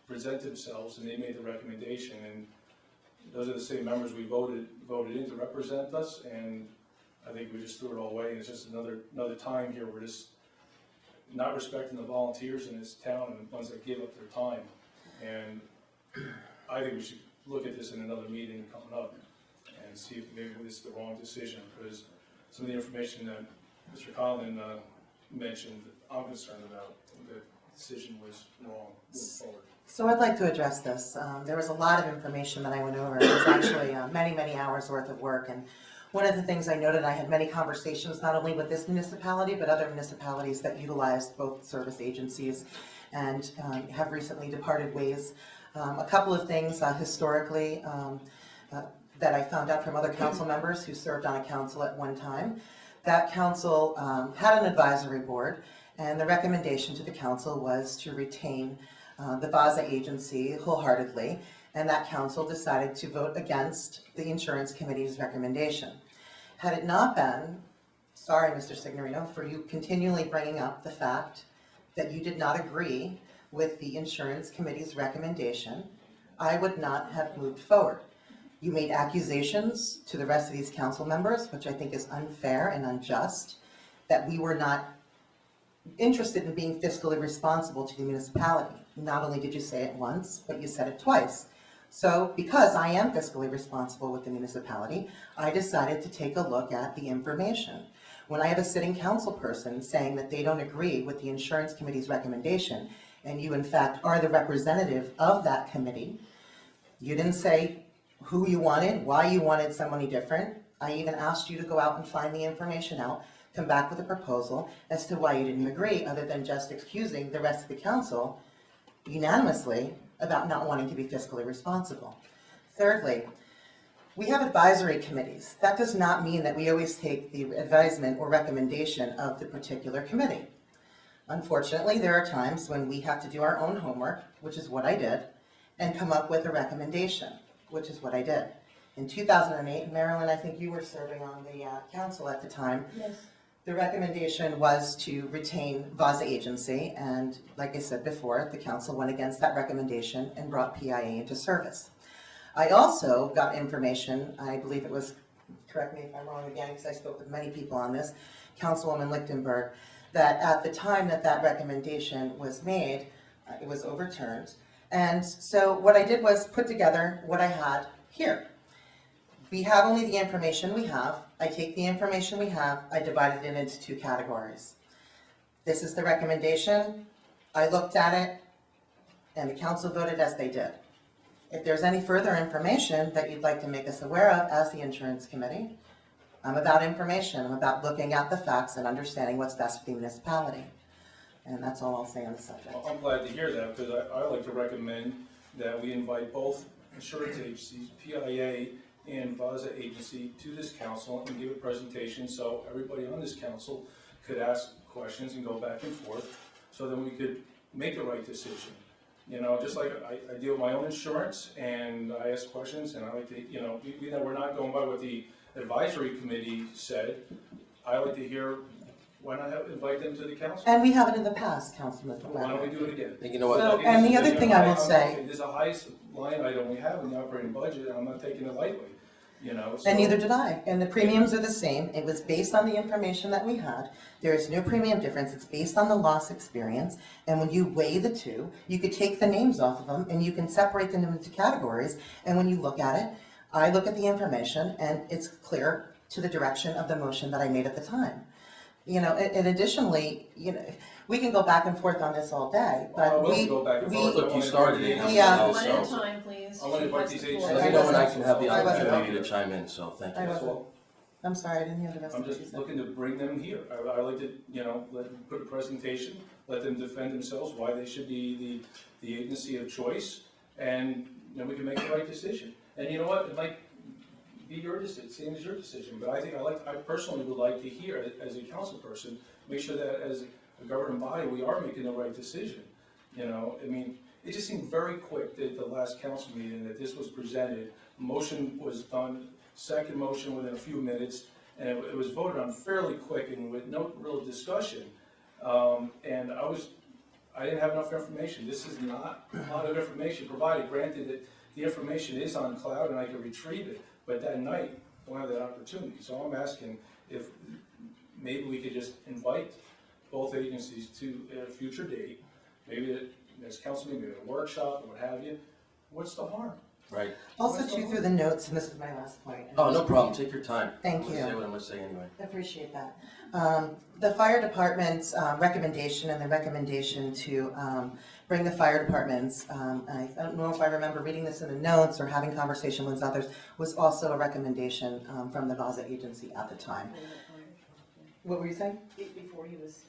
present themselves, and they made the recommendation, and those are the same members we voted in to represent us, and I think we just threw it all away, and it's just another time here we're just not respecting the volunteers in this town and the ones that give up their time. And I think we should look at this in another meeting coming up and see if maybe this is the wrong decision, because some of the information that Mr. Conlon mentioned, I'm concerned about. The decision was wrong moving forward. So I'd like to address this. There was a lot of information that I went over. It was actually many hours worth of work. And one of the things I noted, I had many conversations not only with this municipality, but other municipalities that utilized both service agencies and have recently departed ways. A couple of things historically that I found out from other council members who served on a council at one time. That council had an advisory board, and the recommendation to the council was to retain the VASA agency wholeheartedly, and that council decided to vote against the insurance committee's recommendation. Had it not been, sorry Mr. Signorino, for you continually bringing up the fact that you did not agree with the insurance committee's recommendation, I would not have moved forward. You made accusations to the rest of these council members, which I think is unfair and unjust, that we were not interested in being fiscally responsible to the municipality. Not only did you say it once, but you said it twice. So because I am fiscally responsible with the municipality, I decided to take a look at the information. When I have a sitting council person saying that they don't agree with the insurance committee's recommendation, and you in fact are the representative of that committee, you didn't say who you wanted, why you wanted somebody different. I even asked you to go out and find the information out, come back with a proposal as to why you didn't agree, other than just excusing the rest of the council unanimously about not wanting to be fiscally responsible. Thirdly, We have advisory committees. That does not mean that we always take the advisement or recommendation of the particular committee. Unfortunately, there are times when we have to do our own homework, which is what I did, and come up with a recommendation, which is what I did. In 2008, Marilyn, I think you were serving on the council at the time. Yes. The recommendation was to retain VAZA agency, and like I said before, the council went against that recommendation and brought PIA into service. I also got information, I believe it was, correct me if I'm wrong again, because I spoke with many people on this, Councilwoman Lichtenberg, that at the time that that recommendation was made, it was overturned. And so what I did was put together what I had here. We have only the information we have. I take the information we have, I divided it into two categories. This is the recommendation. I looked at it, and the council voted as they did. If there's any further information that you'd like to make us aware of as the insurance committee, I'm about information. I'm about looking at the facts and understanding what's best for the municipality. And that's all I'll say on the subject. Well, I'm glad to hear that, because I like to recommend that we invite both insurance agencies, PIA and VAZA agency, to this council and give a presentation so everybody on this council could ask questions and go back and forth, so that we could make the right decision. You know, just like I deal with my own insurance and I ask questions, and I like to, you know, we're not going by what the advisory committee said. I like to hear, why not invite them to the council? And we have it in the past, Councilman. Why don't we do it again? You know what? So, and the other thing I will say. There's a highest line item we have in the operating budget, and I'm not taking it lightly, you know? And neither did I. And the premiums are the same. It was based on the information that we had. There is no premium difference. It's based on the loss experience. And when you weigh the two, you could take the names off of them and you can separate them into categories. And when you look at it, I look at the information and it's clear to the direction of the motion that I made at the time. You know, and additionally, you know, we can go back and forth on this all day, but Look, you started it. Yeah. One at a time, please. I want to invite these agencies. Let me know when I can have the opportunity to chime in, so thank you. I'm sorry, I didn't hear the rest I'm of what you just said. looking to bring them here. I like to, you know, let them put a presentation, let them defend themselves, why they should be the agency of choice, and then we can make the right decision. And you know what, it might be your decision, same as your decision, but I personally would like to hear, as a council person, make sure that as a governing body, we are making the right decision. You know, I mean, it just seemed very quick that the last council meeting that this was presented, motion was done, second motion within a few minutes, and it was voted on fairly quick and with no real discussion. And I didn't have enough information. This is not a lot of information provided. Granted that the information is on cloud and I can retrieve it, but that night, I don't have that opportunity. So I'm asking if maybe we could just invite both agencies to a future date, maybe next council meeting, maybe a workshop or what have you. What's the harm? Right. Also, too, through the notes, and this is my last point. Oh, no problem, take your time. Thank I'm you. gonna say what I'm gonna say anyway. I appreciate that. The fire department's recommendation and the recommendation to bring the fire departments, I don't know if I remember reading this in the notes or having conversation with others, was also a recommendation from the VAZA agency at the time. What were you saying? Before he was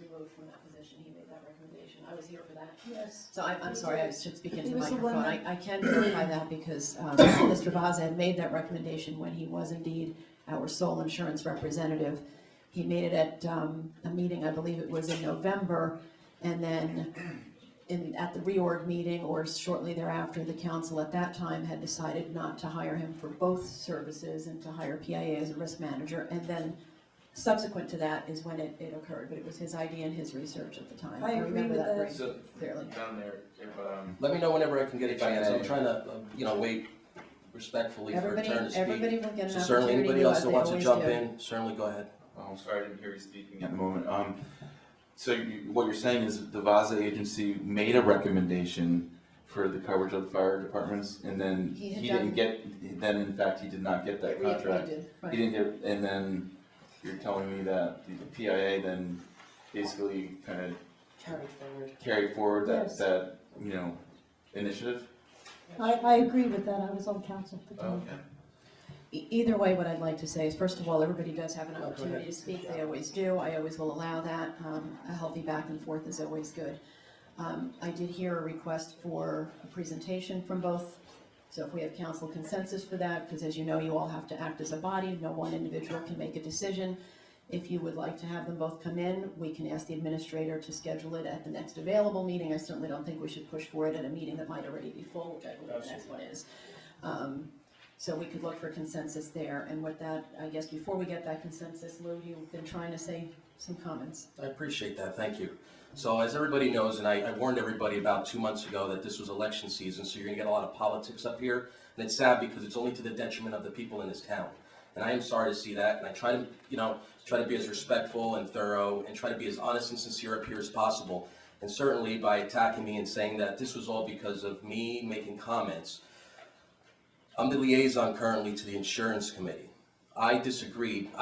removed from that position, he made that recommendation. I was here for that. Yes. So I'm sorry, I should speak into He the was the microphone. one I can verify that because Mr. Vaza had made that recommendation when he was indeed our sole insurance representative. He made it at a meeting, I believe it was in November, and then at the reorg meeting or shortly thereafter, the council at that time had decided not to hire him for both services and to hire PIA as a risk manager. And then subsequent to that is when it occurred, but it was his idea and his research at the time. I agree remember with that that. very clearly. Down there, if, Let me know whenever I can get a chance. I'm trying to, wait respectfully for a turn to speak. Everybody will get an So certainly, opportunity anybody to, else as that they wants to always jump do. in, certainly go ahead. Oh, I'm sorry, I didn't hear you speaking at the moment. So what you're saying is the VAZA agency made a recommendation for the coverage of the fire departments, and then he didn't get, then in fact he did not get that contract. He didn't get, and then you're telling me that the PIA then basically kind of carried forward that, Yes. that, initiative? I agree with that, I was on council at the time. Okay. Either way, what I'd like to say is, first of all, everybody does have an opportunity to speak. They always do. I always will allow that. A healthy back and forth is always good. I did hear a request for a presentation from both So if we have council consensus for that, because as you know, you all have to act as a body, no one individual can make a decision. If you would like to have them both come in, we can ask the administrator to schedule it at the next available meeting. I certainly don't think we should push for it at a meeting that might already be full, which I believe the next one is. So we could look for consensus there, and with that, I guess before we get that consensus, Lou, you've been trying to say some comments. I appreciate that, thank you. So as everybody knows, and I warned everybody about 2 months ago that this was election season, so you're gonna get a lot of politics up here, and it's sad because it's only to the detriment of the people in this town. And I am sorry to see that, and I try to, try to be as respectful and thorough, and try to be as honest and sincere up here as possible. And certainly by attacking me and saying that this was all because of me making comments. I'm the liaison currently to the insurance committee. I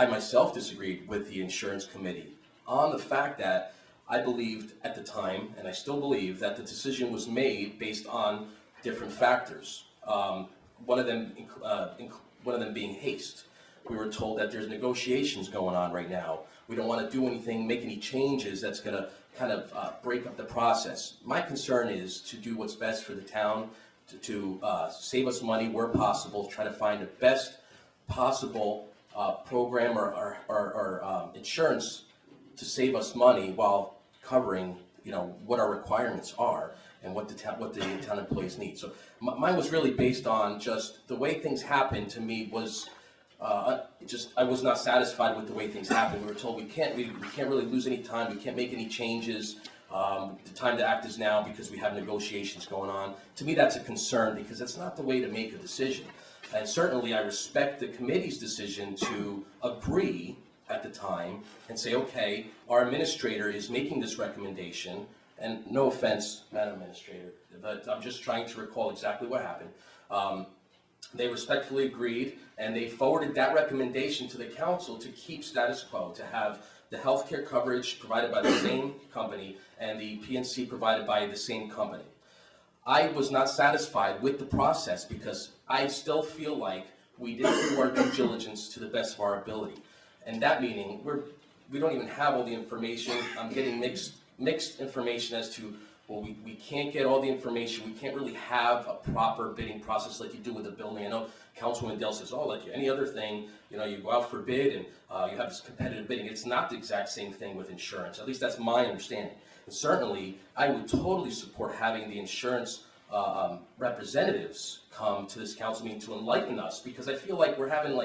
myself disagreed with the insurance committee on the fact that I believed at the time, and I still believe, that the decision was made based on different factors. One of them being haste. We were told that there's negotiations going on right now. We don't want to do anything, make any changes that's going to kind of break up the process. My concern is to do what's best for the town, to save us money where possible, try to find the best possible program or insurance to save us money while covering, what our requirements are and what the town employees need. So mine was really based on just the way things happened. To me was I was not satisfied with the way things happened. We were told we can't really lose any time. We can't make any changes. The time to act is now because we have negotiations going on. To me, that's a concern because that's not the way to make a decision. And certainly I respect the committee's decision to agree at the time and say, okay, our administrator is making this recommendation, and no offense, Madam Administrator, but I'm just trying to recall exactly what happened. They respectfully agreed, and they forwarded that recommendation to the council to keep status quo, to have the healthcare coverage provided by the same company and the PNC provided by the same company. I was not satisfied with the process because I still feel like we didn't do our due diligence to the best of our ability. And that meaning we don't even have all the information. I'm getting mixed information as to, well, we can't get all the information. We can't really have a proper bidding process like you do with a building. I know Councilwoman Dale says, oh, like any other thing, you go out for bid and you have this competitive bidding. It's not the exact same thing with insurance. At least that's my understanding. And certainly, I would totally support having the insurance representatives come to this council meeting to enlighten us, because I feel like we're having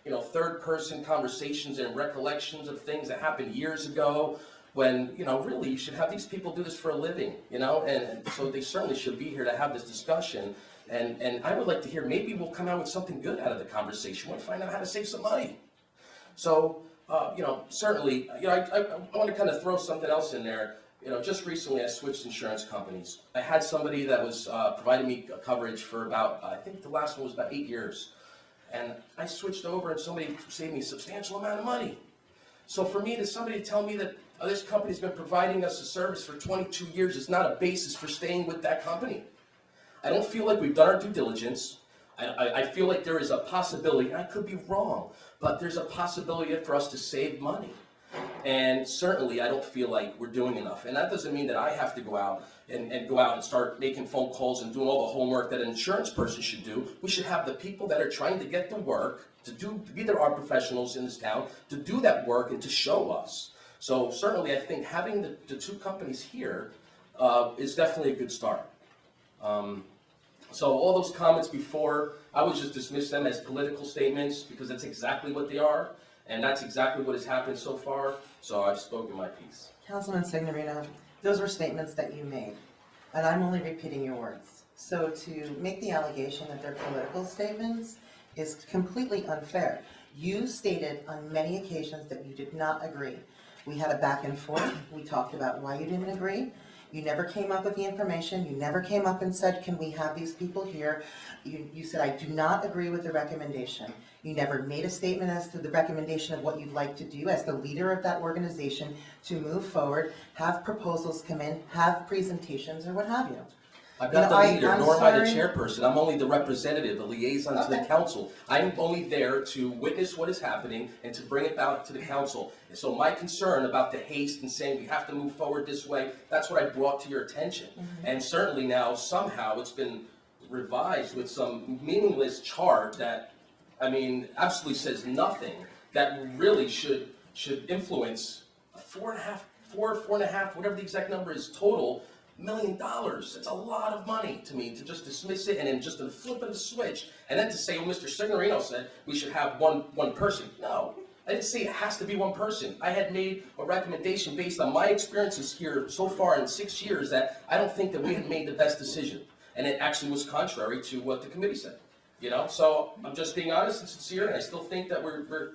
third-person conversations and recollections of things that happened years ago, when, really you should have these people do this for a living, and so they certainly should be here to have this discussion. And I would like to hear, maybe we'll come out with something good out of the conversation. We'll find out how to save some money. So, certainly, I want to kind of throw something else in there. Just recently I switched insurance companies. I had somebody that was providing me coverage for about, I think the last one was about 8 years. And I switched over and somebody saved me a substantial amount of money. So for me, somebody tell me that this company's been providing us a service for 22 years is not a basis for staying with that company. I don't feel like we've done our due diligence. I feel like there is a possibility, and I could be wrong, but there's a possibility for us to save money. And certainly I don't feel like we're doing enough. And that doesn't mean that I have to go out and start making phone calls and doing all the homework that an insurance person should do. We should have the people that are trying to get the work, to be there are professionals in this town, to do that work and to show us. So certainly I think having the two companies here is definitely a good start. So all those comments before, I would just dismiss them as political statements because that's exactly what they are. And that's exactly what has happened so far, so I've spoken my piece. Councilman Signorino, those were statements that you made, and I'm only repeating your words. So to make the allegation that they're political statements is completely unfair. You stated on many occasions that you did not agree. We had a back and forth. We talked about why you didn't agree. You never came up with the information. You never came up and said, can we have these people here? You said, I do not agree with the recommendation. You never made a statement as to the recommendation of what you'd like to do as the leader of that organization to move forward, have proposals come in, have presentations, or what have you. I'm not the leader, nor am I the chairperson. I'm only the representative, the liaison to the council. I'm only there to witness what is happening and to bring it back to the council. And so my concern about the haste and saying we have to move forward this way, that's what I brought to your attention. And certainly now, somehow, it's been revised with some meaningless chart that, I mean, absolutely says nothing, that really should influence four and a half, whatever the exact number is total, $1 million. It's a lot of money to me to just dismiss it and then just a flip of a switch. And then to say, well, Mr. Signorino said we should have one person. No, I didn't say it has to be one person. I had made a recommendation based on my experiences here so far in 6 years that I don't think that we had made the best decision. And it actually was contrary to what the committee said. So I'm just being honest and sincere, and I still think that we're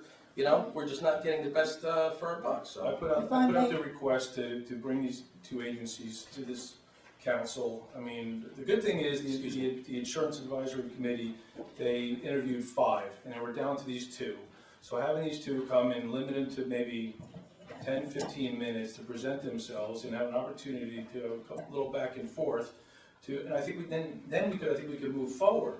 just not getting the best for our buck. So I put out the request to bring these two agencies to this council. I mean, the good thing is the Insurance Advisory Committee, they interviewed 5, and they were down to these 2. So having these 2 come and limit them to maybe 10, 15 minutes to present themselves and have an opportunity to have a little back and forth, and I think we could move forward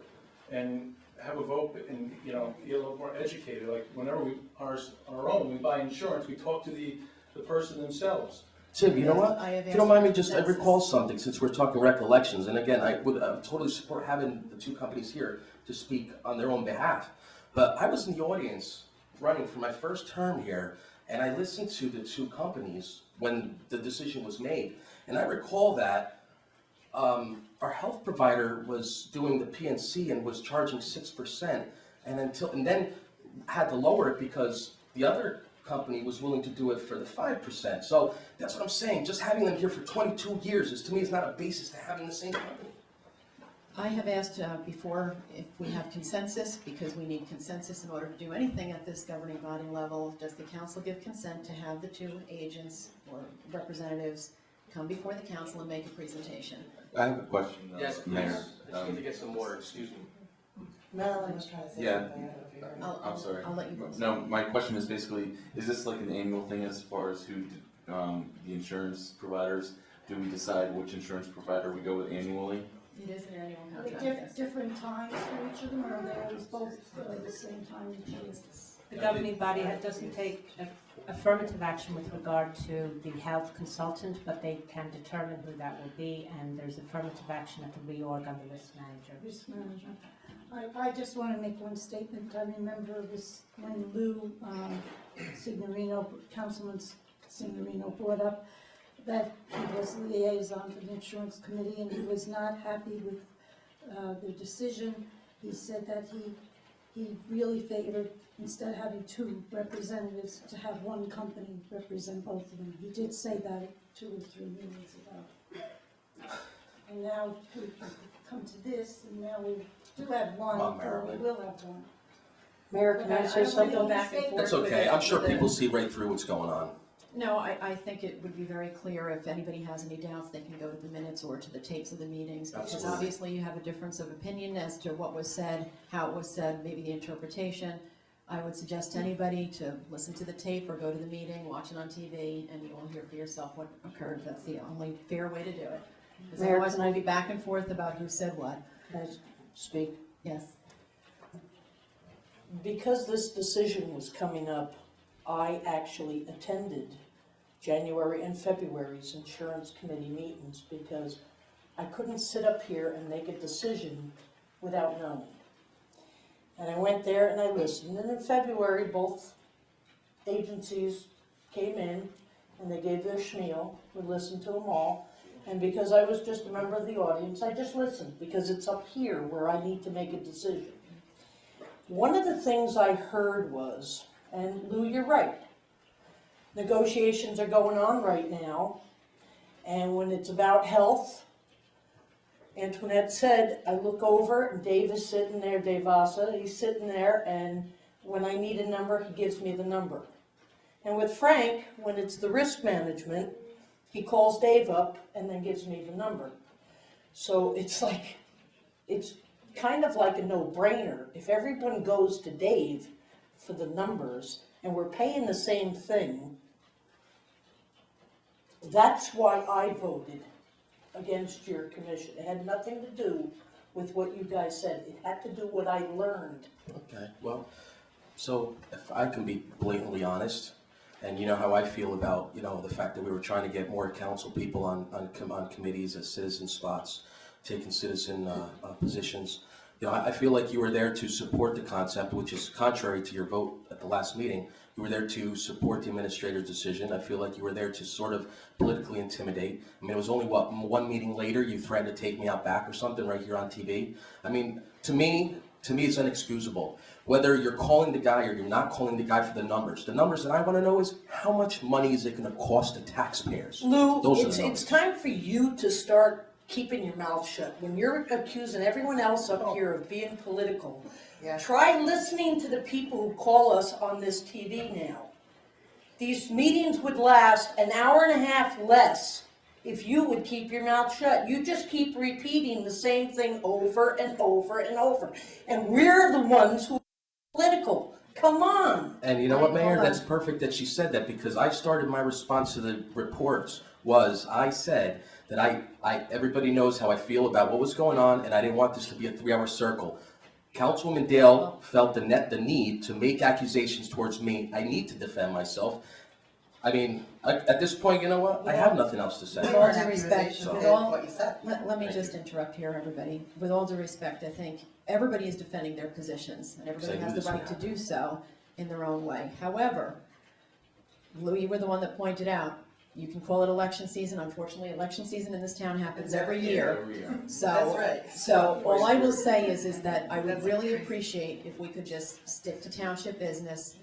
and have a vote and be a little more educated. Like whenever we are on our own, we buy insurance, we talk to the person themselves. Tim, you know what? If you don't mind me, I recall something since we're talking recollections. And again, I would totally support having the 2 companies here to speak on their own behalf. But I was in the audience running for my first term here, and I listened to the 2 companies when the decision was made. And I recall that our health provider was doing the PNC and was charging 6%, and then had to lower it because the other company was willing to do it for the 5%. So that's what I'm saying. Just having them here for 22 years to me is not a basis to having the same company. I have asked before if we have consensus, because we need consensus in order to do anything at this governing body level. Does the council give consent to have the 2 agents or representatives come before the council and make a presentation? I have a question, Yes, please. Mayor. I just need to get some more, excuse me. Marilyn was trying to say something. I'm sorry. I'll let you go. No, my question is basically, is this like an annual thing as far as who, the insurance providers? Do we decide which insurance provider we go with annually? It is an annual Are they contract, yes. different times for each of them, or are they always both at the same time each other? The governing body doesn't take affirmative action with regard to the health consultant, but they can determine who that will be, and there's affirmative action at the reorg on the risk manager. Risk manager. I just want to make one statement. I remember this when Lou Signorino, Councilman Signorino, brought up that he was the liaison to the insurance committee, and he was not happy with the decision. He said that he really favored, instead of having 2 representatives, to have one company represent both of them. He did say that 2 or 3 meetings ago. And now we come to this, and now we do have one, or we will have one. Mayor, can I say something? Back and forth. That's okay. I'm sure people see right through what's going on. No, I think it would be very clear. If anybody has any doubts, they can go to the minutes or to the tapes of the meetings. Because Absolutely. obviously you have a difference of opinion as to what was said, how it was said, maybe the interpretation. I would suggest to anybody to listen to the tape or go to the meeting, watch it on TV, and you will hear for yourself what occurred. That's the only fair way to do it. Because Mayor, otherwise can we'll I- be back and forth about who said what. Can I speak? Yes. Because this decision was coming up, I actually attended January and February's insurance committee meetings because I couldn't sit up here and make a decision without knowing. And I went there and I listened, and in February, both agencies came in and they gave their schmeal. We listened to them all, and because I was just a member of the audience, I just listened because it's up here where I need to make a decision. One of the things I heard was, and Lou, you're right, negotiations are going on right now, and when it's about health, Antoinette said, I look over and Dave is sitting there, Dave Vasa, he's sitting there, and when I need a number, he gives me the number. And with Frank, when it's the risk management, he calls Dave up and then gives me the number. So it's kind of like a no-brainer. If everyone goes to Dave for the numbers and we're paying the same thing, that's why I voted against your commission. It had nothing to do with what you guys said. It had to do what I learned. Okay, well, so if I can be blatantly honest, and you know how I feel about, the fact that we were trying to get more council people on committees as citizen spots taken citizen positions. You know, I feel like you were there to support the concept, which is contrary to your vote at the last meeting. You were there to support the administrator's decision. I feel like you were there to sort of politically intimidate. I mean, it was only, what, one meeting later, you threatened to take me out back or something right here on TV? I mean, to me, it's inexcusable. Whether you're calling the guy or you're not calling the guy for the numbers that I want to know is how much money is it going to cost the taxpayers? Lou, Those are the it's numbers. time for you to start keeping your mouth shut. When you're accusing everyone else up here of being political, try listening to the people who call us on this TV now. These meetings would last an hour and a half less if you would keep your mouth shut. You just keep repeating the same thing over and over and over. And we're the ones who are political. Come on. And you know what, Mayor? That's perfect that she said that, because I started my response to the reports was I said that everybody knows how I feel about what was going on, and I didn't want this to be a 3-hour circle. Councilwoman Dale felt the need to make accusations towards me. I need to defend myself. I mean, at this point, you know what? I have nothing else to say. With all due respect, So- let me just interrupt here, everybody. With all due respect, I think everybody is defending their positions, and everybody has the right to do so in their own way. However, Lou, you were the one that pointed out, you can call it election season. Unfortunately, election season in this town happens every year. So all I will say is that I would really appreciate if we could just stick to township business.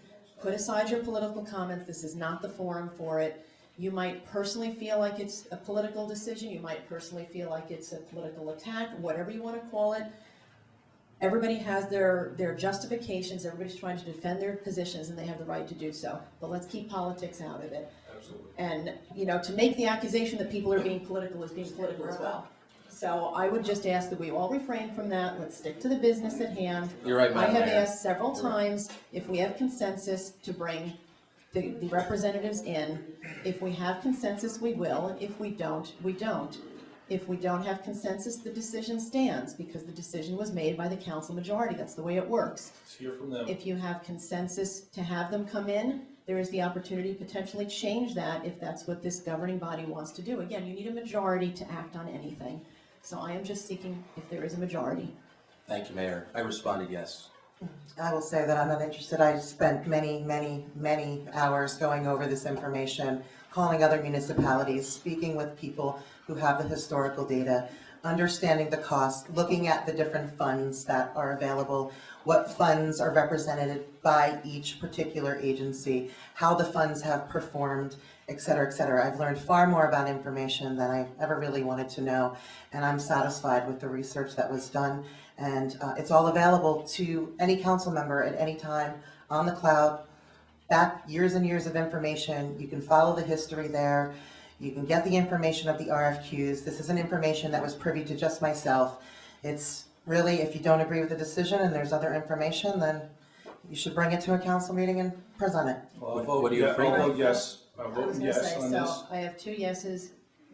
Put aside your political comments. This is not the forum for it. You might personally feel like it's a political decision. You might personally feel like it's a political attack, whatever you want to call it. Everybody has their justifications. Everybody's trying to defend their positions, and they have the right to do so. But let's keep politics out of it. Absolutely. And, you know, to make the accusation that people are being political is being political as well. So I would just ask that we all refrain from that. Let's stick to the business at hand. You're right, I Madam have Mayor. asked several times if we have consensus to bring the representatives in. If we have consensus, we will. If we don't, we don't. If we don't have consensus, the decision stands, because the decision was made by the council majority. That's the way it works. Let's hear from them. If you have consensus to have them come in, there is the opportunity to potentially change that if that's what this governing body wants to do. Again, you need a majority to act on anything. So I am just seeking if there is a majority. Thank you, Mayor. I responded yes. I will say that I'm not interested. I spent many hours going over this information, calling other municipalities, speaking with people who have the historical data, understanding the cost, looking at the different funds that are available, what funds are represented by each particular agency, how the funds have performed, et cetera, et cetera. I've learned far more about information than I ever really wanted to know, and I'm satisfied with the research that was done. And it's all available to any council member at any time on the cloud. Back years and years of information. You can follow the history there. You can get the information of the RFQs. This isn't information that was privy to just myself. It's really, if you don't agree with the decision and there's other information, then you should bring it to a council meeting and present it. Well, What are you afraid of? I'll vote yes. I'm I was voting gonna yes say, on so this. I have 2 yeses.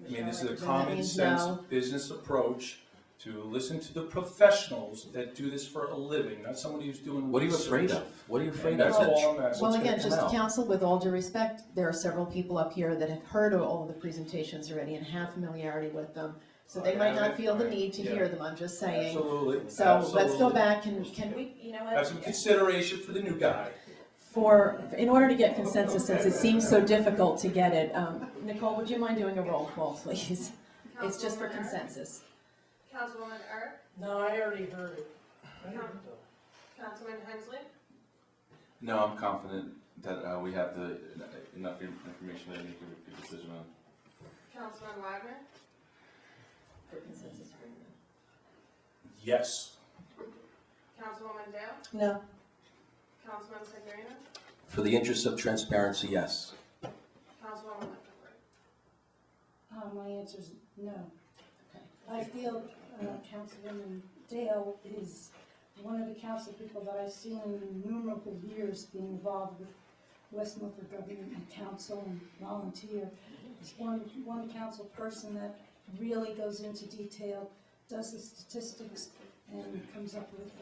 I mean, this is a Michelle common means sense no. business approach to listen to the professionals that do this for a living, not somebody who's doing What are you research. afraid of? What are you afraid And of? that's all I'm asking. Well, What's again, gonna just come out? council, with all due respect, there are several people up here that have heard of all of the presentations already and have familiarity with them. So they might not feel the need to hear them, I'm just saying. Absolutely. So let's go Absolutely. back, can we, you know what? Have some consideration for the new guy. In order to get consensus, since it seems so difficult to get it, Nicole, would you mind doing a roll call, please? It's just for consensus. Councilwoman Earp, No, I already heard it. Councilman Hensley, No, I'm confident that we have enough information to make a good decision on. Councilman Wagner, For consensus. Yes. Councilwoman Dale, No. Councilman Signorino, For the interest of transparency, yes. Councilwoman Lichtenberg. My answer is no. I feel Councilwoman Dale is one of the council people that I've seen in innumerable years being involved with West Milford Government and Council and volunteer. Is one council person that really goes into detail, does the statistics, and comes up with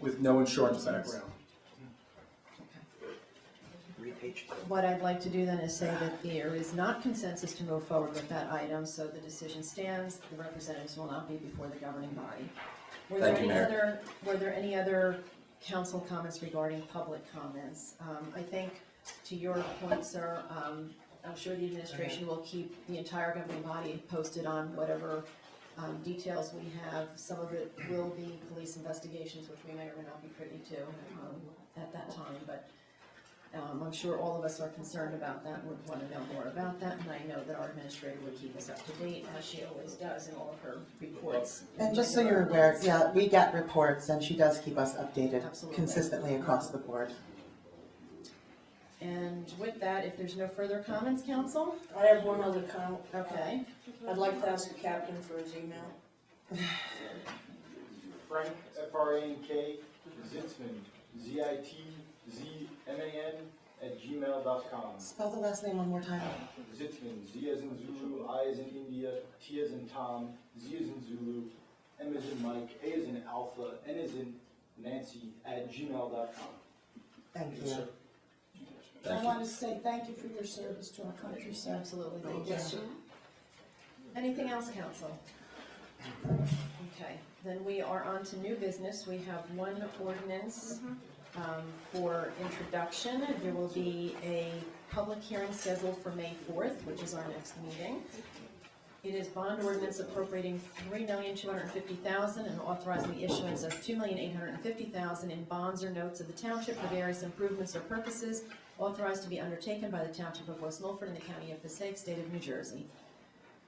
With no insurance background. what I'd like to do then is say that there is not consensus to move forward with that item, so the decision stands. The representatives will not be before the governing body. Thank you, Mayor. Were there any other council comments regarding public comments? I think, to your point, sir, I'm sure the administration will keep the entire governing body posted on whatever details we have. Some of it will be police investigations, which we may or may not be privy to at that time, but I'm sure all of us are concerned about that, would want to know more about that, and I know that our administrator would keep us up to date, as she always does in all of her reports. And just so you're aware, yeah, we get reports and she does keep us updated Absolutely. consistently across the board. And with that, if there's no further comments, council? I have one other comment. Okay. I'd like to ask the captain for his email. Frank, F-R-A-N-K, Zitzman, Z-I-T-Z-M-A-N, @gmail.com. Spell the last name one more time. Zitzman, Z as in Zulu, I as in India, T as in Tom, Z as in Zulu, M as in Mike, A as in Alpha, N as in Nancy, @gmail.com. Thank you. I want to say thank you for your service to our country, sir. Absolutely, thank Yes, you. sir. Anything else, council? Okay, then we are on to new business. We have one ordinance for introduction. There will be a public hearing scheduled for May 4th, which is our next meeting. It is bond ordinance appropriating $3,250,000 and authorizing the issuance of $2,850,000 in bonds or notes of the township for various improvements or purposes authorized to be undertaken by the township of West Milford in the county of Passaic, state of New Jersey.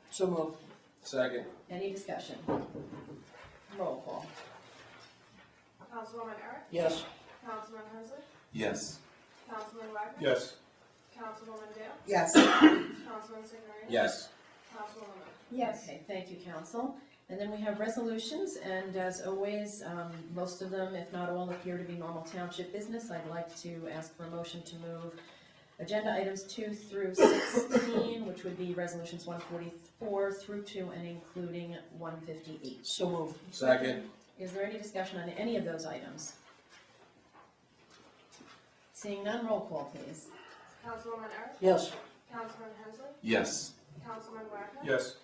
So moved. Second. Any discussion? Roll call. Councilwoman Eric? Yes. Councilman Hensley? Yes. Councilman Wagner? Yes. Councilwoman Dale? Yes. Councilman Signorino? Yes. Councilwoman Miller? Yes. Okay, thank you, council. And then we have resolutions, and as always, most of them, if not all, appear to be normal township business. I'd like to ask for a motion to move agenda items 2 through 16, which would be resolutions 144 through 2 and including 158. So moved. Second. Is there any discussion on any of those items? Seeing none, roll call, please. Councilwoman Eric? Yes. Councilman Hensley? Yes. Councilman Wagner? Yes.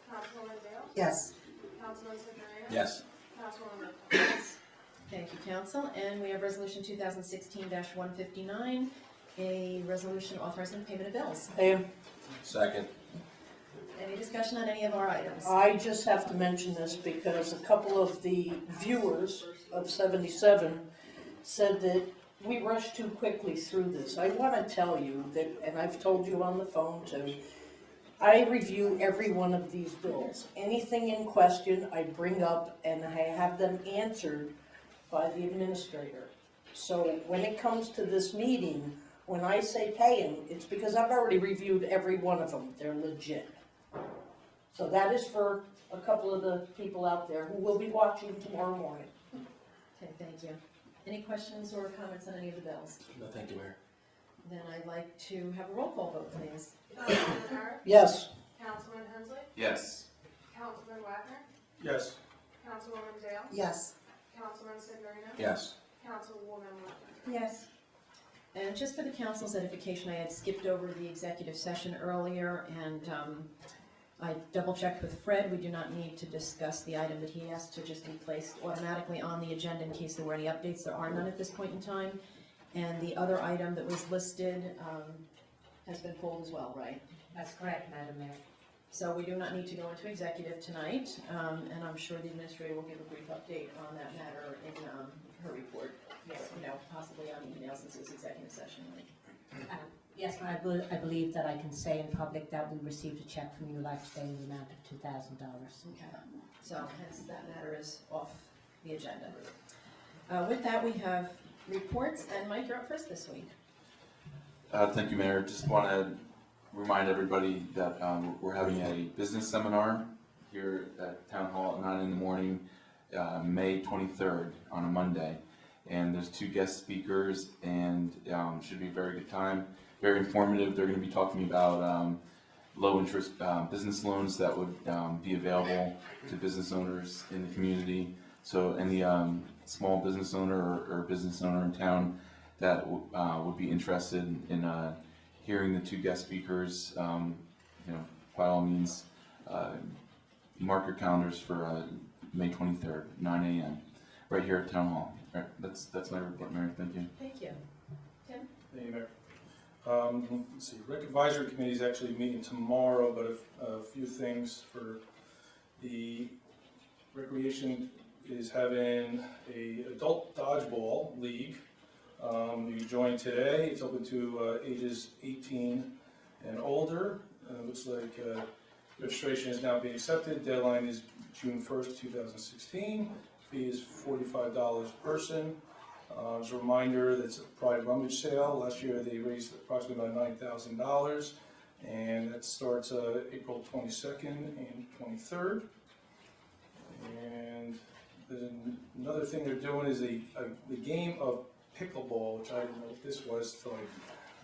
Councilwoman Dale? Yes. Councilman Signorino? Yes. Councilwoman Miller? Yes. Thank you, council. And we have resolution 2016-159, a resolution authorizing the payment of bills. And Second. Any discussion on any of our items? I just have to mention this because a couple of the viewers of 77 said that we rushed too quickly through this. I want to tell you that, and I've told you on the phone too, I review every one of these bills. Anything in question, I bring up and I have them answered by the administrator. So when it comes to this meeting, when I say pay them, it's because I've already reviewed every one of them. They're legit. So that is for a couple of the people out there who will be watching tomorrow morning. Okay, thank you. Any questions or comments on any of the bills? No, thank you, Mayor. Then I'd like to have a roll call vote, please. Councilman Eric? Yes. Councilman Hensley? Yes. Councilman Wagner? Yes. Councilwoman Dale? Yes. Councilman Signorino? Yes. Councilwoman Miller? Yes. And just for the council's edification, I had skipped over the executive session earlier, and I double-checked with Fred. We do not need to discuss the item that he asked to just be placed automatically on the agenda in case there were any updates. There are none at this point in time. And the other item that was listed has been pulled as well, right? That's correct, Madam Mayor. So we do not need to go into executive tonight, and I'm sure the administrator will give a brief update on that matter in her report. Yes, possibly on email since it was executive session, right? Yes, I believe that I can say in public that we received a check from you last today in the amount of $2,000. Okay, so hence that matter is off the agenda. With that, we have reports, and Mike, you're up first this week. Thank you, Mayor. Just want to remind everybody that we're having a business seminar here at Town Hall at 9 in the morning, May 23rd on a Monday. And there's 2 guest speakers, and should be a very good time. Very informative. They're going to be talking about low interest business loans that would be available to business owners in the community. So any small business owner or business owner in town that would be interested in hearing the two guest speakers, by all means, mark your calendars for May 23rd, 9 a.m. right here at Town Hall. All right, that's my report, Mary. Thank you. Thank you. Tim? Thank you, Mayor. Let's see, Rec Advisory Committee is actually meeting tomorrow, but a few things for the Recreation is having a adult dodgeball league. You can join today. It's open to ages 18 and older. Looks like registration is now being accepted. Deadline is June 1st, 2016. Fee is $45 per person. As a reminder, that's a pride rummage sale. Last year they raised approximately about $9,000, and that starts April 22nd and 23rd. And there's another thing they're doing is the game of pickleball, which I didn't know what this was until I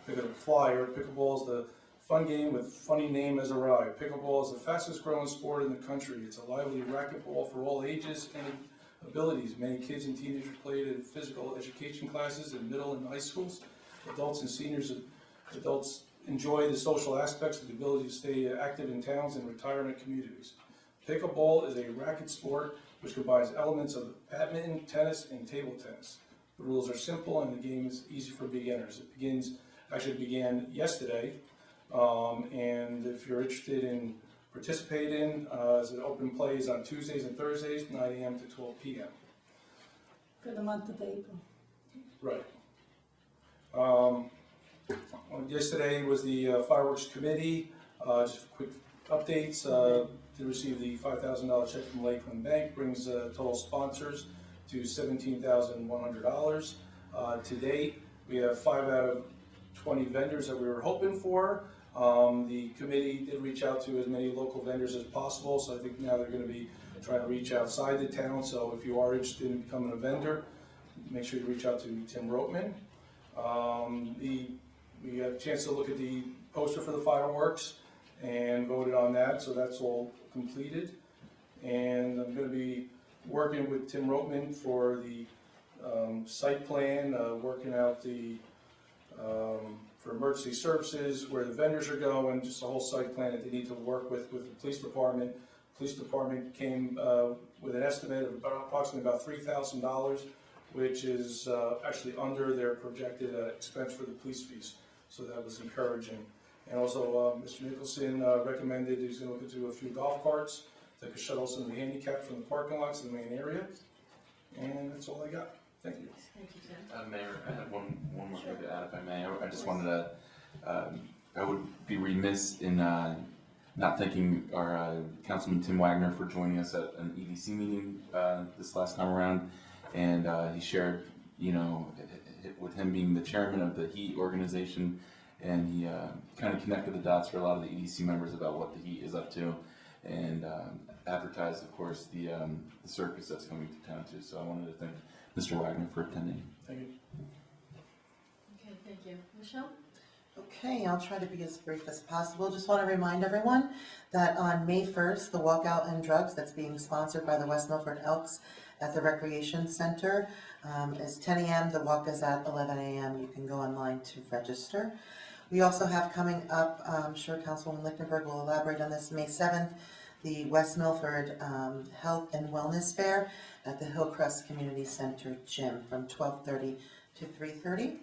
picked up a flyer. Pickleball is the fun game with funny name as a ride. Pickleball is the fastest growing sport in the country. It's a lively racquetball for all ages and abilities. Many kids and teenagers play it in physical education classes in middle and high schools. Adults and seniors, adults enjoy the social aspects of the ability to stay active in towns and retirement communities. Pickleball is a racket sport which combines elements of badminton, tennis, and table tennis. The rules are simple and the game is easy for beginners. It began yesterday, and if you're interested in participating, as an open plays on Tuesdays and Thursdays, 9 a.m. to 12 p.m. For the month of April. Right. Yesterday was the fireworks committee. Just quick updates. Did receive the $5,000 check from Lakeland Bank, brings total sponsors to $17,100. To date, we have 5 out of 20 vendors that we were hoping for. The committee did reach out to as many local vendors as possible, so I think now they're going to be trying to reach outside the town. So if you are interested in becoming a vendor, make sure you reach out to Tim Rotman. We got a chance to look at the poster for the fireworks and voted on that, so that's all completed. And I'm going to be working with Tim Rotman for the site plan, working out the for emergency services, where the vendors are going, just a whole site plan that they need to work with the police department. Police department came with an estimate of approximately about $3,000, which is actually under their projected expense for the police fees. So that was encouraging. And also, Mr. Nicholson recommended he's going to look into a few golf carts that could shuttle some of the handicap from the parking lots to the main area. And that's all I got. Thank you. Thank you, Tim. Mayor, I have one more thing to add, if I may. I just wanted to, I would be remiss in not thanking our Councilman Tim Wagner for joining us at an EDC meeting this last time around. And he shared, with him being the chairman of the HEAT organization, and he kind of connected the dots for a lot of the EDC members about what the HEAT is up to, and advertised, of course, the circus that's coming to town too. So I wanted to thank Mr. Wagner for attending. Thank you. Okay, thank you. Michelle? Okay, I'll try to be as brief as possible. Just want to remind everyone that on May 1st, the Walkout and Drugs that's being sponsored by the West Milford Elks at the Recreation Center is 10 a.m. The walk is at 11 a.m. You can go online to register. We also have coming up, I'm sure Councilwoman Lichtenberg will elaborate on this, May 7th, the West Milford Health and Wellness Fair at the Hillcrest Community Center Gym from 12:30 to 3:30.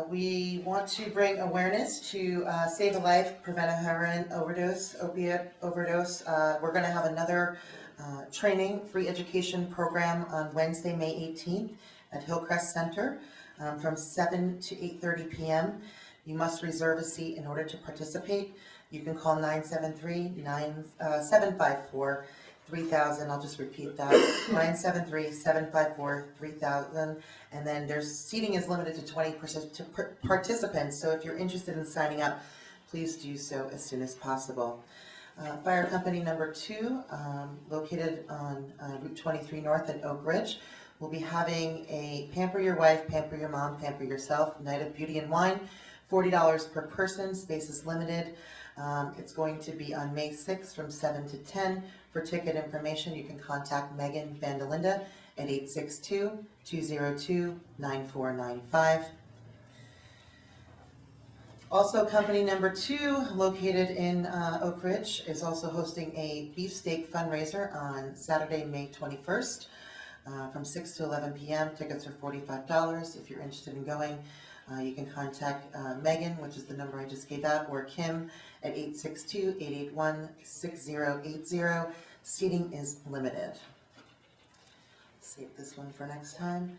We want to bring awareness to save a life, prevent a heroin overdose, opiate overdose. We're going to have another training, free education program on Wednesday, May 18th at Hillcrest Center from 7 to 8:30 p.m. You must reserve a seat in order to participate. You can call 973-754-3000. I'll just repeat that, 973-754-3000. And then seating is limited to 20 participants, so if you're interested in signing up, please do so as soon as possible. Fire Company number 2, located on Route 23 North in Oak Ridge, will be having a Pamper Your Wife, Pamper Your Mom, Pamper Yourself Night of Beauty and Wine, $40 per person, space is limited. It's going to be on May 6th from 7 to 10. For ticket information, you can contact Megan Vandelinda at 202-9495. Also, company number 2, located in Oak Ridge, is also hosting a beefsteak fundraiser on Saturday, May 21st, from 6 to 11 p.m. Tickets are $45. If you're interested in going, you can contact Megan, which is the number I just gave out, or Kim at 862-881-6080. Seating is limited. Save this one for next time.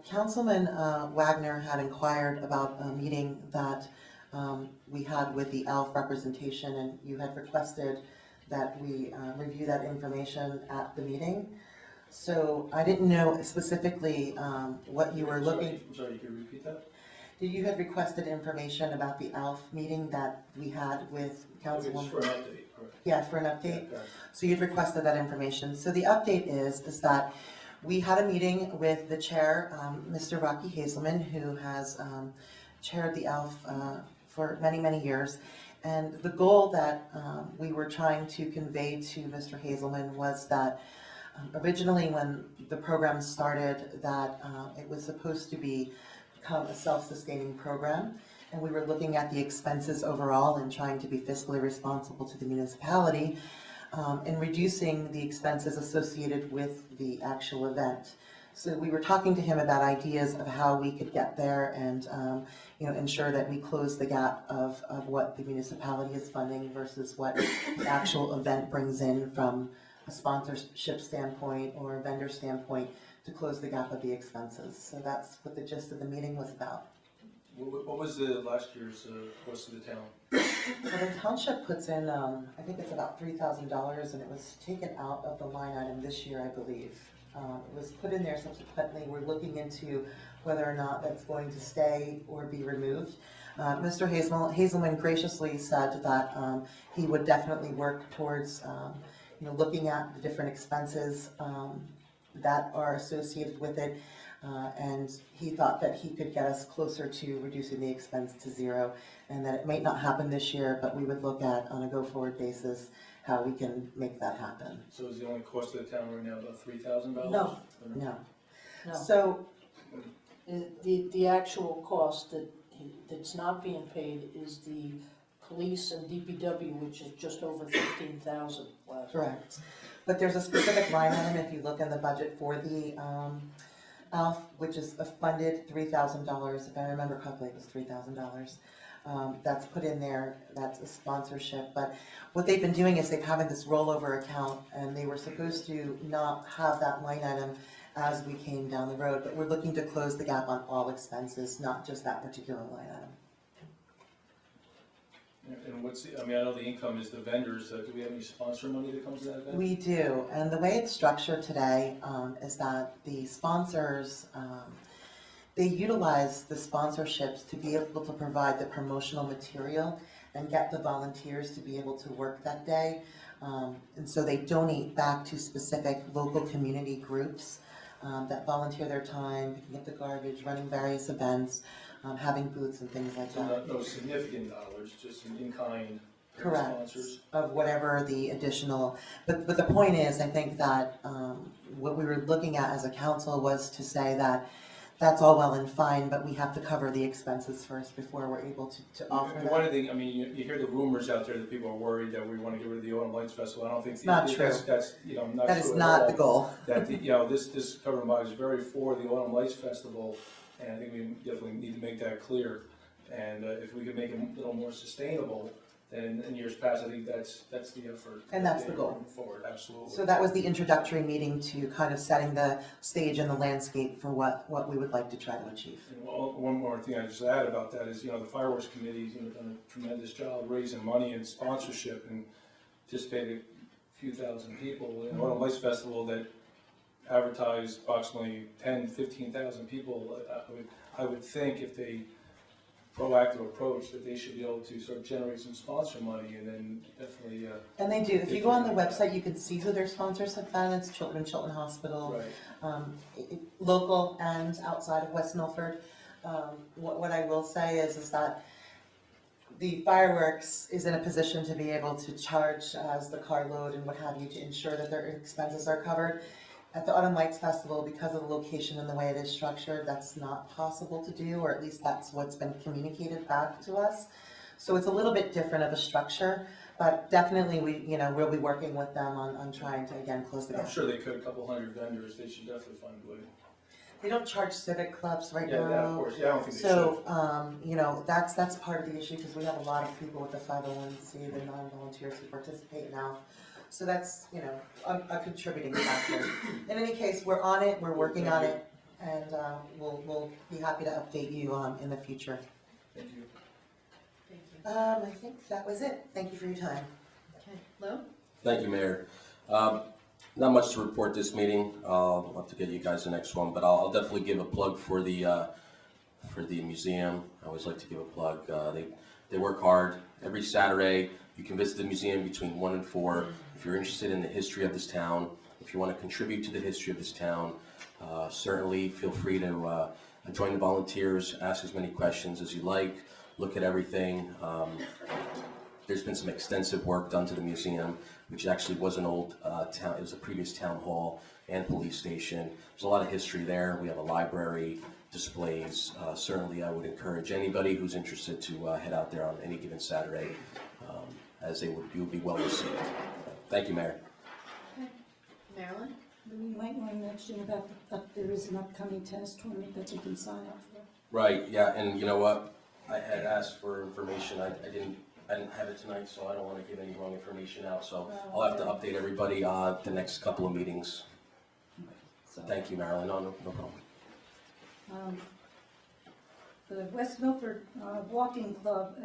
Councilman Wagner had inquired about a meeting that we had with the ALF representation, and you had requested that we review that information at the meeting. So I didn't know specifically what you were looking. I'm sorry, you can repeat that? You had requested information about the ALF meeting that we had with Councilwoman. For an update, correct. Yeah, for an update. Yeah, So you'd requested that information. So the update is that we had a meeting with the chair, Mr. Rocky Hazelman, who has chaired the ALF for many, many years. And the goal that we were trying to convey to Mr. Hazelman was that originally when the program started, that it was supposed to become a self-sustaining program. And we were looking at the expenses overall and trying to be fiscally responsible to the municipality, and reducing the expenses associated with the actual event. So we were talking to him about ideas of how we could get there and ensure that we close the gap of what the municipality is funding versus what the actual event brings in from a sponsorship standpoint or a vendor standpoint to close the gap of the expenses. So that's what the gist of the meeting was about. What was the last year's cost of the town? Well, the township puts in, I think it's about $3,000, and it was taken out of the line item this year, I believe. It was put in there subsequently. We're looking into whether or not that's going to stay or be removed. Mr. Hazelman graciously said that he would definitely work towards looking at the different expenses that are associated with it. And he thought that he could get us closer to reducing the expense to zero, and that it might not happen this year, but we would look at, on a go-forward basis, how we can make that happen. So is the only cost of the town right now about $3,000? No. No. No. So, The actual cost that's not being paid is the police and DPW, which is just over 15,000 last. correct. But there's a specific line item, if you look in the budget for the ALF, which is a funded $3,000, if I remember correctly, it was $3,000. That's put in there, that's a sponsorship, but what they've been doing is they've having this rollover account, and they were supposed to not have that line item as we came down the road, but we're looking to close the gap on all expenses, not just that particular line item. And what's I know the income is the vendors. Do we have any sponsor money that comes to that event? We do, and the way it's structured today is that the sponsors, they utilize the sponsorships to be able to provide the promotional material and get the volunteers to be able to work that day. And so they donate back to specific local community groups that volunteer their time, picking up the garbage, running various events, having booths and things like So that. no significant dollars, just some in-kind Correct. sponsors. Of whatever the additional, but the point is, I think that what we were looking at as a council was to say that that's all well and fine, but we have to cover the expenses first before we're able to offer And that. one of the, you hear the rumors out there that people are worried that we want to get rid of the Autumn Lights Festival. I don't think It's not true. That's not That true is at not all. the goal. That this governing body is very for the Autumn Lights Festival, and I think we definitely need to make that clear. And if we could make it a little more sustainable than in years past, I think that's the effort. And that's the goal. Moving forward, absolutely. So that was the introductory meeting to kind of setting the stage and the landscape for what we would like to try to achieve. And one more thing I just add about that is, the fireworks committee's done a tremendous job raising money and sponsorship, and anticipated a few thousand people. In Autumn Lights Festival that advertised approximately 15,000 people. I would think if they proactive approach that they should be able to sort of generate some sponsor money, and then definitely. And they do. If you go on the website, you can see who their sponsors have been. It's Chilton Hospital, Right. Local and outside of West Milford. What I will say is that the fireworks is in a position to be able to charge as the carload and what have you to ensure that their expenses are covered. At the Autumn Lights Festival, because of the location and the way it is structured, that's not possible to do, or at least that's what's been communicated back to us. So it's a little bit different of a structure, but definitely we'll be working with them on trying to, again, close the gap. I'm sure they could, a couple hundred vendors, they should definitely find a way. They don't charge civic clubs right Yeah, now. that, of course, yeah, I don't think they should. So, that's part of the issue, because we have a lot of people with the 501c, the non-volunteers who participate now. So that's, a contributing factor. In any case, we're on it, we're working on it, and we'll be happy to update you in the future. Thank you. I think that was it. Thank you for your time. Okay, Lou? Thank you, Mayor. Not much to report this meeting. I'll have to get you guys the next one, but I'll definitely give a plug for the museum. I always like to give a plug. They work hard. Every Saturday, you can visit the museum between 1 and 4. If you're interested in the history of this town, if you want to contribute to the history of this town, certainly feel free to join the volunteers, ask as many questions as you like, look at everything. There's been some extensive work done to the museum, which actually was an old town, it was a previous town hall and police station. There's a lot of history there. We have a library, displays. Certainly I would encourage anybody who's interested to head out there on any given Saturday, as you would be well received. Thank you, Mayor. Okay. Marilyn? You might want to mention about there is an upcoming tennis tournament that you can sign up for. Right, yeah, and you know what? I had asked for information. I didn't have it tonight, so I don't want to give any wrong information out. So I'll have to update everybody the next couple of meetings. So thank you, Marilyn. No problem. The West Milford Walking Club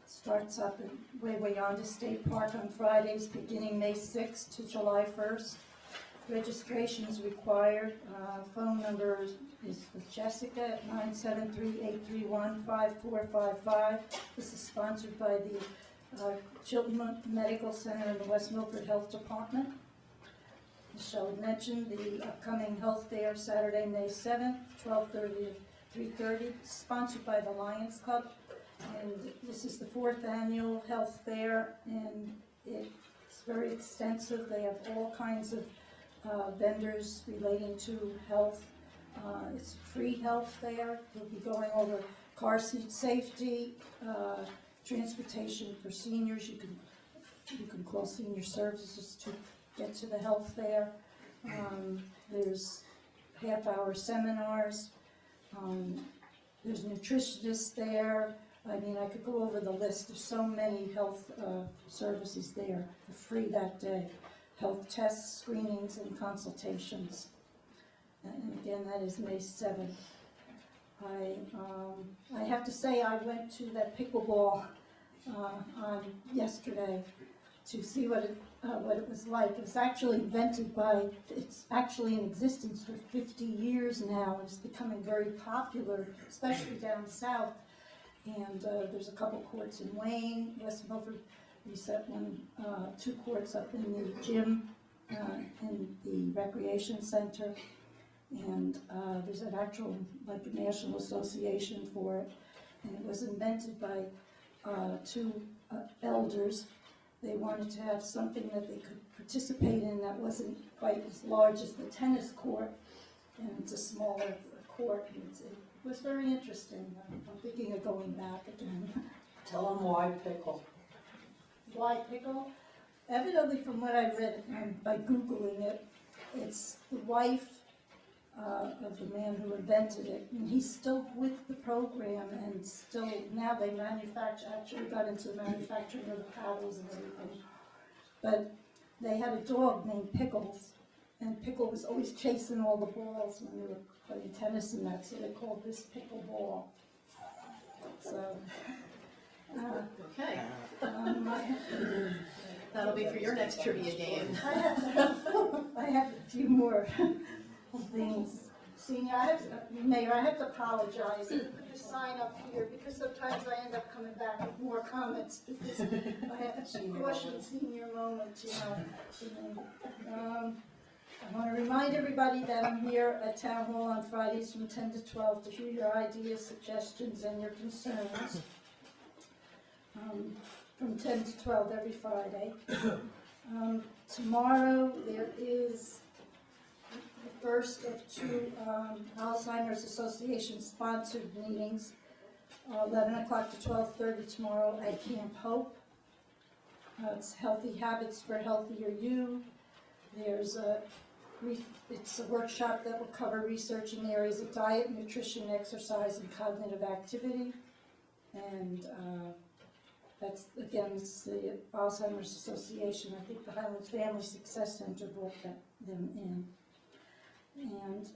starts up in way on to State Park on Fridays, beginning May 6th to July 1st. Registration is required. Phone number is with Jessica at 973-831-5455. This is sponsored by the Chilton Medical Center and the West Milford Health Department. Michelle mentioned the upcoming health fair Saturday, May 7th, 12:30 to 3:30, sponsored by the Lions Club. And this is the 4th annual health fair, and it's very extensive. They have all kinds of vendors relating to health. It's a free health fair. We'll be going over car seat safety, transportation for seniors. You can call senior services to get to the health fair. There's half-hour seminars. There's nutritionists there. I mean, I could go over the list. There's so many health services there for free that day. Health tests, screenings, and consultations. And again, that is May 7th. I have to say I went to that pickleball on yesterday to see what it was like. It was actually invented by, it's actually in existence for 50 years now. It's becoming very popular, especially down south. And there's a couple courts in Wayne, West Milford. We set 2 courts up in the gym in the recreation center. And there's an actual, like a national association for it. And it was invented by 2 elders. They wanted to have something that they could participate in that wasn't quite as large as the tennis court. And it's a smaller court. And it was very interesting. I'm thinking of going back again. Tell them why pickle. Why pickle? Evidently, from what I read by Googling it, it's the wife of the man who invented it, and he's still with the program, and still now they actually got into the manufacturing of the paddles and everything. But they had a dog named Pickles, and Pickle was always chasing all the balls when they were playing tennis and that, so they called this pickleball. So. Okay. That'll be for your next trivia game. I have a few more things. Senior, Mayor, I have to apologize. The sign up here, because sometimes I end up coming back with more comments because I have to caution senior moment, I want to remind everybody that I'm here at Town Hall on Fridays from 10 to 12 to hear your ideas, suggestions, and your concerns. From 10 to 12 every Friday. Tomorrow, there is the first of two Alzheimer's Association sponsored meetings, 11 o'clock to 12:30 tomorrow at Camp Hope. It's Healthy Habits for Healthier You. There's it's a workshop that will cover researching areas of diet, nutrition, exercise, and cognitive activity. And that's, again, it's the Alzheimer's Association. I think the Highlands Family Success Center brought them in. And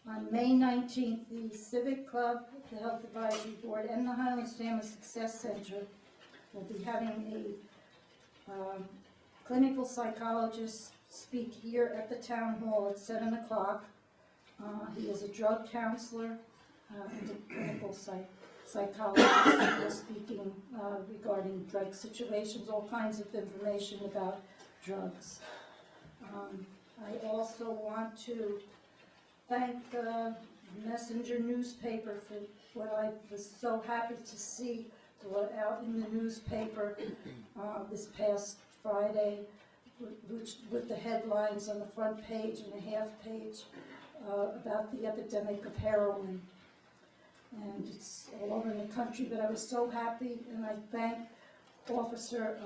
on May 19th, the Civic Club, the Health Advisory Board, and the Highlands Family Success Center will be having a clinical psychologist speak here at the town hall at 7 o'clock. He is a drug counselor and a clinical psychologist speaking regarding drug situations, all kinds of information about drugs. I also want to thank the Messenger newspaper for what I was so happy to see brought out in the newspaper this past Friday, which with the headlines on the front page and a half page about the epidemic of heroin. And it's all over the country, but I was so happy, and I thank Officer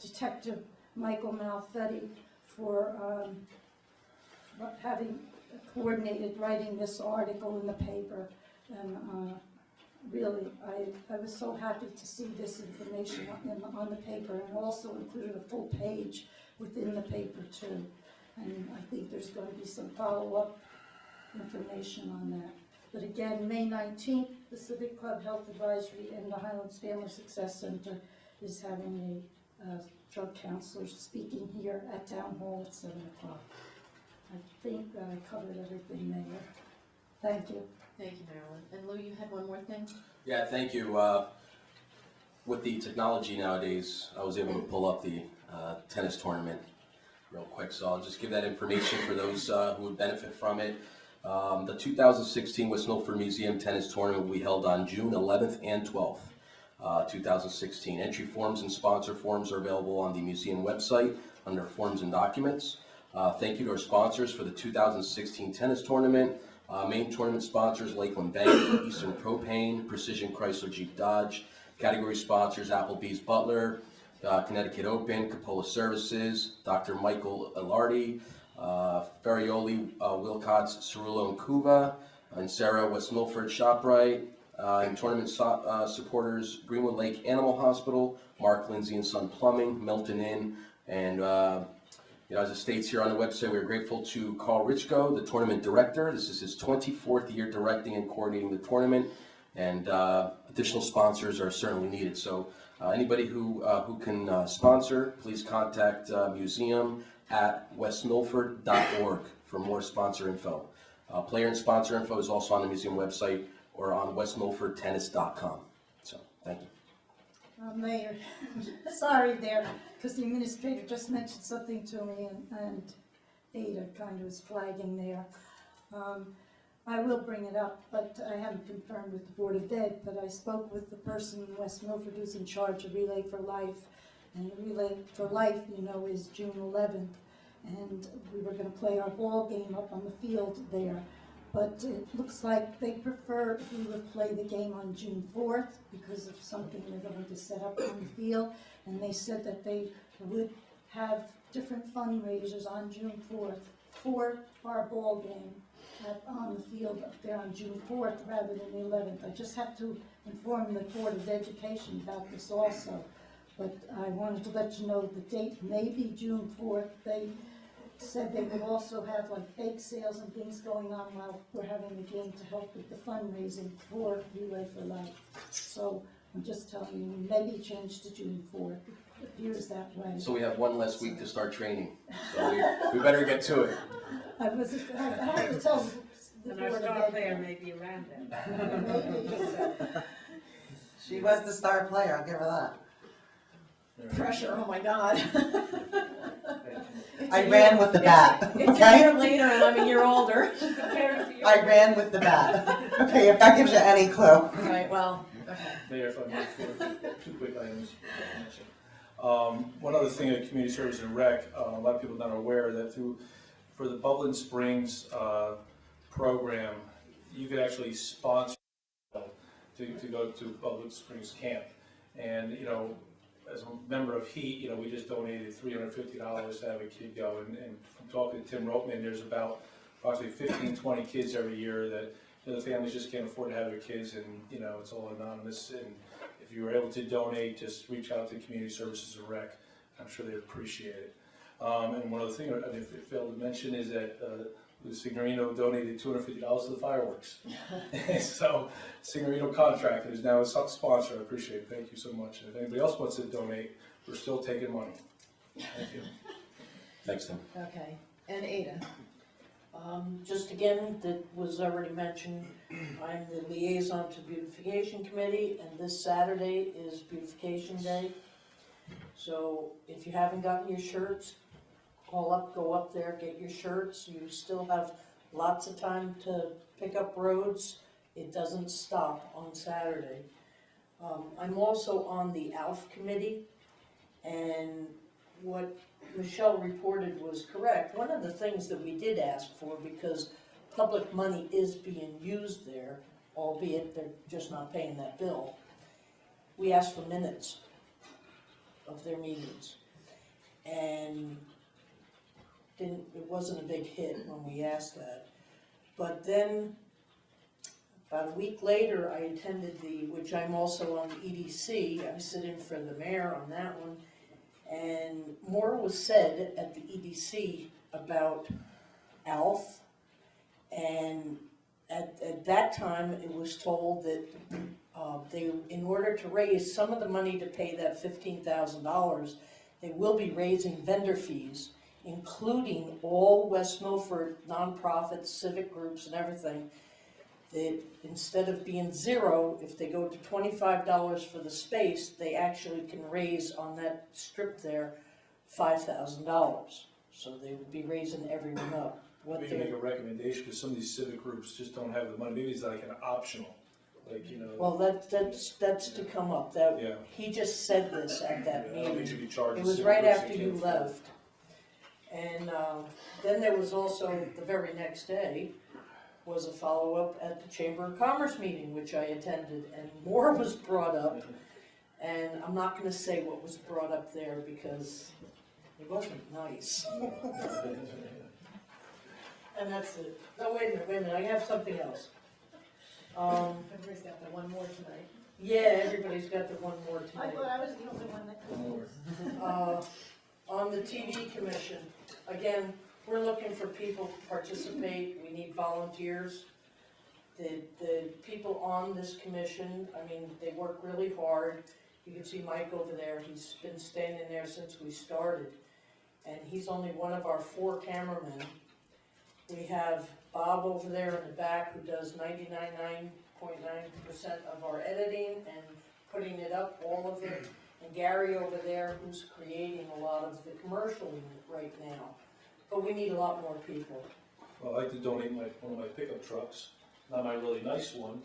Detective Michael Malfetti for having coordinated writing this article in the paper. And really, I was so happy to see this information on the paper, and also included a full page within the paper too. And I think there's going to be some follow-up information on that. But again, May 19th, the Civic Club Health Advisory and the Highlands Family Success Center is having a drug counselor speaking here at Town Hall at 7 o'clock. I think that I covered everything, Mayor. Thank you. Thank you, Marilyn. And Lou, you had one more thing? Yeah, thank you. With the technology nowadays, I was able to pull up the tennis tournament real quick, so I'll just give that information for those who would benefit from it. The 2016 West Milford Museum Tennis Tournament will be held on June 11th and 12th, 2016. Entry forms and sponsor forms are available on the museum website under Forms and Documents. Thank you to our sponsors for the 2016 tennis tournament. Main tournament sponsors: Lakeland Bank, Eastern Propane, Precision Chrysler Jeep Dodge. Category sponsors: Applebee's Butler, Connecticut Open, Capola Services, Dr. Michael Ilardi, Ferrioli, Wilcots, Cerullo and Cuva, and Sarah West Milford ShopRite. And tournament supporters: Greenwood Lake Animal Hospital, Mark Lindsay and Son Plumbing, Milton Inn, and as it states here on the website, we're grateful to Carl Richko, the tournament director. This is his 24th year directing and coordinating the tournament, and additional sponsors are certainly needed. So anybody who can sponsor, please contact museum@westmilford.org for more sponsor info. Player and sponsor info is also on the museum website or on westmilfordtennis.com. So, thank you. Mayor, sorry there, because the administrator just mentioned something to me, and Ada kind of was flagging there. I will bring it up, but I haven't confirmed with the Board of Ed, but I spoke with the person in West Milford who's in charge of Relay for Life, and Relay for Life, is June 11th, and we were going to play our ball game up on the field there. But it looks like they prefer if we would play the game on June 4th because of something they're going to set up on the field. And they said that they would have different fundraisers on June 4th for our ball game on the field up there on June 4th rather than the 11th. I just have to inform the Board of Education about this also. But I wanted to let you know the date may be June 4th. They said they would also have like bake sales and things going on while we're having the game to help with the fundraising for Relay for Life. So I'm just telling you, maybe changed to June 4th. It appears that way. So we have one less week to start training. So we better get to it. I have to tell the And our Board star of Ed. player may be around then. She was the star player, I'll give her that. Pressure, oh my God. I ran with the bat, It's a okay? year later and I'm a year older. I ran with the bat. Okay, if that gives you any clue. Right, well, okay. Mayor, if I may, two quick items. One other thing at Community Service and Rec, a lot of people not aware that for the Bubbling Springs program, you could actually sponsor to go to Bubbling Springs camp. And, you know, as a member of HEAT, you know, we just donated $350 to have a kid go. And from talking to Tim Ropeman, there's about approximately 15, 20 kids every year that, you know, the families just can't afford to have their kids, and, you know, it's all anonymous. And if you were able to donate, just reach out to Community Services and Rec. I'm sure they'd appreciate it. And one other thing I failed to mention is that Lou Signorino donated $250 to the fireworks. So Signorino Contractor is now a sponsor. I appreciate it. Thank you so much. And if anybody else wants to donate, we're still taking money. Thank you. Thanks, Tim. Okay, and Ada? Just again, that was already mentioned, I'm the liaison to Beautification Committee, and this Saturday is Beautification Day. So if you haven't gotten your shirts, go up there, get your shirts. You still have lots of time to pick up roads. It doesn't stop on Saturday. I'm also on the ALF committee, and what Michelle reported was correct. One of the things that we did ask for, because public money is being used there, albeit they're just not paying that bill, we asked for minutes of their meetings. And it wasn't a big hit when we asked that. But then, about a week later, I attended which I'm also on the EDC, I sit in for the mayor on that one, and more was said at the EDC about ALF, and at that time, it was told that in order to raise some of the money to pay that $15,000, they will be raising vendor fees, including all West Milford nonprofits, civic groups, and everything. That instead of being zero, if they go to $25 for the space, they actually can raise on that strip there $5,000. So they would be raising everyone up. Maybe make a recommendation, because some of these civic groups just don't have the money. Maybe it's like an optional, like, you know. Well, that's to come up. Yeah. He just said this at that I don't think meeting. you should be charged It the was civic right groups after that you can't left. And then there was also, the very next day, was a follow-up at the Chamber of Commerce meeting, which I attended, and more was brought up. And I'm not gonna say what was brought up there because it wasn't nice. And that's it. No, wait a minute, I have something else. Everybody's got the one more tonight. Yeah, everybody's got the one more I tonight. thought I was the only one that. On the TV commission, again, we're looking for people to participate, we need volunteers. The people on this commission, I mean, they work really hard. You can see Mike over there, he's been standing there since we started. And he's only one of our 4 cameramen. We have Bob over there in the back who does 99.9% of our editing and putting it up, all of it. And Gary over there who's creating a lot of the commercial right now. But we need a lot more people. Well, I'd like to donate one of my pickup trucks, not my really nice one,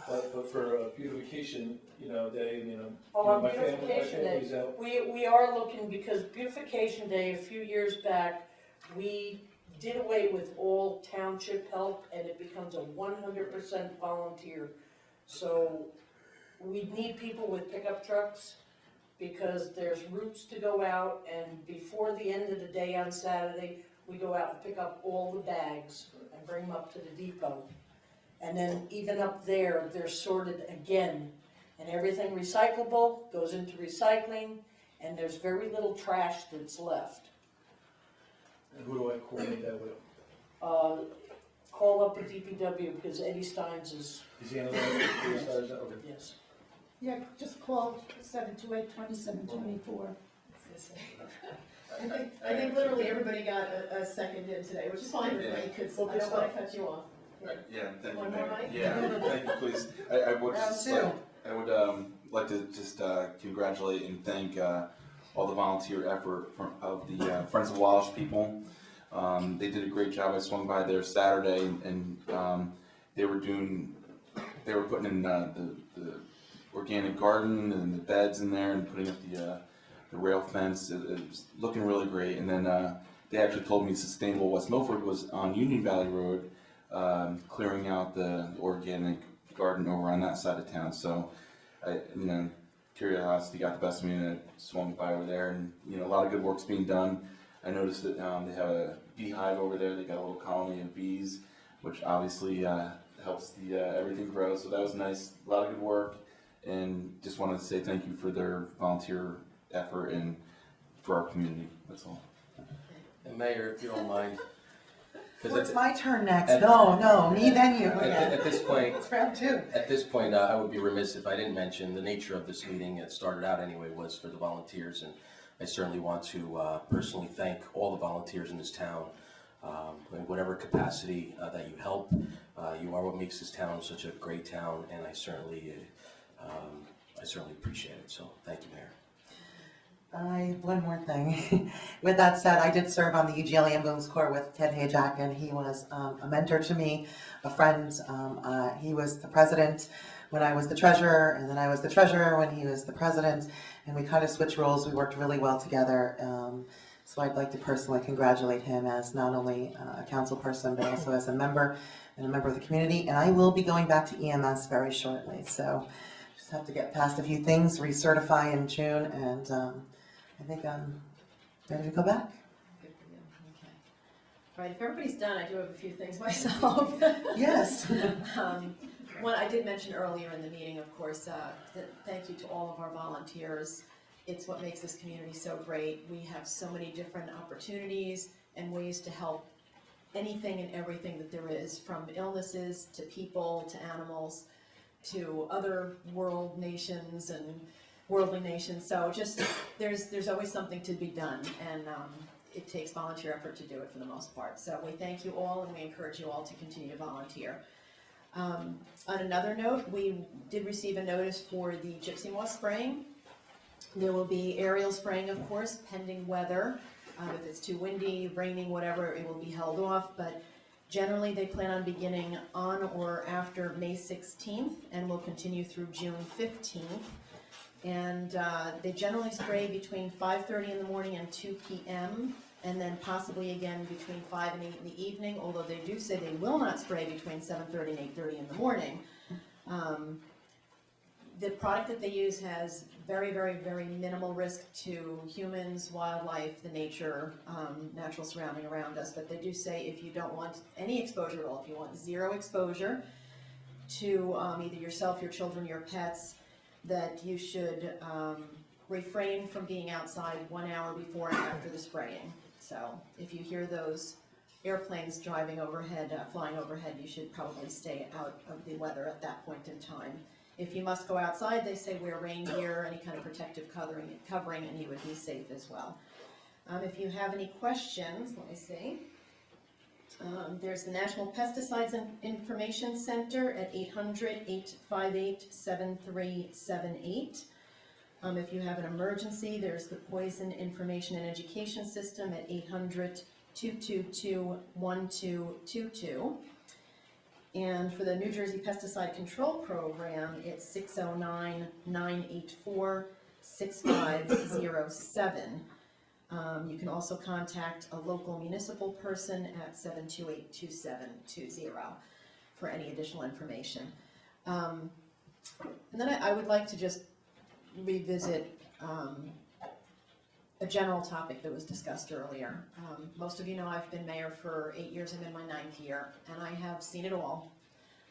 but for a beautification, you know, day, you know. Oh, you know, on Beautification Day, family's out. we are looking, because Beautification Day, a few years back, we did away with all township help, and it becomes a 100% volunteer. So we need people with pickup trucks, because there's routes to go out, and before the end of the day on Saturday, we go out and pick up all the bags and bring them up to the depot. And then even up there, they're sorted again, and everything recyclable goes into recycling, and there's very little trash that's left. And who do I coordinate that with? Call up the DPW, because Eddie Steins is, Is he on the line? Okay. yes. Yeah, just call 728-2724. I think literally everybody got a second in today, which is fine with me, because I don't want to cut you off. Yeah, thank you, One more, Mayor. Mike? Yeah, thank you, please. I would Round just two. like to just congratulate and thank all the volunteer effort of the Friends of Walsh people. They did a great job. I swung by there Saturday, and they were putting in the organic garden and the beds in there, and putting up the rail fence, it's looking really great. And then they actually told me Sustainable West Milford was on Union Valley Road, clearing out the organic garden over on that side of town. So, curiosity got the best of me, and I swung by over there, and a lot of good work's being done. I noticed that they have a beehive over there. They got a little colony of bees, which obviously helps the everything grow. So that was nice. A lot of good work, and just wanted to say thank you for their volunteer effort and for our community. That's all. And Mayor, if you don't mind. Well, it's my turn next. No, me then you. At this point, It's round two. At this point, I would be remiss if I didn't mention the nature of this meeting. It started out anyway was for the volunteers, and I certainly want to personally thank all the volunteers in this town. In whatever capacity that you help, you are what makes this town such a great town, and I certainly appreciate it. So thank you, Mayor. One more thing. With that said, I did serve on the UGL Ambulance Corps with Ted Hayjack, and he was a mentor to me, a friend. He was the president when I was the treasurer, and then I was the treasurer when he was the president, and we kind of switched roles. We worked really well together. So I'd like to personally congratulate him as not only a council person, but also as a member and a member of the community. And I will be going back to EMS very shortly. So just have to get past a few things, recertify in June, and I think I'm ready to go back. Good for you, okay. All right, if everybody's done, I do have a few things myself. Yes. One I did mention earlier in the meeting, of course, thank you to all of our volunteers. It's what makes this community so great. We have so many different opportunities and ways to help anything and everything that there is, from illnesses to people to animals to other world nations and worldly nations. So just there's always something to be done, and it takes volunteer effort to do it for the most part. So we thank you all, and we encourage you all to continue to volunteer. On another note, we did receive a notice for the gypsy moth spraying. There will be aerial spraying, of course, pending weather. If it's too windy, raining, whatever, it will be held off. But generally, they plan on beginning on or after May 16th, and will continue through June 15th. And they generally spray between 5:30 in the morning and 2 p.m., and then possibly again between 5 and 8 in the evening, although they do say they will not spray between 7:30 and 8:30 in the morning. The product that they use has very, very, very minimal risk to humans, wildlife, the nature, natural surrounding around us. But they do say if you don't want any exposure at all, if you want zero exposure to either yourself, your children, your pets, that you should refrain from being outside 1 hour before and after the spraying. So if you hear those airplanes driving overhead, flying overhead, you should probably stay out of the weather at that point in time. If you must go outside, they say wear rain gear, any kind of protective covering, and you would be safe as well. If you have any questions, let me see. There's the National Pesticides Information Center at 800-858-7378. If you have an emergency, there's the Poison Information and Education System at 800-222-1222. And for the New Jersey Pesticide Control Program, it's 609-984-6507. You can also contact a local municipal person at 728-2720 for any additional information. And then I would like to just revisit a general topic that was discussed earlier. Most of you know I've been mayor for 8 years. I'm in my 9th year, and I have seen it all.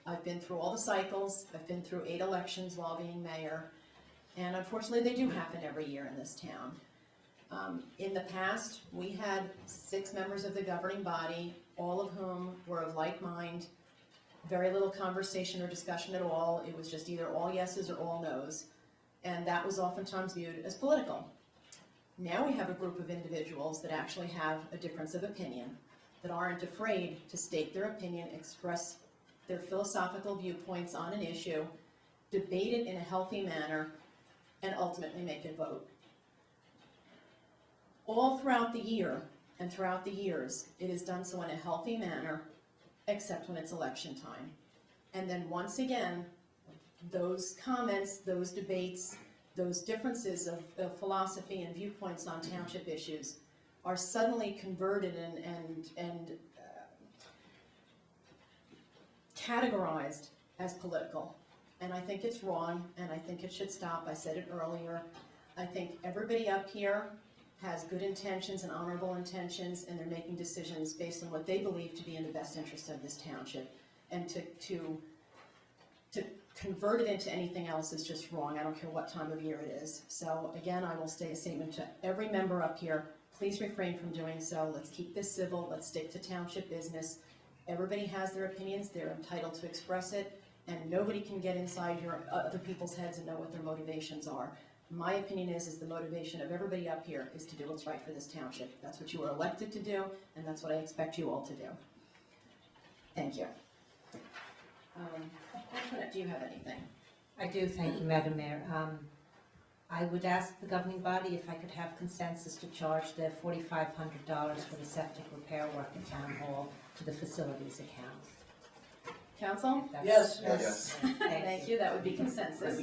I've been through all the cycles. I've been through 8 elections while being mayor, and unfortunately they do happen every year in this town. In the past, we had 6 members of the governing body, all of whom were of like mind, very little conversation or discussion at all. It was just either all yeses or all nos, and that was oftentimes viewed as political. Now we have a group of individuals that actually have a difference of opinion, that aren't afraid to state their opinion, express their philosophical viewpoints on an issue, debate it in a healthy manner, and ultimately make a vote. All throughout the year and throughout the years, it is done so in a healthy manner, except when it's election time. And then once again, those comments, those debates those differences of philosophy and viewpoints on township issues are suddenly converted and categorized as political. And I think it's wrong, and I think it should stop. I said it earlier. I think everybody up here has good intentions and honorable intentions, and they're making decisions based on what they believe to be in the best interest of this township. And to convert it into anything else is just wrong. I don't care what time of year it is. So again, I will say a statement to every member up here. Please refrain from doing so. Let's keep this civil. Let's stick to township business. Everybody has their opinions. They're entitled to express it, and nobody can get inside your other people's heads and know what their motivations are. My opinion is the motivation of everybody up here is to do what's right for this township. That's what you were elected to do, and that's what I expect you all to do. Thank you. Antoinette, do you have anything? I do, thank you, Madam Mayor. I would ask the governing body if I could have consensus to charge the $4,500 for the septic repair work at Town Hall to the facilities account. Council? Yes. Yes. Thank you, that would be consensus.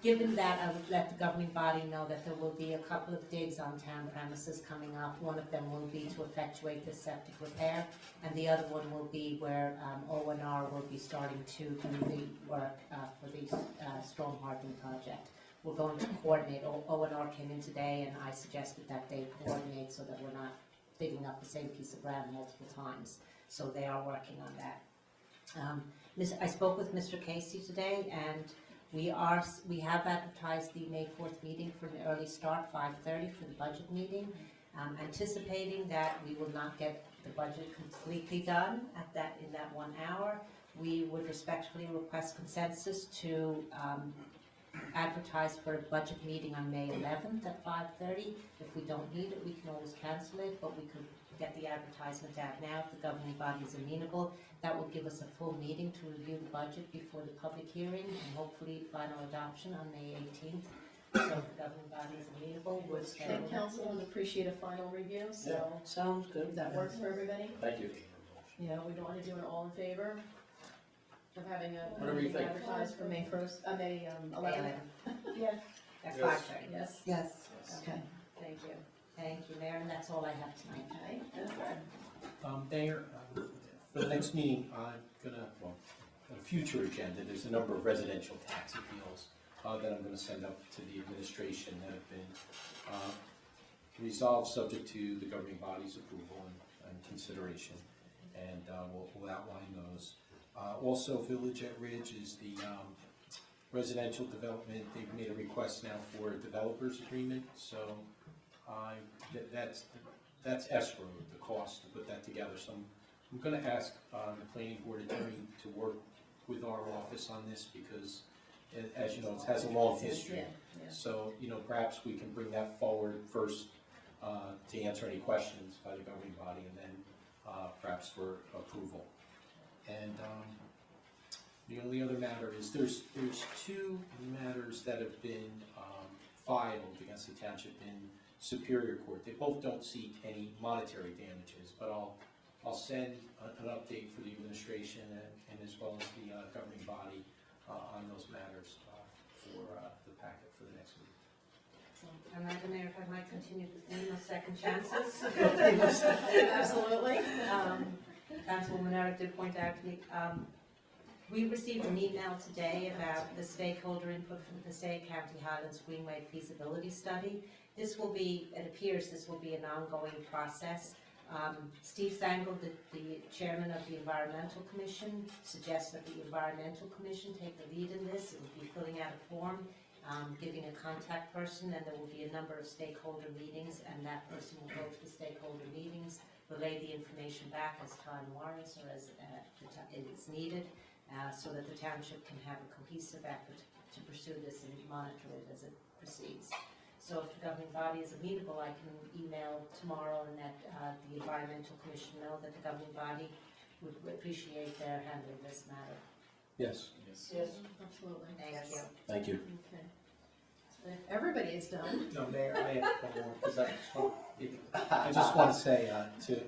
Given that, I would let the governing body know that there will be a couple of digs on town premises coming up. One of them will be to effectuate the septic repair, and the other one will be where O&R will be starting to do the work for the storm hardening project. We're going to coordinate. O&R came in today, and I suggested that they coordinate so that we're not digging up the same piece of ground multiple times. So they are working on that. I spoke with Mr. Casey today, and we have advertised the May 4th meeting for an early start, 5:30 for the budget meeting, anticipating that we will not get the budget completely done in that 1 hour. We would respectfully request consensus to advertise for a budget meeting on May 11th at 5:30. If we don't need it, we can always cancel it, but we could get the advertisement out now if the governing body is amenable. That will give us a full meeting to review the budget before the public hearing and hopefully final adoption on May 18th. So if the governing body is amenable, we'll I think council would appreciate a final review, so. Yeah, sounds good. That works for everybody? Thank you. Yeah, we don't want to do an all in favor of having Whatever you think. advertised for May 1st, May 11th. Yeah. At 5:30. Yes? Yes. Okay, thank you. Thank you, Mayor, and that's all I have tonight. Okay. Mayor, for the next meeting, I'm gonna, on a future agenda, there's a number of residential tax appeals that I'm gonna send up to the administration that have been resolved subject to the governing body's approval and consideration, and we'll outline those. Also, Village at Ridge is the residential development. They've made a request now for a developer's agreement, so that's escrow, the cost to put that together. So I'm going to ask the planning board attorney to work with our office on this because, as you know, it has a long history. Yeah. So, perhaps we can bring that forward first to answer any questions by the governing body, and then perhaps for approval. And the only other matter is there's two matters that have been filed against the township in Superior Court. They both don't seek any monetary damages, but I'll send an update for the administration and as well as the governing body on those matters for the packet for the next week. And Madam Mayor, if I might continue the theme of second chances. Absolutely. Councilwoman Eric did point out to me, we received an email today about the stakeholder input from the Passaic County Highlands Greenway feasibility study. This will be, it appears this will be an ongoing process. Steve Sangle, the chairman of the Environmental Commission, suggests that the Environmental Commission take the lead in this. It will be filling out a form, giving a contact person, and there will be a number of stakeholder meetings, and that person will go to the stakeholder meetings, relay the information back as time warrants or as it is needed, so that the township can have a cohesive effort to pursue this and monitor it as it proceeds. So if the governing body is amenable, I can email tomorrow and let the Environmental Commission know that the governing body would appreciate their handling this matter. Yes. Yes, absolutely. Thank you. Thank you. Okay. If everybody is done. No, Mayor, I have one more, because I just want to say to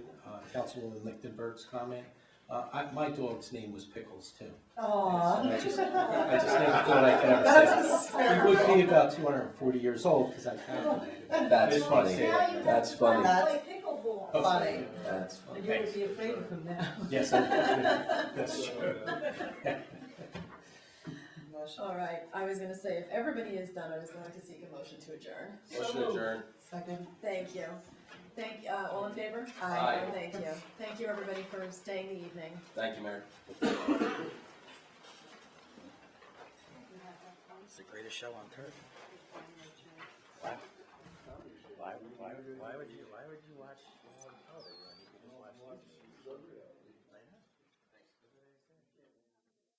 Councilwoman Lichtenberg's comment, My dog's name was Pickles too. Aw. I just never thought I could ever say it. He would be about 240 years old because I calculated it. That's It's funny. That's funny. That's pickleball. funny. That's funny. And you would be afraid of him now. Yes, I would. That's true. All right, I was gonna say, if everybody is done, I was going to seek a motion to adjourn. Motion adjourned. Second. Thank you. All in favor? Aye. Thank you. Thank you, everybody, for staying the evening. Thank you, Mayor. It's the greatest show on turf. Why would you watch?